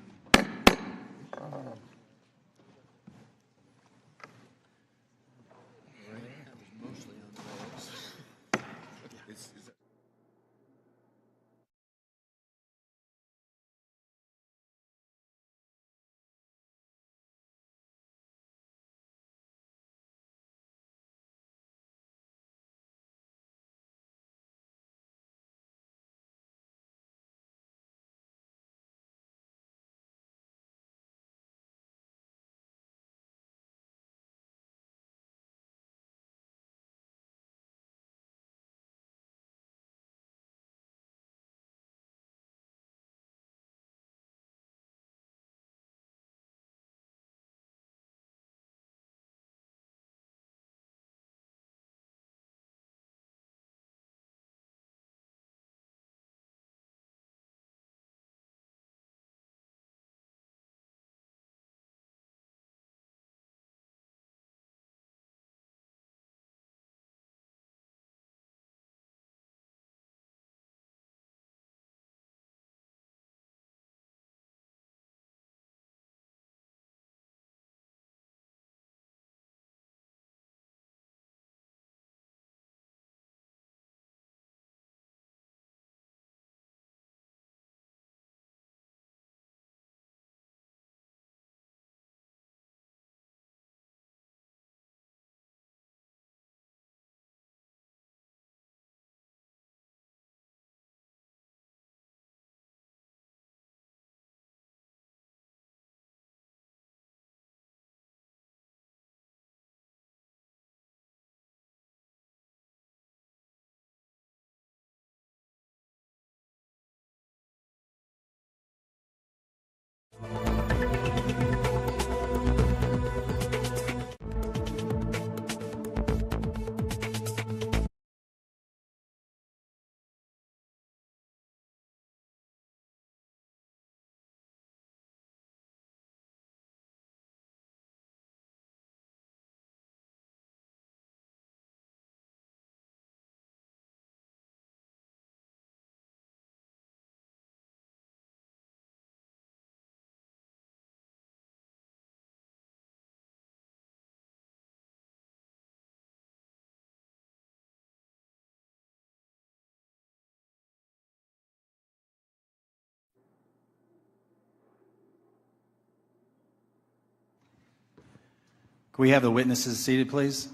[SPEAKER 2] Can we have the witnesses seated, please?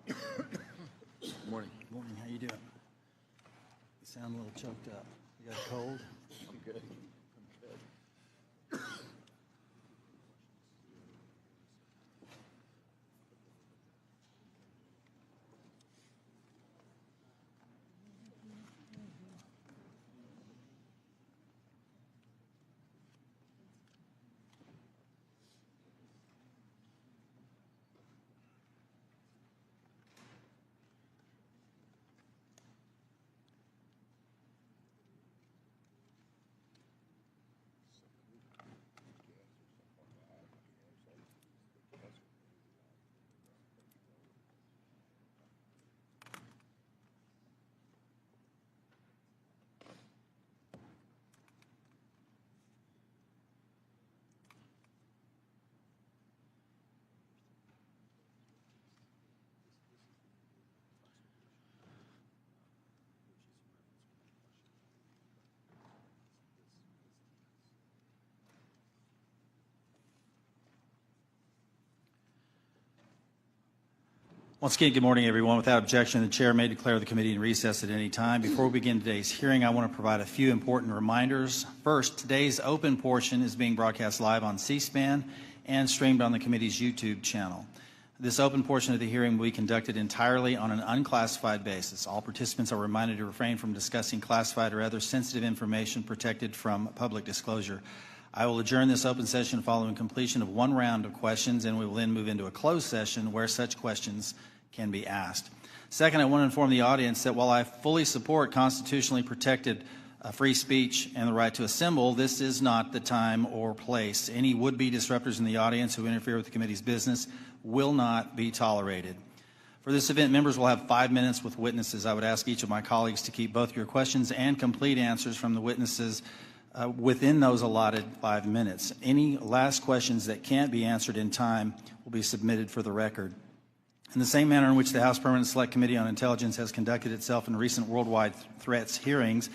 [SPEAKER 10] Good morning.
[SPEAKER 2] Good morning. How you doing? You sound a little choked up. You got a cold?
[SPEAKER 10] I'm good.
[SPEAKER 2] Once again, good morning, everyone. Without objection, the chair may declare the committee in recess at any time. Before we begin today's hearing, I want to provide a few important reminders. First, today's open portion is being broadcast live on C-SPAN and streamed on the committee's YouTube channel. This open portion of the hearing will be conducted entirely on an unclassified basis. All participants are reminded to refrain from discussing classified or other sensitive information protected from public disclosure. I will adjourn this open session following completion of one round of questions, and we will then move into a closed session where such questions can be asked. Second, I want to inform the audience that while I fully support constitutionally protected free speech and the right to assemble, this is not the time or place. Any would-be disruptors in the audience who interfere with the committee's business will not be tolerated. For this event, members will have 5 minutes with witnesses. I would ask each of my colleagues to keep both your questions and complete answers from the witnesses within those allotted 5 minutes. Any last questions that can't be answered in time will be submitted for the record. In the same manner in which the House Permanent Select Committee on Intelligence has conducted itself in recent worldwide threats hearings,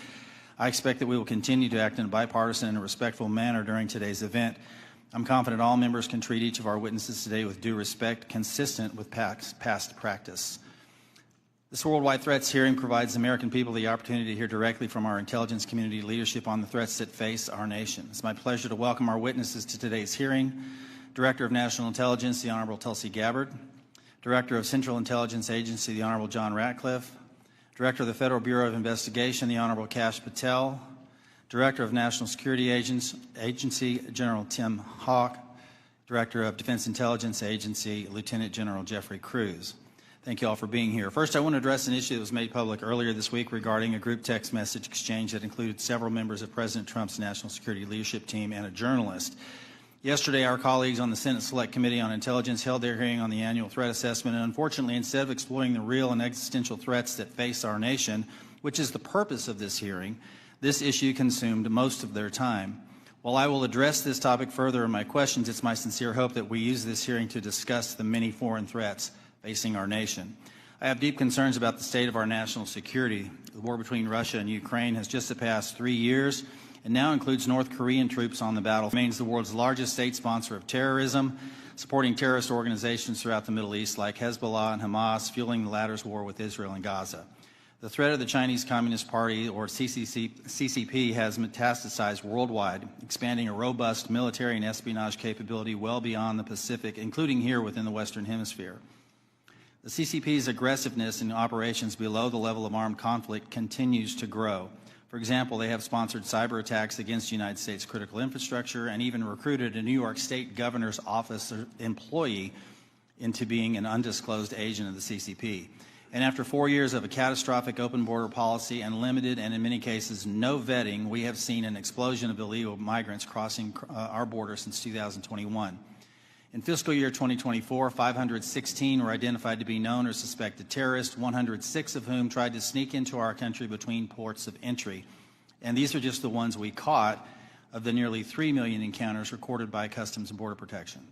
[SPEAKER 2] I expect that we will continue to act in a bipartisan and respectful manner during today's event. I'm confident all members can treat each of our witnesses today with due respect, consistent with past practice. This worldwide threats hearing provides the American people the opportunity to hear directly from our intelligence community leadership on the threats that face our nation. It's my pleasure to welcome our witnesses to today's hearing. Director of National Intelligence, the Honorable Tulsi Gabbard. Director of Central Intelligence Agency, the Honorable John Ratcliffe. Director of the Federal Bureau of Investigation, the Honorable Kash Patel. Director of National Security Agency, General Tim Hawk. Director of Defense Intelligence Agency, Lieutenant General Jeffrey Cruz. Thank you all for being here. First, I want to address an issue that was made public earlier this week regarding a group text message exchange that included several members of President Trump's national security leadership team and a journalist. Yesterday, our colleagues on the Senate Select Committee on Intelligence held their hearing on the annual threat assessment, and unfortunately, instead of exploring the real and existential threats that face our nation, which is the purpose of this hearing, this issue consumed most of their time. While I will address this topic further in my questions, it's my sincere hope that we use this hearing to discuss the many foreign threats facing our nation. I have deep concerns about the state of our national security. The war between Russia and Ukraine has just surpassed 3 years, and now includes North Korean troops on the battlefield. It remains the world's largest state sponsor of terrorism, supporting terrorist organizations throughout the Middle East like Hezbollah and Hamas, fueling the latter's war with Israel and Gaza. The threat of the Chinese Communist Party, or CCP, has metastasized worldwide, expanding a robust military and espionage capability well beyond the Pacific, including here within the Western Hemisphere. The CCP's aggressiveness in operations below the level of armed conflict continues to grow. For example, they have sponsored cyber attacks against the United States critical infrastructure and even recruited a New York State governor's office employee into being an undisclosed agent of the CCP. And after 4 years of a catastrophic open border policy and limited and in many cases no vetting, we have seen an explosion of illegal migrants crossing our border since 2021. In fiscal year 2024, 516 were identified to be known or suspected terrorists, 106 of whom tried to sneak into our country between ports of entry. And these are just the ones we caught of the nearly 3 million encounters recorded by Customs and Border Protection.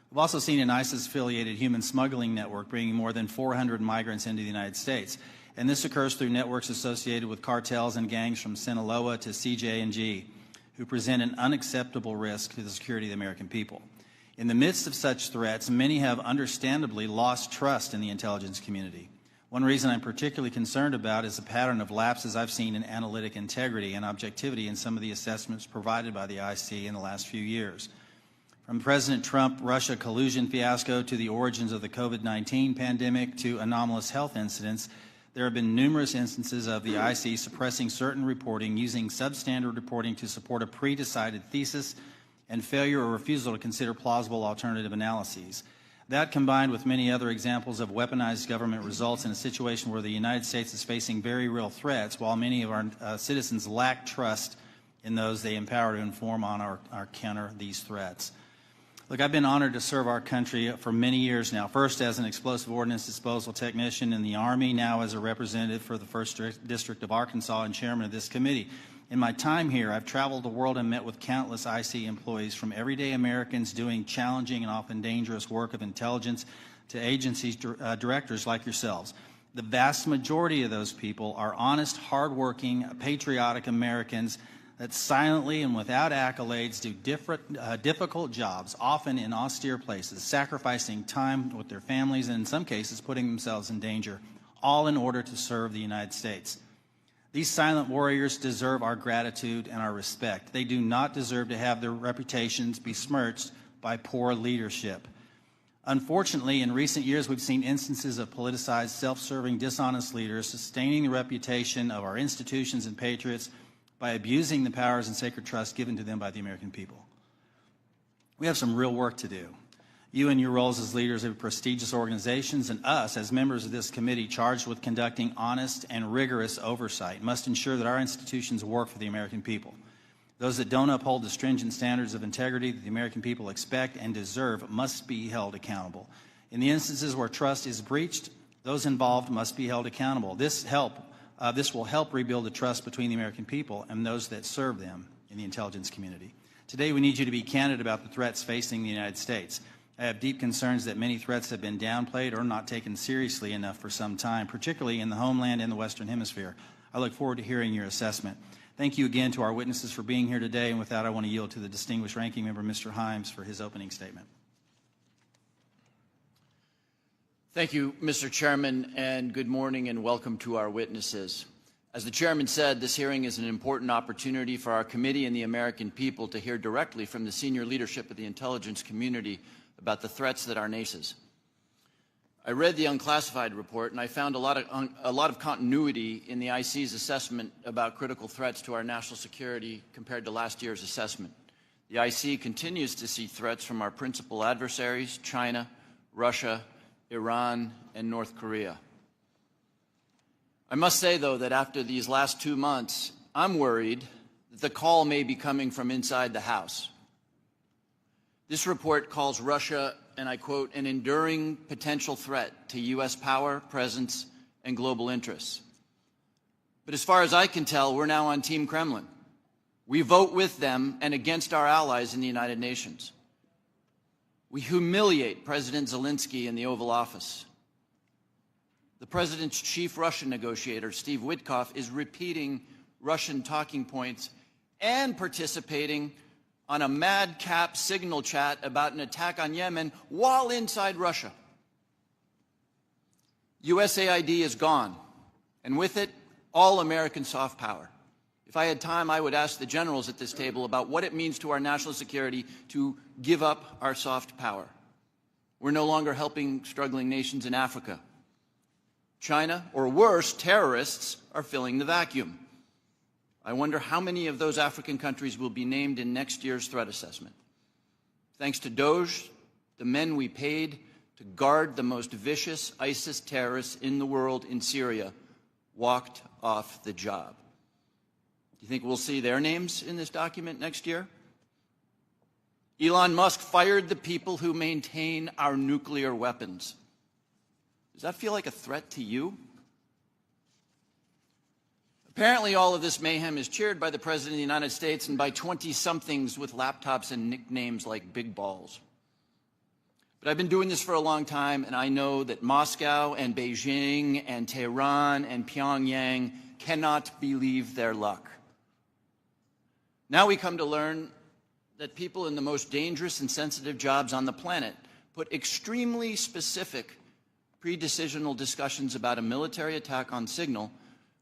[SPEAKER 2] We've also seen an ISIS-affiliated human smuggling network bringing more than 400 migrants into the United States. And this occurs through networks associated with cartels and gangs from Sinaloa to CJ&G, who present an unacceptable risk to the security of the American people. In the midst of such threats, many have understandably lost trust in the intelligence community. One reason I'm particularly concerned about is the pattern of lapses I've seen in analytic integrity and objectivity in some of the assessments provided by the IC in the last few years. From President Trump-Russia collusion fiasco to the origins of the COVID-19 pandemic to anomalous health incidents, there have been numerous instances of the IC suppressing certain reporting, using substandard reporting to support a pre-decided thesis, and failure or refusal to consider plausible alternative analyses. That, combined with many other examples of weaponized government, results in a situation where the United States is facing very real threats, while many of our citizens lack trust in those they empower to inform on or counter these threats. Look, I've been honored to serve our country for many years now, first as an explosive ordnance disposal technician in the Army, now as a representative for the 1st District of Arkansas and chairman of this committee. In my time here, I've traveled the world and met with countless IC employees, from everyday Americans doing challenging and often dangerous work of intelligence to agencies directors like yourselves. The vast majority of those people are honest, hardworking, patriotic Americans that silently and without accolades do difficult jobs, often in austere places, sacrificing time with their families and in some cases putting themselves in danger, all in order to serve the United States. These silent warriors deserve our gratitude and our respect. They do not deserve to have their reputations besmirched by poor leadership. Unfortunately, in recent years, we've seen instances of politicized, self-serving, dishonest leaders sustaining the reputation of our institutions and patriots by abusing the powers and sacred trust given to them by the American people. We have some real work to do. You in your roles as leaders of prestigious organizations and us as members of this committee charged with conducting honest and rigorous oversight must ensure that our institutions work for the American people. Those that don't uphold the stringent standards of integrity that the American people expect and deserve must be held accountable. In the instances where trust is breached, those involved must be held accountable. This will help rebuild the trust between the American people and those that serve them in the intelligence community. Today, we need you to be candid about the threats facing the United States. I have deep concerns that many threats have been downplayed or not taken seriously enough for some time, particularly in the homeland and the Western Hemisphere. I look forward to hearing your assessment. Thank you again to our witnesses for being here today, and with that, I want to yield to the distinguished ranking member, Mr. Himes, for his opening statement.
[SPEAKER 13] Thank you, Mr. Chairman, and good morning and welcome to our witnesses. As the chairman said, this hearing is an important opportunity for our committee and the American people to hear directly from the senior leadership of the intelligence community about the threats that our nation faces. I read the unclassified report, and I found a lot of continuity in the IC's assessment about critical threats to our national security compared to last year's assessment. The IC continues to see threats from our principal adversaries, China, Russia, Iran, and North Korea. I must say, though, that after these last 2 months, I'm worried that the call may be coming from inside the House. This report calls Russia, and I quote, an enduring potential threat to U.S. power, presence, and global interests. But as far as I can tell, we're now on Team Kremlin. We vote with them and against our allies in the United Nations. We humiliate President Zelensky in the Oval Office. The president's chief Russian negotiator, Steve Witkoff, is repeating Russian talking points and participating on a madcap signal chat about an attack on Yemen while inside Russia. USAID is gone, and with it, all American soft power. If I had time, I would ask the generals at this table about what it means to our national security to give up our soft power. We're no longer helping struggling nations in Africa. China, or worse, terrorists, are filling the vacuum. I wonder how many of those African countries will be named in next year's threat assessment. Thanks to DOJ, the men we paid to guard the most vicious ISIS terrorists in the world in Syria walked off the job. Do you think we'll see their names in this document next year? Elon Musk fired the people who maintain our nuclear weapons. Does that feel like a threat to you? Apparently, all of this mayhem is cheered by the President of the United States and by 20-somethings with laptops and nicknames like Big Balls. But I've been doing this for a long time, and I know that Moscow and Beijing and Tehran and Pyongyang cannot believe their luck. Now we come to learn that people in the most dangerous and sensitive jobs on the planet put extremely specific pre-decisional discussions about a military attack on signal,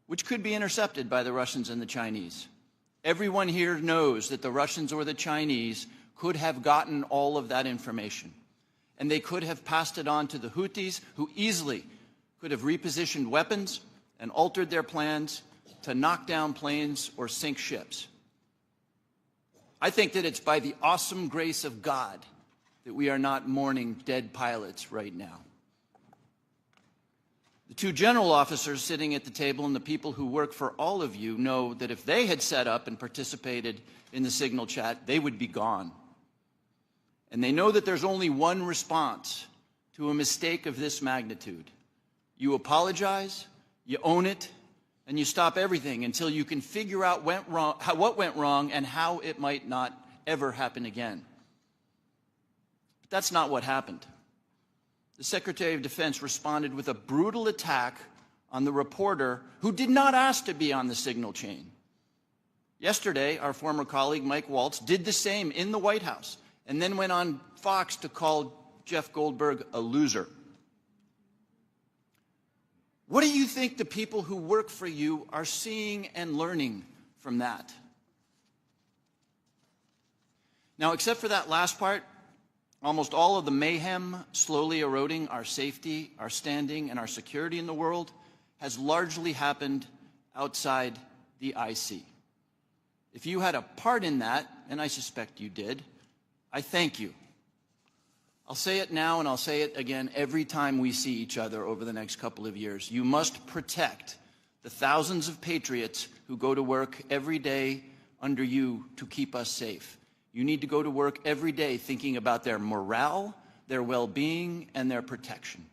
[SPEAKER 13] which could be intercepted by the Russians and the Chinese. Everyone here knows that the Russians or the Chinese could have gotten all of that information, and they could have passed it on to the Houthis, who easily could have repositioned weapons and altered their plans to knock down planes or sink ships. I think that it's by the awesome grace of God that we are not mourning dead pilots right now. The two general officers sitting at the table and the people who work for all of you know that if they had set up and participated in the signal chat, they would be gone. And they know that there's only one response to a mistake of this magnitude. You apologize, you own it, and you stop everything until you can figure out what went wrong and how it might not ever happen again. But that's not what happened. The Secretary of Defense responded with a brutal attack on the reporter who did not ask to be on the signal chain. Yesterday, our former colleague Mike Waltz did the same in the White House and then went on Fox to call Jeff Goldberg a loser. What do you think the people who work for you are seeing and learning from that? Now, except for that last part, almost all of the mayhem slowly eroding our safety, our standing, and our security in the world has largely happened outside the IC. If you had a part in that, and I suspect you did, I thank you. I'll say it now and I'll say it again every time we see each other over the next couple of years. You must protect the thousands of patriots who go to work every day under you to keep us safe. You need to go to work every day thinking about their morale, their well-being, and their protection.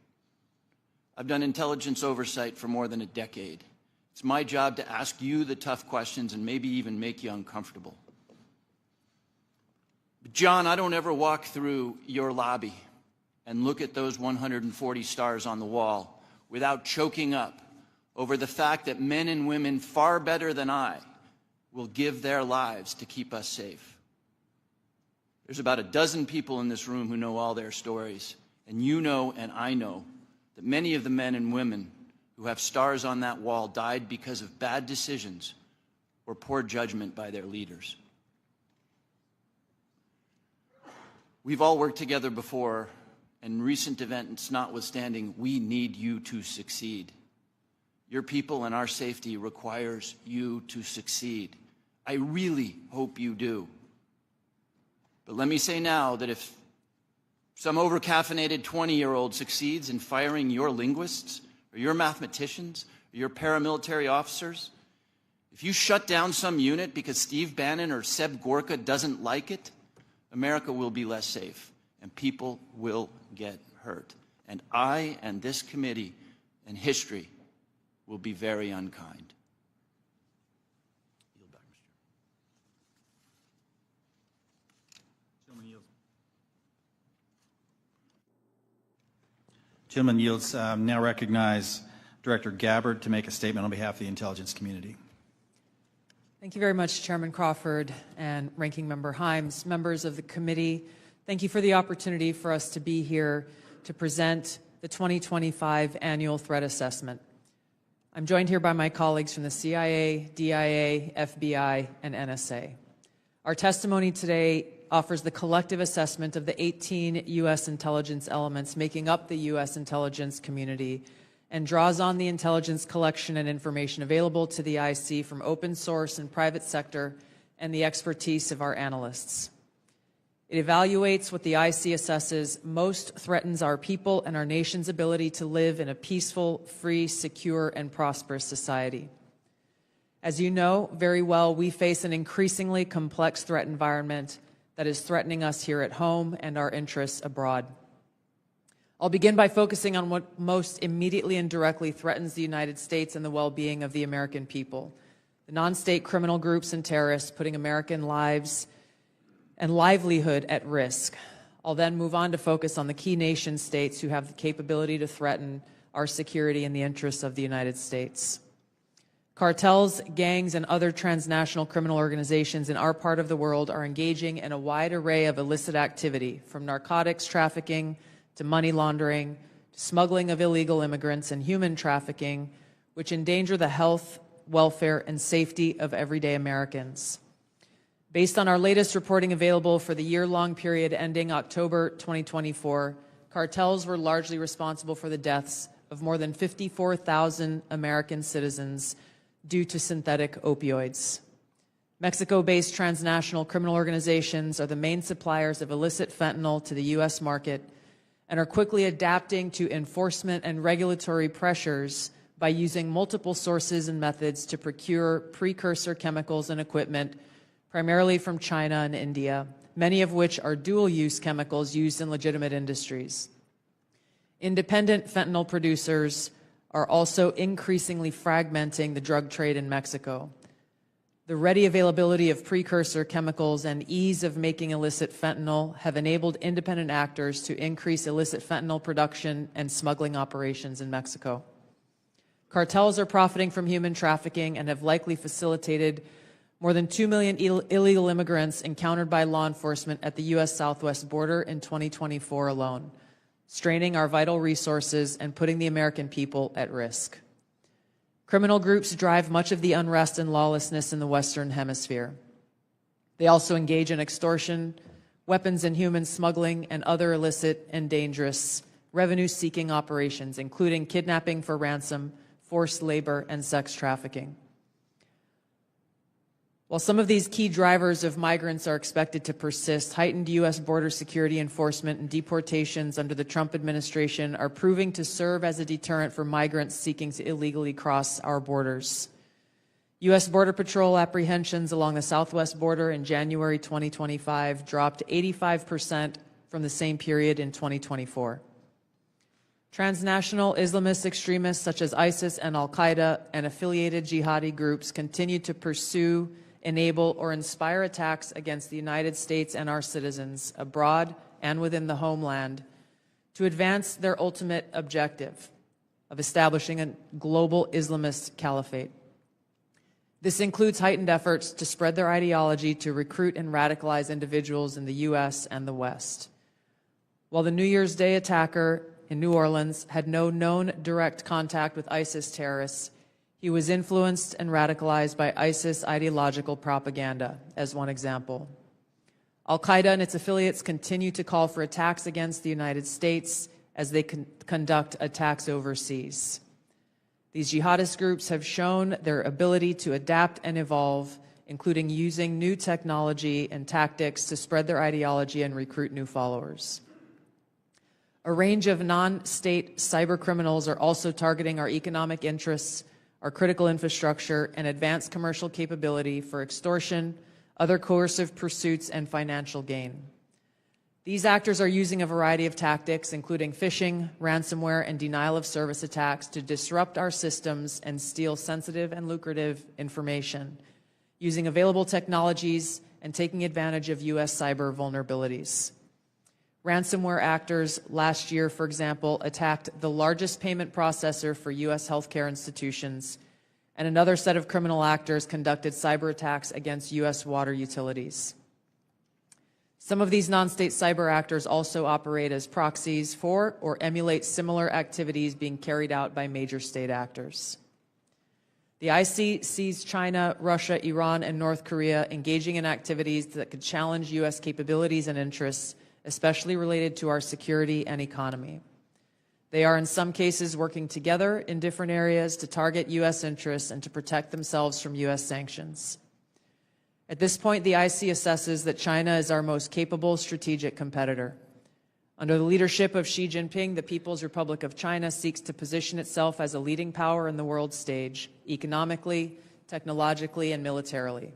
[SPEAKER 13] I've done intelligence oversight for more than a decade. It's my job to ask you the tough questions and maybe even make you uncomfortable. But John, I don't ever walk through your lobby and look at those 140 stars on the wall without choking up over the fact that men and women far better than I will give their lives to keep us safe. There's about a dozen people in this room who know all their stories, and you know and I know that many of the men and women who have stars on that wall died because of bad decisions or poor judgment by their leaders. We've all worked together before, and recent events notwithstanding, we need you to succeed. Your people and our safety requires you to succeed. I really hope you do. But let me say now that if some overcaffeinated 20-year-old succeeds in firing your linguists, or your mathematicians, or your paramilitary officers, if you shut down some unit because Steve Bannon or Seb Gorka doesn't like it, America will be less safe, and people will get hurt. And I and this committee and history will be very unkind.
[SPEAKER 2] Gentleman yields. Now recognize Director Gabbard to make a statement on behalf of the intelligence community.
[SPEAKER 3] Thank you very much, Chairman Crawford and Ranking Member Himes. Members of the committee, thank you for the opportunity for us to be here to present the 2025 Annual Threat Assessment. I'm joined here by my colleagues from the CIA, DIA, FBI, and NSA. Our testimony today offers the collective assessment of the 18 U.S. intelligence elements making up the U.S. intelligence community and draws on the intelligence collection and information available to the IC from open source and private sector and the expertise of our analysts. It evaluates what the IC assesses most threatens our people and our nation's ability to live in a peaceful, free, secure, and prosperous society. As you know very well, we face an increasingly complex threat environment that is threatening us here at home and our interests abroad. I'll begin by focusing on what most immediately and directly threatens the United States and the well-being of the American people: the non-state criminal groups and terrorists putting American lives and livelihood at risk. I'll then move on to focus on the key nation states who have the capability to threaten our security and the interests of the United States. Cartels, gangs, and other transnational criminal organizations in our part of the world are engaging in a wide array of illicit activity, from narcotics trafficking to money laundering, to smuggling of illegal immigrants and human trafficking, which endanger the health, welfare, and safety of everyday Americans. Based on our latest reporting available for the year-long period ending October 2024, cartels were largely responsible for the deaths of more than 54,000 American citizens due to synthetic opioids. Mexico-based transnational criminal organizations are the main suppliers of illicit fentanyl to the U.S. market and are quickly adapting to enforcement and regulatory pressures by using multiple sources and methods to procure precursor chemicals and equipment, primarily from China and India, many of which are dual-use chemicals used in legitimate industries. Independent fentanyl producers are also increasingly fragmenting the drug trade in Mexico. The ready availability of precursor chemicals and ease of making illicit fentanyl have enabled independent actors to increase illicit fentanyl production and smuggling operations in Mexico. Cartels are profiting from human trafficking and have likely facilitated more than 2 million illegal immigrants encountered by law enforcement at the U.S. southwest border in 2024 alone, straining our vital resources and putting the American people at risk. Criminal groups drive much of the unrest and lawlessness in the Western Hemisphere. They also engage in extortion, weapons and human smuggling, and other illicit and dangerous revenue-seeking operations, including kidnapping for ransom, forced labor, and sex trafficking. While some of these key drivers of migrants are expected to persist, heightened U.S. border security enforcement and deportations under the Trump administration are proving to serve as a deterrent for migrants seeking to illegally cross our borders. U.S. Border Patrol apprehensions along the southwest border in January 2025 dropped 85% from the same period in 2024. Transnational Islamist extremists such as ISIS and Al-Qaeda and affiliated jihadi groups continue to pursue, enable, or inspire attacks against the United States and our citizens abroad and within the homeland to advance their ultimate objective of establishing a global Islamist caliphate. This includes heightened efforts to spread their ideology to recruit and radicalize individuals in the U.S. and the West. While the New Year's Day attacker in New Orleans had no known direct contact with ISIS terrorists, he was influenced and radicalized by ISIS ideological propaganda, as one example. Al-Qaeda and its affiliates continue to call for attacks against the United States as they conduct attacks overseas. These jihadist groups have shown their ability to adapt and evolve, including using new technology and tactics to spread their ideology and recruit new followers. A range of non-state cyber criminals are also targeting our economic interests, our critical infrastructure, and advanced commercial capability for extortion, other coercive pursuits, and financial gain. These actors are using a variety of tactics, including phishing, ransomware, and denial of service attacks to disrupt our systems and steal sensitive and lucrative information, using available technologies and taking advantage of U.S. cyber vulnerabilities. Ransomware actors last year, for example, attacked the largest payment processor for U.S. healthcare institutions, and another set of criminal actors conducted cyber attacks against U.S. water utilities. Some of these non-state cyber actors also operate as proxies for or emulate similar activities being carried out by major state actors. The IC sees China, Russia, Iran, and North Korea engaging in activities that could challenge U.S. capabilities and interests, especially related to our security and economy. They are in some cases working together in different areas to target U.S. interests and to protect themselves from U.S. sanctions. At this point, the IC assesses that China is our most capable strategic competitor. Under the leadership of Xi Jinping, the People's Republic of China seeks to position itself as a leading power in the world stage, economically, technologically, and militarily.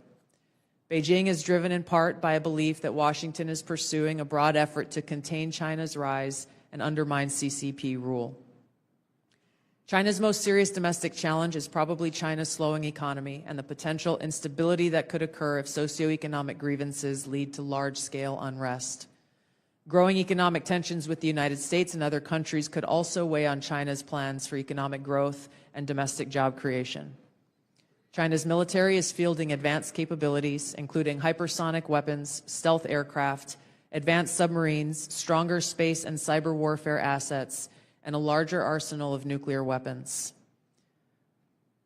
[SPEAKER 3] Beijing is driven in part by a belief that Washington is pursuing a broad effort to contain China's rise and undermine CCP rule. China's most serious domestic challenge is probably China's slowing economy and the potential instability that could occur if socioeconomic grievances lead to large-scale unrest. Growing economic tensions with the United States and other countries could also weigh on China's plans for economic growth and domestic job creation. China's military is fielding advanced capabilities, including hypersonic weapons, stealth aircraft, advanced submarines, stronger space and cyber warfare assets, and a larger arsenal of nuclear weapons.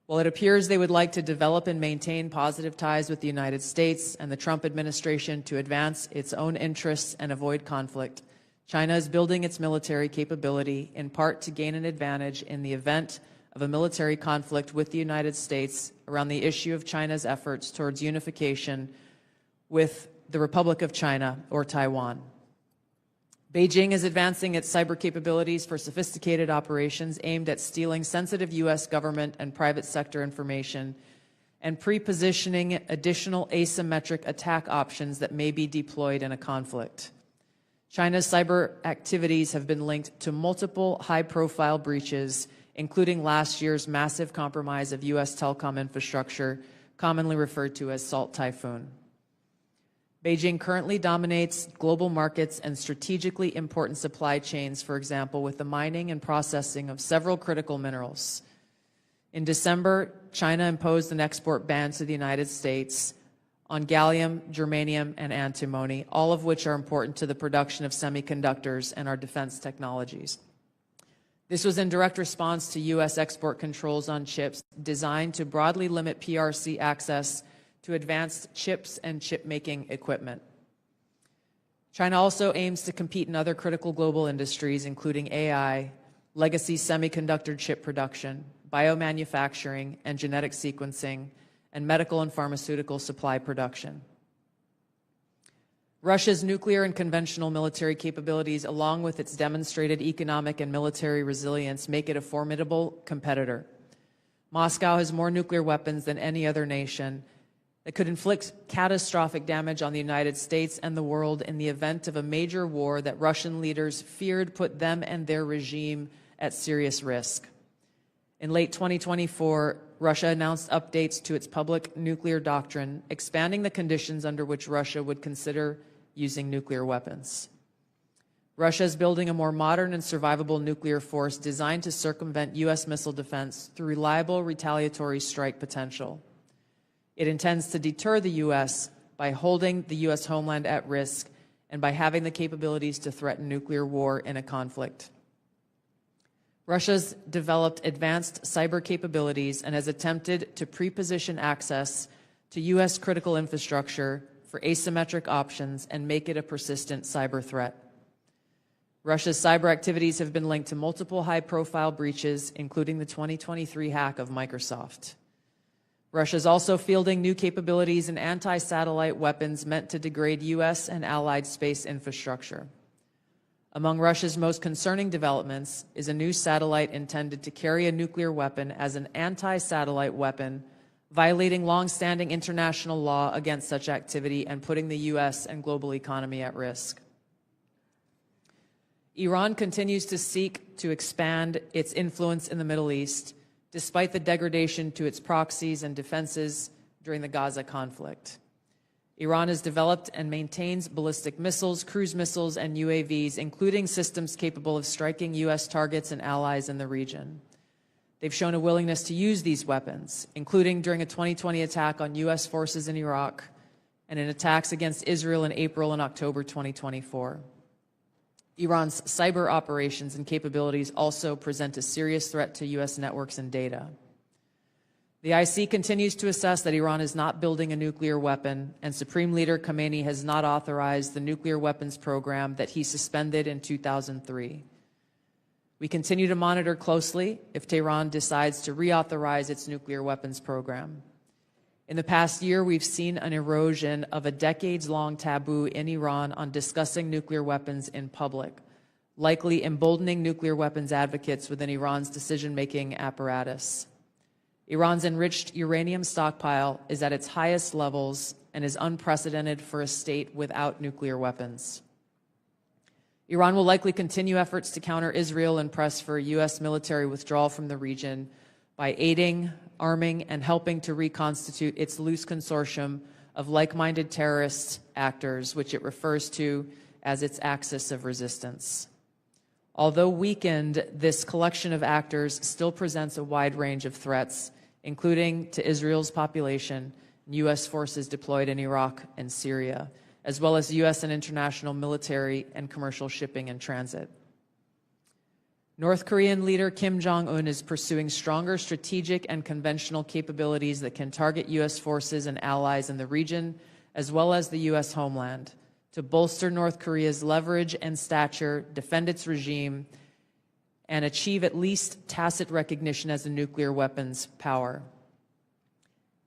[SPEAKER 3] While it appears they would like to develop and maintain positive ties with the United States and the Trump administration to advance its own interests and avoid conflict, China is building its military capability in part to gain an advantage in the event of a military conflict with the United States around the issue of China's efforts towards unification with the Republic of China, or Taiwan. Beijing is advancing its cyber capabilities for sophisticated operations aimed at stealing sensitive U.S. government and private sector information and pre-positioning additional asymmetric attack options that may be deployed in a conflict. China's cyber activities have been linked to multiple high-profile breaches, including last year's massive compromise of U.S. telecom infrastructure, commonly referred to as Salt Typhoon. Beijing currently dominates global markets and strategically important supply chains, for example, with the mining and processing of several critical minerals. In December, China imposed an export ban to the United States on gallium, germanium, and antimony, all of which are important to the production of semiconductors and our defense technologies. This was in direct response to U.S. export controls on chips designed to broadly limit PRC access to advanced chips and chip-making equipment. China also aims to compete in other critical global industries, including AI, legacy semiconductor chip production, biomanufacturing and genetic sequencing, and medical and pharmaceutical supply production. Russia's nuclear and conventional military capabilities, along with its demonstrated economic and military resilience, make it a formidable competitor. Moscow has more nuclear weapons than any other nation that could inflict catastrophic damage on the United States and the world in the event of a major war that Russian leaders feared put them and their regime at serious risk. In late 2024, Russia announced updates to its public nuclear doctrine, expanding the conditions under which Russia would consider using nuclear weapons. Russia is building a more modern and survivable nuclear force designed to circumvent U.S. missile defense through reliable retaliatory strike potential. It intends to deter the U.S. by holding the U.S. homeland at risk and by having the capabilities to threaten nuclear war in a conflict. Russia's developed advanced cyber capabilities and has attempted to pre-position access to U.S. critical infrastructure for asymmetric options and make it a persistent cyber threat. Russia's cyber activities have been linked to multiple high-profile breaches, including the 2023 hack of Microsoft. Russia is also fielding new capabilities in anti-satellite weapons meant to degrade U.S. and allied space infrastructure. Among Russia's most concerning developments is a new satellite intended to carry a nuclear weapon as an anti-satellite weapon, violating long-standing international law against such activity and putting the U.S. and global economy at risk. Iran continues to seek to expand its influence in the Middle East, despite the degradation to its proxies and defenses during the Gaza conflict. Iran has developed and maintains ballistic missiles, cruise missiles, and UAVs, including systems capable of striking U.S. targets and allies in the region. They've shown a willingness to use these weapons, including during a 2020 attack on U.S. forces in Iraq and in attacks against Israel in April and October 2024. Iran's cyber operations and capabilities also present a serious threat to U.S. networks and data. The IC continues to assess that Iran is not building a nuclear weapon, and Supreme Leader Khamenei has not authorized the nuclear weapons program that he suspended in 2003. We continue to monitor closely if Tehran decides to reauthorize its nuclear weapons program. In the past year, we've seen an erosion of a decades-long taboo in Iran on discussing nuclear weapons in public, likely emboldening nuclear weapons advocates within Iran's decision-making apparatus. Iran's enriched uranium stockpile is at its highest levels and is unprecedented for a state without nuclear weapons. Iran will likely continue efforts to counter Israel and press for a U.S. military withdrawal from the region by aiding, arming, and helping to reconstitute its loose consortium of like-minded terrorist actors, which it refers to as its axis of resistance. Although weakened, this collection of actors still presents a wide range of threats, including to Israel's population and U.S. forces deployed in Iraq and Syria, as well as U.S. and international military and commercial shipping and transit. North Korean leader Kim Jong-un is pursuing stronger strategic and conventional capabilities that can target U.S. forces and allies in the region, as well as the U.S. homeland, to bolster North Korea's leverage and stature, defend its regime, and achieve at least tacit recognition as a nuclear weapons power.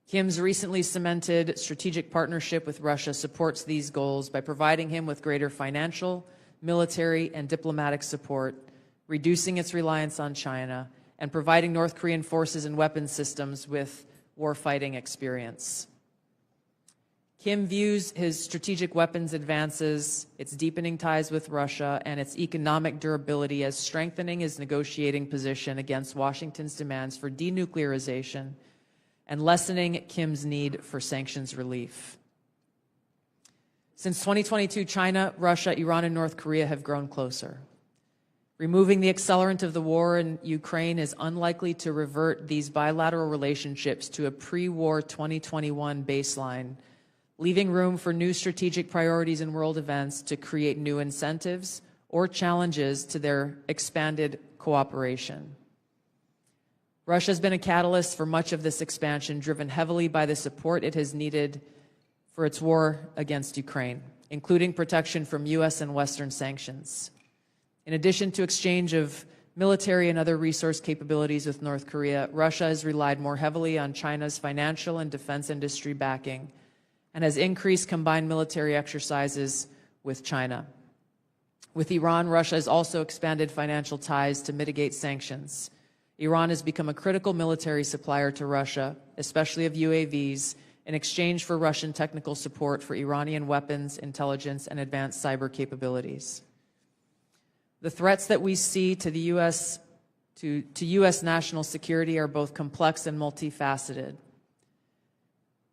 [SPEAKER 3] Kim's recently cemented strategic partnership with Russia supports these goals by providing him with greater financial, military, and diplomatic support, reducing its reliance on China, and providing North Korean forces and weapons systems with warfighting experience. Kim views his strategic weapons advances, its deepening ties with Russia, and its economic durability as strengthening his negotiating position against Washington's demands for denuclearization and lessening Kim's need for sanctions relief. Since 2022, China, Russia, Iran, and North Korea have grown closer. Removing the accelerant of the war in Ukraine is unlikely to revert these bilateral relationships to a pre-war 2021 baseline, leaving room for new strategic priorities and world events to create new incentives or challenges to their expanded cooperation. Russia has been a catalyst for much of this expansion, driven heavily by the support it has needed for its war against Ukraine, including protection from U.S. and Western sanctions. In addition to exchange of military and other resource capabilities with North Korea, Russia has relied more heavily on China's financial and defense industry backing and has increased combined military exercises with China. With Iran, Russia has also expanded financial ties to mitigate sanctions. Iran has become a critical military supplier to Russia, especially of UAVs, in exchange for Russian technical support for Iranian weapons, intelligence, and advanced cyber capabilities. The threats that we see to the U.S. to U.S. national security are both complex and multifaceted.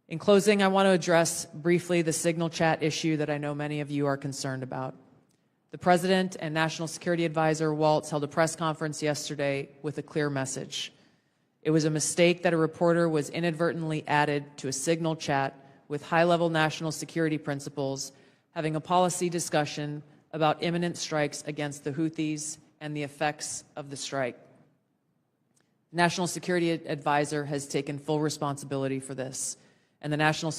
[SPEAKER 3] In closing, I want to address briefly the signal chat issue that I know many of you are concerned about. The President and National Security Advisor Waltz held a press conference yesterday with a clear message. It was a mistake that a reporter was inadvertently added to a signal chat with high-level national security principals having a policy discussion about imminent strikes against the Houthis and the effects of the strike. The National Security Advisor has taken full responsibility for this, and the National